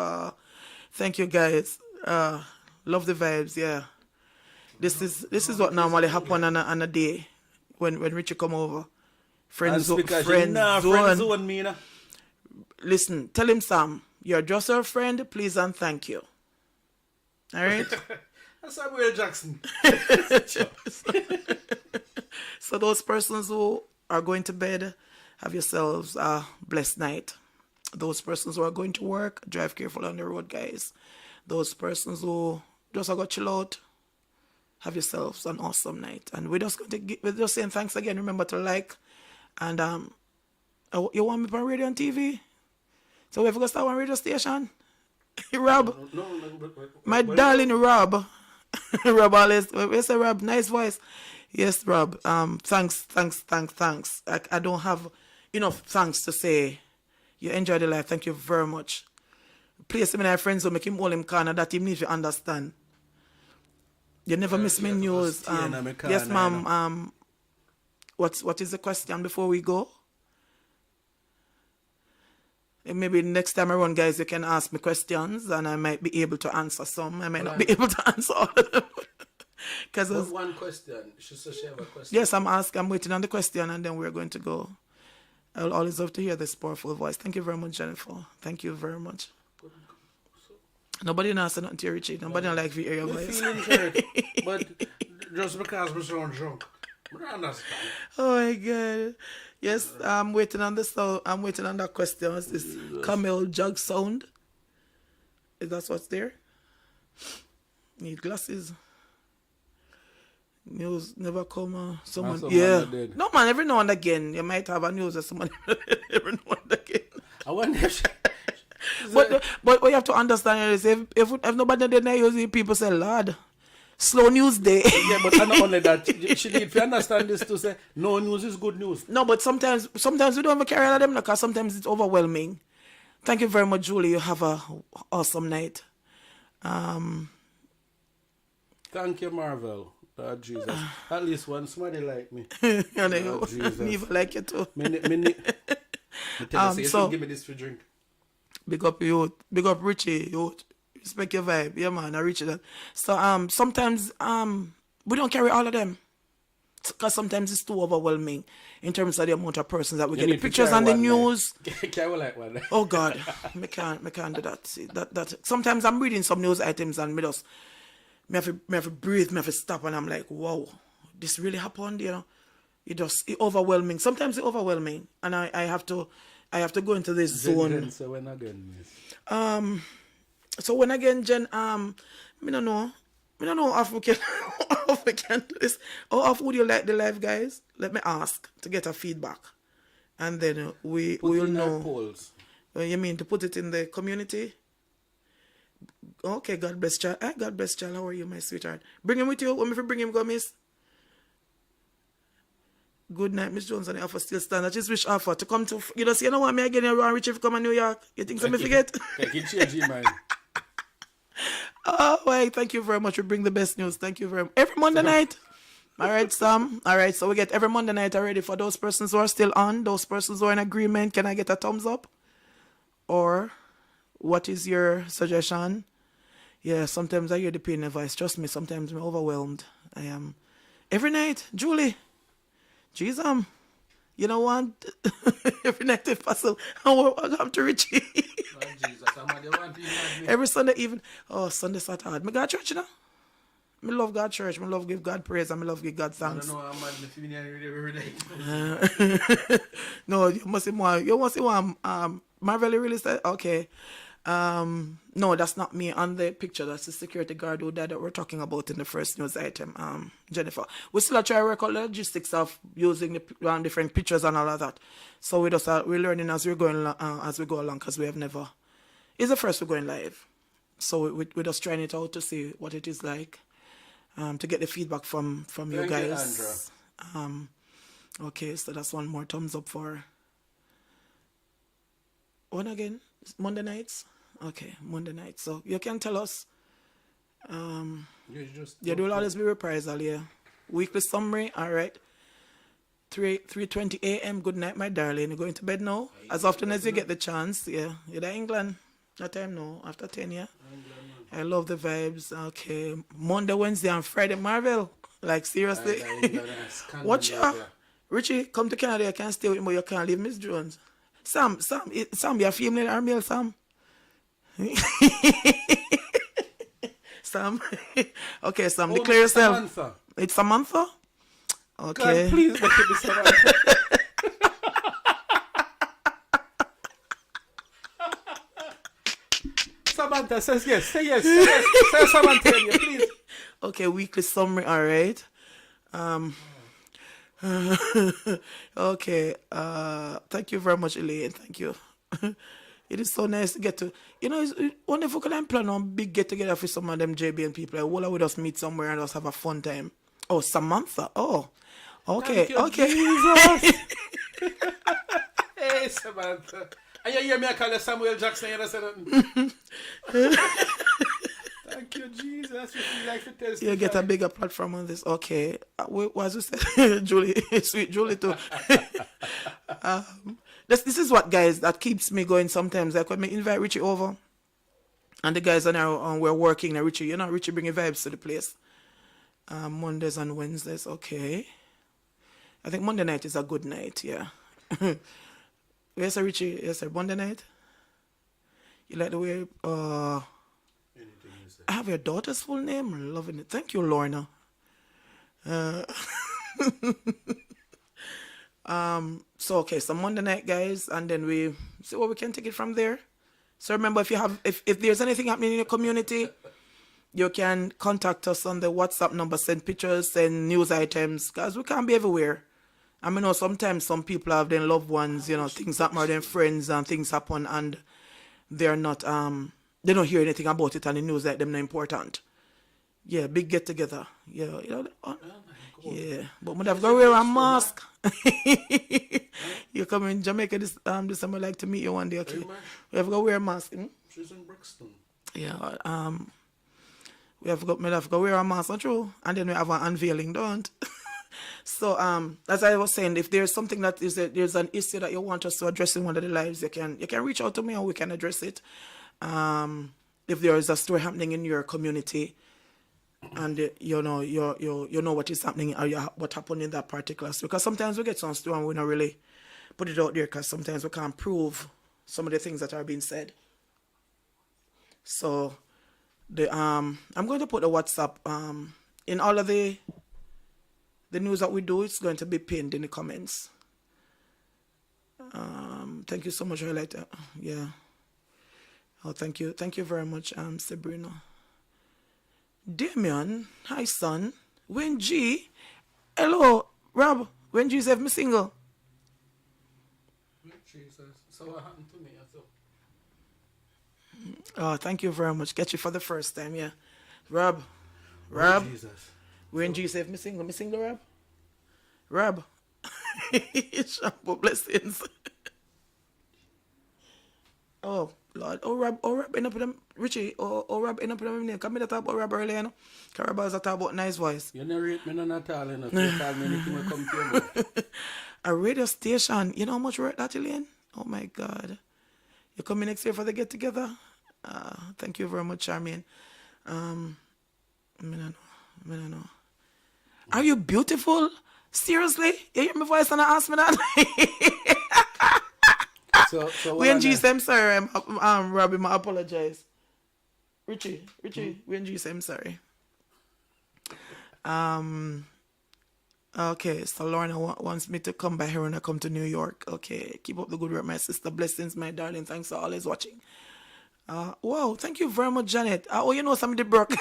Thank you, guys. Love the vibes. Yeah, this is what normally happen on a day when Richie come over. Friends zone. Me, nah. Listen, tell him, Sam, you're just our friend. Please and thank you. All right. That's Samuel Jackson. So those persons who are going to bed, have yourselves a blessed night. Those persons who are going to work, drive careful on the road, guys. Those persons who just are going to chill out, have yourselves an awesome night. And we're just saying thanks again. Remember to like, and you want me on radio and TV? So we're going to start one radio station. Rob, my darling Rob. Rob always, we say Rob, nice voice. Yes, Rob. Thanks. I don't have enough thanks to say. You enjoy the life. Thank you very much. Please, my friends, who make him all him corner that he needs to understand. You never miss me news. Yes, ma'am. What is the question before we go? Maybe next time around, guys, you can ask me questions, and I might be able to answer some. I might not be able to answer all of them. One question. She says she have a question. Yes, I'm waiting on the question, and then we're going to go. I will always love to hear this powerful voice. Thank you very much, Jennifer. Thank you very much. Nobody knows nothing to you, Richie. Nobody like to hear your voice. But just because we're so drunk. I understand. Oh my God. Yes, I'm waiting on this. I'm waiting on that question. What's this camel jug sound? Is that what's there? Need glasses. News never come. Someone, yeah. No man, every now and again you might have a news of someone every now and again. I wonder if but what you have to understand is if nobody did not use it, people say, Lord, slow news day. Yeah, but not only that, she need to understand this to say no news is good news. No, but sometimes we don't even carry all of them because sometimes it's overwhelming. Thank you very much, Julie. You have a awesome night. Thank you, Marvel. Lord Jesus. At least one somebody like me. Lord Jesus. Me even like you too. So give me this for drink. Big up you. Big up Richie. You respect your vibe. Yeah, man. I reach that. So sometimes we don't carry all of them because sometimes it's too overwhelming in terms of the amount of persons that we get. The pictures on the news. Carry like one. Oh God, me can't do that. See, that sometimes I'm reading some news items and me have to breathe, me have to stop, and I'm like, wow, this really happened, you know. It's overwhelming. Sometimes it's overwhelming, and I have to go into this zone. So when again, miss? So when again, Jen, me don't know if we can do this. Or if would you like the live, guys? Let me ask to get a feedback, and then we will know. Polls. You mean to put it in the community? Okay, God bless child. God bless child. How are you, my sweetheart? Bring him with you. When we bring him, go, miss. Good night, Miss Jones, and the offer still stand. I just wish offer to come to, see, you know what, me again, you're Rich if come to New York. You think something forget? Thank you, change your mind. Oh, wait, thank you very much. We bring the best news. Thank you very much. Every Monday night. All right, Sam. All right, so we get every Monday night already for those persons who are still on, those persons who are in agreement. Can I get a thumbs up? what is your suggestion? Yeah, sometimes I hear the pain in the voice. Trust me, sometimes I'm overwhelmed. I am. Every night, Julie. Jeez, you know what? Every night if possible, I come to Richie. Oh, Jesus, Every Sunday even. Oh, Sunday start hard. Me go to church, you know? Me love God church. Me love give God praise and me love give God thanks. I don't know how much every day. No, you must see more. You must see one. Marvel really said, okay. No, that's not me on the picture. That's the security guard who died that we're talking about in the first news item. Jennifer, we still try to work out the logistics of using the different pictures and all of that. So we're learning as we're going as we go along because we have never. It's the first we're going live, so we're just trying it out to see what it is like. To get the feedback from you guys. Okay, so that's one more thumbs up for. One again, Monday nights. Okay, Monday nights. So you can tell us. There will always be reprisal, yeah. Weekly summary, all right. 3:20 a.m. Good night, my darling. You're going to bed now. As often as you get the chance, yeah. You're in England. That time no, after 10, yeah. I love the vibes. Okay, Monday, Wednesday, and Friday, Marvel. Like seriously, watch out, Richie. Come to Canada. You can stay with me, but you can't leave Miss Jones. Sam, you're female or male, Sam? Sam. Okay, Sam, declare yourself. Samantha. It's Samantha. Okay. God, please make it be Samantha. Samantha says yes. Say yes. Say Samantha, please. Okay, weekly summary. All right. Okay. Thank you very much, Elaine. Thank you. It is so nice to get to. It's wonderful. Can I plan on big get together for some of them JBN people? Like, well, I would just meet somewhere and just have a fun time. Oh, Samantha. Oh, okay. Okay. Jesus. Hey, Samantha. And you hear me call you Samuel Jackson, you understand nothing? Thank you, Jesus. You feel like to testify. You get a bigger platform on this. Okay. What was you said? Julie. Sweet Julie too. This is what, guys, that keeps me going sometimes. Like when I invite Richie over and the guys are now we're working now, Richie, Richie bringing vibes to the place. Mondays and Wednesdays, okay. I think Monday night is a good night, yeah. Yes, sir, Richie. Yes, sir. Monday night. You like the way? Anything you say. I have your daughter's full name. I'm loving it. Thank you, Lorna. So okay, so Monday night, guys, and then we see what we can take it from there. So remember, if there's anything happening in your community, you can contact us on the WhatsApp number. Send pictures, send news items, guys. We can't be everywhere. I mean, sometimes some people have their loved ones, things happen with their friends and things happen and they're not, they don't hear anything about it and the news like them not important. Yeah, big get together. Yeah, yeah, but we have got to wear a mask. You come in Jamaica this summer, like to meet you one day, okay? We have got to wear a mask. She's in Brixton. Yeah, we have got to wear a mask, not true? And then we have an unveiling, don't? So, as I was saying, if there's something that there's an issue that you want us to address in one of the lives, you can reach out to me and we can address it. If there is a story happening in your community, and you know what is happening or what happened in that particular story, because sometimes we get some story and we don't really put it out there because sometimes we can't prove some of the things that are being said. So, I'm going to put the WhatsApp in all of the news that we do. It's going to be pinned in the comments. Thank you so much. I like that. Yeah. Oh, thank you. Thank you very much, Sabrina. Damien, hi son. When G, hello, Rob. When G have me single. Jesus. So what happened to me? Oh, thank you very much. Get you for the first time, yeah. Rob. Jesus. When G have me single. Me single, Rob? Rob. Shampoo blessings. Oh, Lord. Oh, Rob end up with them. Richie, Rob end up with them name. Come here to talk about Rob earlier, you know? Because Rob has a talk about nice voice. You narrate me none at all, you know. You tell me anything will come to your mouth. A radio station. You know how much work that, Elaine? Oh, my God. You coming next year for the get-together? Thank you very much, Charmaine. I don't know. Are you beautiful? Seriously? You hear my voice and I ask me that? So We and GC, I'm sorry. Robbie, I apologize. Richie, we and GC, I'm sorry. Okay, so Lorna wants me to come by here when I come to New York. Okay, keep up the good work, my sister. Blessings, my darling. Thanks for always watching. Wow, thank you very much, Janet. Oh, you know somebody broke.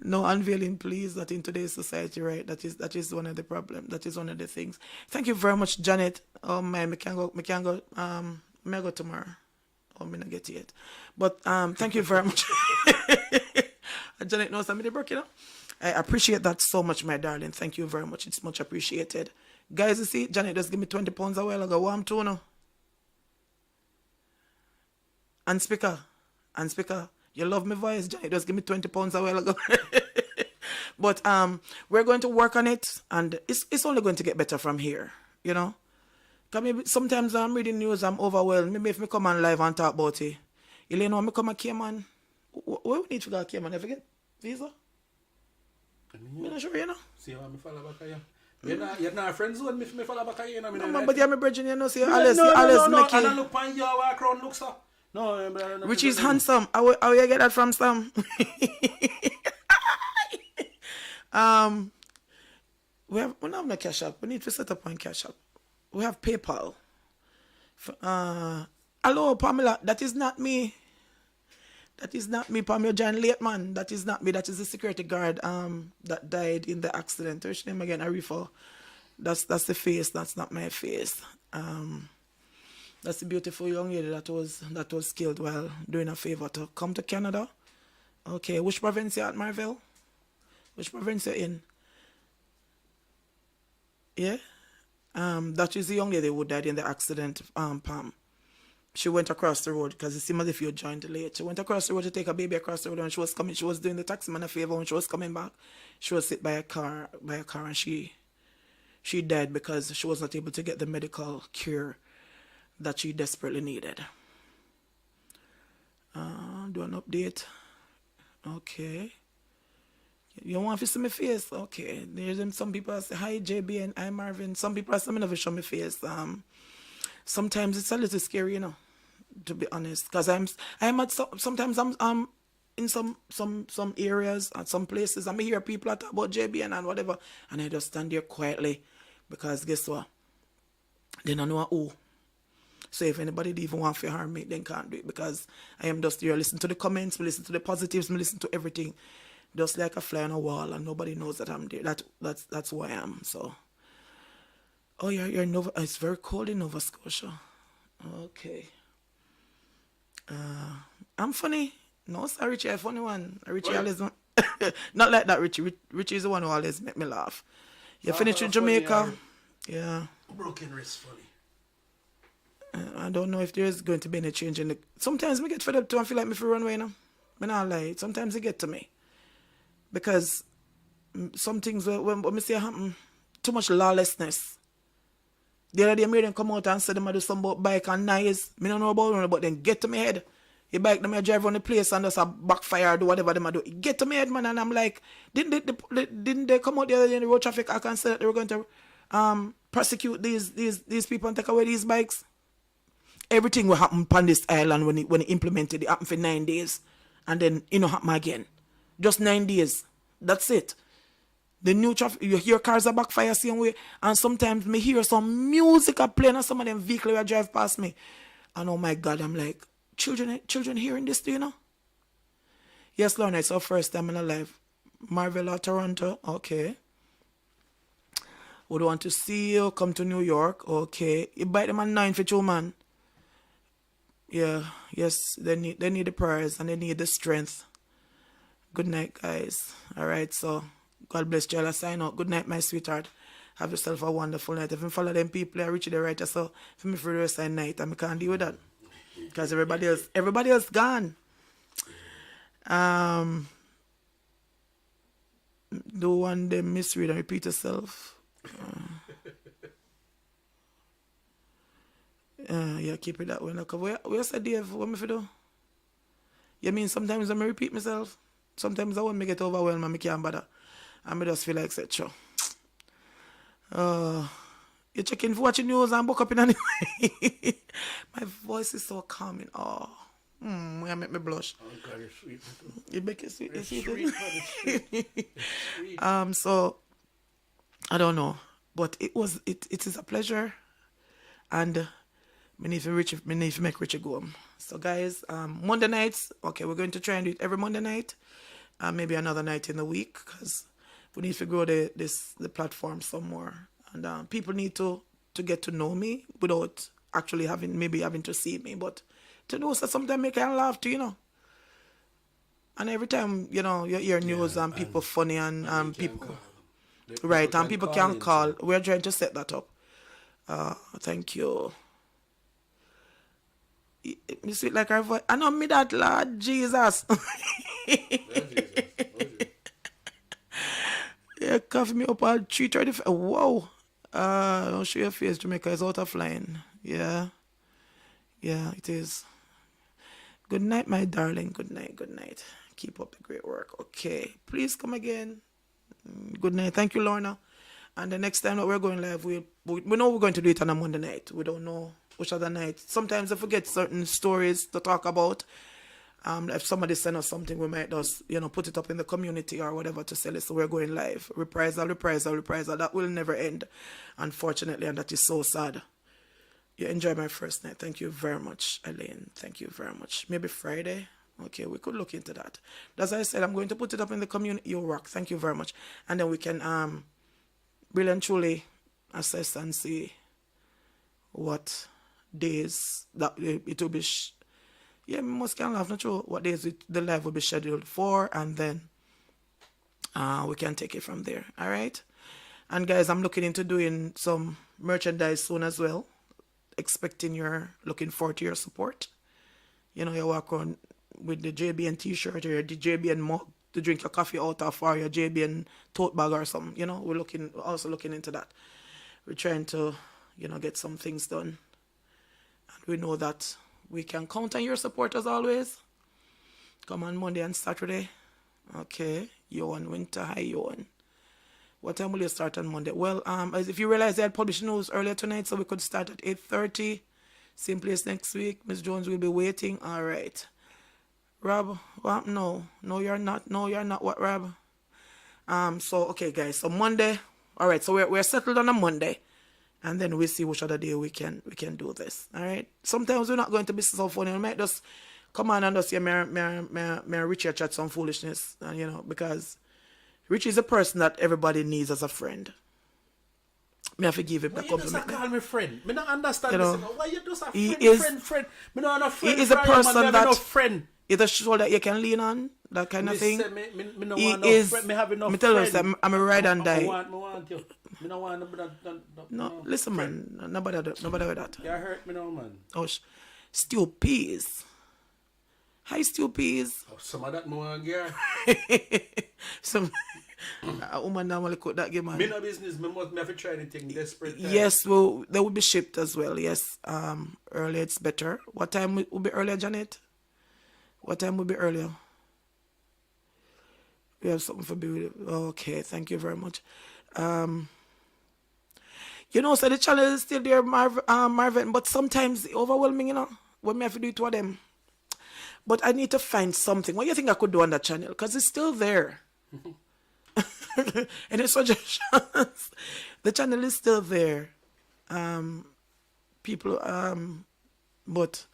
No unveiling, please. Not in today's society, right? That is one of the problems. That is one of the things. Thank you very much, Janet. Oh my, me can go. May I go tomorrow? Oh, me not get it yet. But thank you very much. Janet knows somebody broke, you know. I appreciate that so much, my darling. Thank you very much. It's much appreciated. Guys, you see, Janet just give me 20 pounds a while ago. What I'm doing now? And speaker, you love my voice, Janet just give me 20 pounds a while ago. But we're going to work on it, and it's only going to get better from here, you know. Cause maybe sometimes I'm reading news, I'm overwhelmed. Maybe if me come on live and talk about it, you know, me come a Cayman. What we need to go to Cayman? I forget visa. I'm not sure, you know. See how I follow back here. You're not friends with me if I follow back here. No, man, but you're my brethren, you know. See, No, Alice, and I Mickey. look on you, walk around, look so. No, Richie's handsome. How you get that from Sam? We don't have no cash app. We need to set up on cash app. We have PayPal. Hello, Pamela. That is not me. That is not me, Pamela John late man. That is not me. That is the security guard that died in the accident. What's your name again? Arifa. That's the face. That's not my face. That's the beautiful young lady that was killed while doing a favor to come to Canada. Okay, which province you at, Marvel? Which province you in? Yeah? That is the young lady who died in the accident, Pam. She went across the road because it seemed as if you joined late. She went across the road to take a baby across the road, and she was coming. She was doing the taxi man a favor. When she was coming back, she was hit by a car, and she died because she was not able to get the medical care that she desperately needed. Do an update. Okay. You want to see my face? Okay. There's some people say, hi JBN, hi Marvin. Some people say, I never show my face. Sometimes it's a little scary, you know, to be honest. Because sometimes I'm in some areas and some places, I hear people talk about JBN and whatever, and I just stand there quietly because guess what? They don't know who. So if anybody even want to harm me, then can't do it because I am just here. Listen to the comments, listen to the positives, listen to everything. Just like a fly on a wall, and nobody knows that I'm there. That's who I am. So, oh, you're in Nova. It's very cold in Nova Scotia. Okay. I'm funny. No, sorry, Richie. I'm funny one. Richie always not like that. Richie is the one who always make me laugh. You finished with Jamaica. Yeah. Broken wrist funny. I don't know if there's going to be any change in the. Sometimes I get fed up too and feel like me for run away now. I'm not lie. Sometimes it get to me. Because some things when me see happen, too much lawlessness. The other day, I made them come out and say them I do some about bike and knives. Me don't know about them, but then get to my head. You bike them, I drive around the place and just a backfire, do whatever them I do. Get to my head, man, and I'm like, didn't they come out the other day in the road traffic act and say that they were going to prosecute these people and take away these bikes? Everything will happen on this island when it implemented. It happened for 9 days, and then it happen again. Just 9 days. That's it. The new traffic, you hear cars are backfire same way, and sometimes me hear some music playing on some of them vehicles that drive past me, and oh my God, I'm like, children hearing this, do you know? Yes, Lorna, it's our first time in our life. Marvel at Toronto, okay. Would want to see you come to New York, okay. You bite them at 9 for 2, man. Yeah, yes, they need the prayers and they need the strength. Good night, guys. All right, so God bless you. I'll sign out. Good night, my sweetheart. Have yourself a wonderful night. If you follow them people, I reach the right, so for me for the rest of the night, I can't deal with that because everybody else gone. Do one day misread and repeat yourself. Yeah, keep it that way. Like, where said Dave? What me fi do? You mean sometimes I may repeat myself? Sometimes I want me get overwhelmed and I can't bother. And I just feel like such sure. You're checking for watching news and book up in anyway. My voice is so calming. Oh. I make me blush. Oh God, it's sweet. You make it sweet. It's sweet, man, it's sweet. It's sweet. So I don't know. But it is a pleasure. And me need to make Richard go home. So guys, Monday nights, okay, we're going to try and do it every Monday night. Maybe another night in the week, because we need to grow the platform some more. And people need to get to know me without actually having to see me, but to know that sometimes I can laugh too, you know. And every time, you know, you hear news and people funny and people right, and people can call. We're trying to set that up. Thank you. You see, like our voice. I know me that, Lord Jesus. Yeah, coffee me up at 3:35. Whoa. Don't show your face. Jamaica is out of line. Yeah. Yeah, it is. Good night, my darling. Good night. Good night. Keep up the great work. Okay. Please come again. Good night. Thank you, Lorna. And the next time that we're going live, we know we're going to do it on a Monday night. We don't know which other night. Sometimes I forget certain stories to talk about. If somebody send us something, we might just, you know, put it up in the community or whatever to sell it. So we're going live. Reprisal. That will never end, unfortunately, and that is so sad. You enjoy my first night. Thank you very much, Elaine. Thank you very much. Maybe Friday. Okay, we could look into that. As I said, I'm going to put it up in the community. You rock. Thank you very much. And then we can really and truly assess and see what days that it will be. Yeah, most can laugh. Not sure what days the live will be scheduled for, and then we can take it from there. All right. And guys, I'm looking into doing some merchandise soon as well. Looking forward to your support. You know, you walk around with the JBN t-shirt or the JBN mug to drink your coffee out of, or your JBN tote bag or something. You know, we're also looking into that. We're trying to, you know, get some things done. And we know that we can count on your support as always. Come on Monday and Saturday. Okay. Yohan Winter. Hi, Yohan. What time will you start on Monday? Well, as if you realize I had published news earlier tonight, so we could start at 8:30. Same place next week. Miss Jones will be waiting. All right. Rob, what? No, you're not. No, you're not. What, Rob? So okay, guys. So Monday. All right. So we're settled on a Monday, and then we see which other day we can do this. All right. Sometimes we're not going to be so funny. We might just come on and just hear me Richard chat some foolishness, and you know, because Richie is a person that everybody needs as a friend. Me have to give him the compliment. Why you just call me friend? Me not understand You know, this. Why you just a he friend? Me not a friend. He is a person that friend. is a shoulder you can lean on, that kind of thing. Me no He want is. no friend. Me have enough Me tell you, friend. I'm a ride and die. Me want you. Me no want No, listen, man. Nobody with that. You hurt me now, man. Oh, stew peas. Hi, stew peas. Oh, some of that me want girl. Some a woman normally cook that game, man. Me no business. Me have to try anything desperate time. Yes, well, they will be shipped as well. Yes, earlier it's better. What time will be earlier, Janet? What time will be earlier? We have something for beauty. Okay, thank you very much. You know, so the channel is still there, Marvin, but sometimes it's overwhelming, you know, when we have to do it to them. But I need to find something. What do you think I could do on that channel? Because it's still there. Any suggestions? The channel is still there. People, but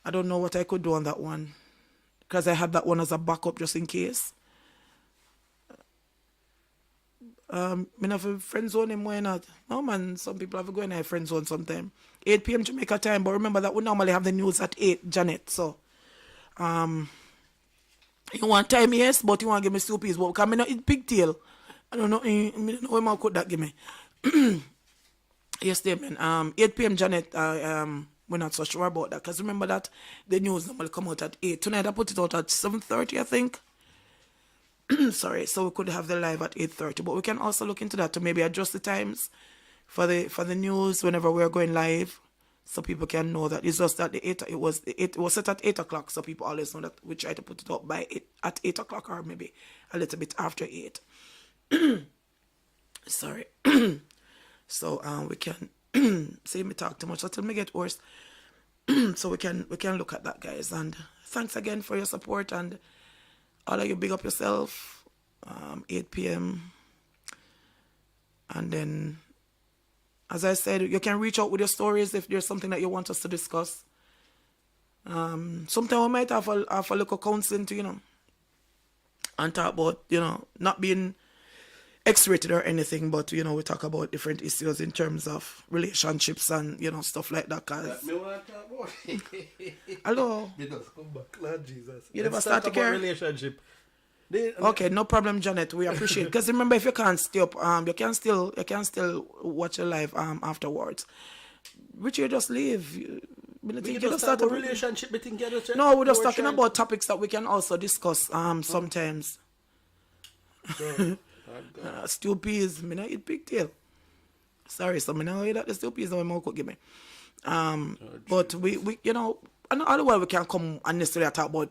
I don't know what I could do on that one. Because I had that one as a backup just in case. Me have a friend zone him, why not? No man, some people have to go in a friend zone sometime. 8 p.m. Jamaica time, but remember that we normally have the news at 8, Janet. So you want time, yes, but you want to give me soup peas, but because I not eat pigtail. I don't know, I don't know where could that give me. Yes, dear man. 8 p.m. Janet, we're not so sure about that, because remember that the news normally come out at 8. Tonight I put it out at 7:30, I think. Sorry, so we could have the live at 8:30, but we can also look into that to maybe adjust the times for the news whenever we're going live, so people can know that it's just that it was set at 8 o'clock, so people always know that we try to put it up by at 8 o'clock or maybe a little bit after 8. Sorry. So we can see me talk too much until me get worse. So we can look at that, guys. And thanks again for your support, and all of you big up yourself. 8 p.m. And then, as I said, you can reach out with your stories if there's something that you want us to discuss. Sometimes we might have a little counseling to, and talk about, not being X-rated or anything, but, we talk about different issues in terms of relationships and, stuff like that. Cause Me want to talk about hello? Me just come back, Lord Jesus. You never Let's start talk to care? about relationship. Okay, no problem, Janet. We appreciate it. Because remember, if you can't stay up, you can still watch your live afterwards. Richie, you just leave. We just start a relationship between together. No, we're just talking about topics that we can also discuss sometimes. So, Stew peas, me not eat pigtail. Sorry, so me not eat that the stew peas that my mom could give me. But we and otherwise we can come unnecessarily talk about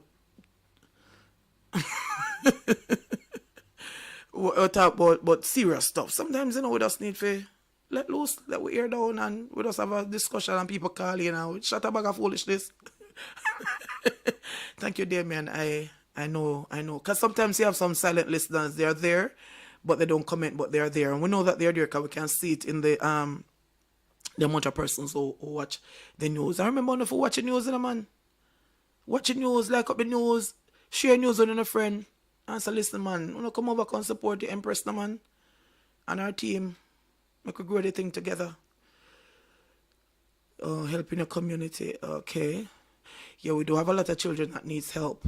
we talk about serious stuff. Sometimes we just need to let loose, let we ear down, and we just have a discussion and people call shut a bag of foolishness. Thank you, Damien. I know. Because sometimes you have some silent listeners. They're there, but they don't comment, but they're there. And we know that they're there because we can see it in the amount of persons who watch the news. I remember if you watch the news, man. Watch the news, like up the news, share news with a friend. And say, listen, man, we come over and support the Empress, man, and our team. We could grow the thing together. Helping the community. Okay. Yeah, we do have a lot of children that needs help.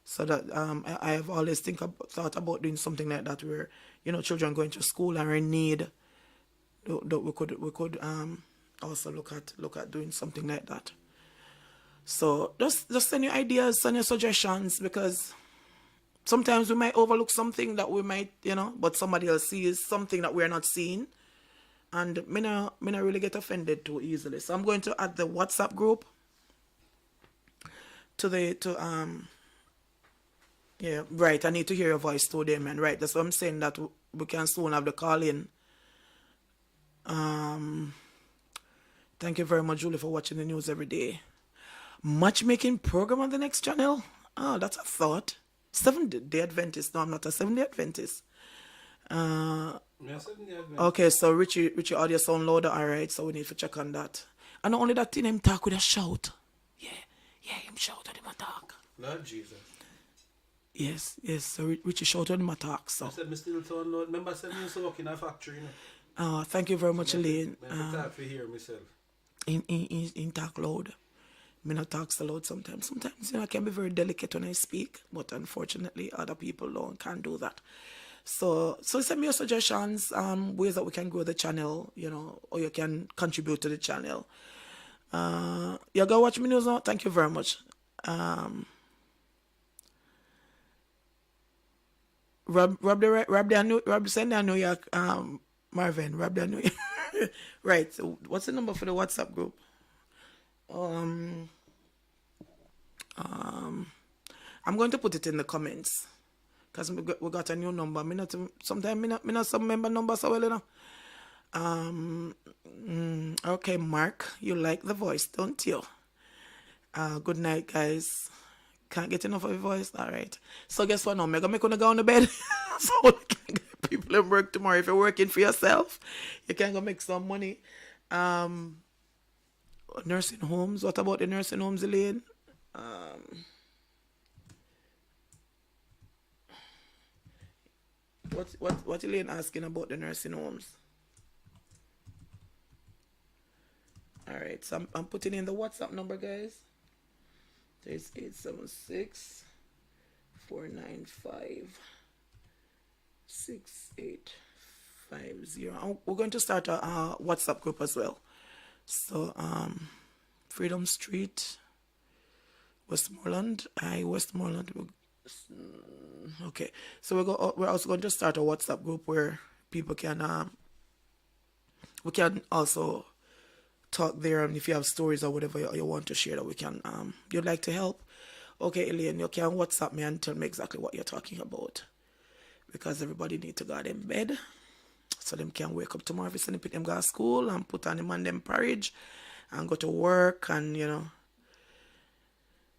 So that I have always thought about doing something like that where, children going to school and are in need. We could also look at doing something like that. So just send your ideas, send your suggestions, because sometimes we might overlook something that we might, but somebody else sees something that we're not seeing. And me not really get offended too easily. So I'm going to add the WhatsApp group yeah, right. I need to hear your voice too, Damien. Right. That's what I'm saying, that we can soon have the call in. Thank you very much, Julie, for watching the news every day. Matchmaking program on the next channel? Oh, that's a thought. 7-day Adventist. No, I'm not a 7-day Adventist. Okay, so Richie audio sound louder. Alright, so we need to check on that. And not only that, him talk with a shout. Yeah, him shout at him attack. Lord Jesus. Yes, so Richie shouted him attack. So. I said, me still sound loud. Remember, I said, me used to work in a factory, thank you very much, Elaine. I talk for hear myself. In talk loud. Me not talk so loud sometimes. Sometimes, I can be very delicate when I speak, but unfortunately, other people can't do that. So send me your suggestions, ways that we can grow the channel, or you can contribute to the channel. You go watch me news now. Thank you very much. Rob send down New York, Marvin, Rob down New York. Right. So what's the number for the WhatsApp group? I'm going to put it in the comments. Because we got a new number. Sometimes I not some member number so well, Okay, Mark, you like the voice, don't you? Good night, guys. Can't get enough of your voice? Alright. So guess what now? I'm going to go on the bed. So we can get people in work tomorrow. If you're working for yourself, you can go make some money. Nursing homes. What about the nursing homes, Elaine? What Elaine asking about the nursing homes? Alright, so I'm putting in the WhatsApp number, guys. There's 876 495 6850. We're going to start a WhatsApp group as well. So Freedom Street, Westmoreland. Westmoreland. Okay, so we're also going to start a WhatsApp group where people can we can also talk there, and if you have stories or whatever you want to share that we can, you'd like to help. Okay, Elaine, you can WhatsApp me and tell me exactly what you're talking about. Because everybody need to go in bed. So them can wake up tomorrow if it's pick them go to school and put on them and them porridge and go to work and, you know.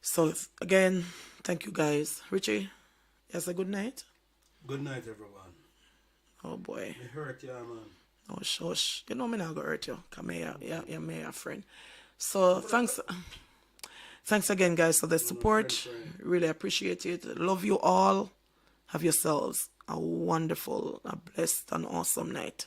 So, again, thank you guys. Richie, yes, a good night? Good night, everyone. Oh, boy. It hurt you, man. Oh, shush. You know me not going to hurt you. Because you're my friend. So, thanks. Thanks again, guys, for the support. Really appreciate it. Love you all. Have yourselves a wonderful, a blessed, and awesome night.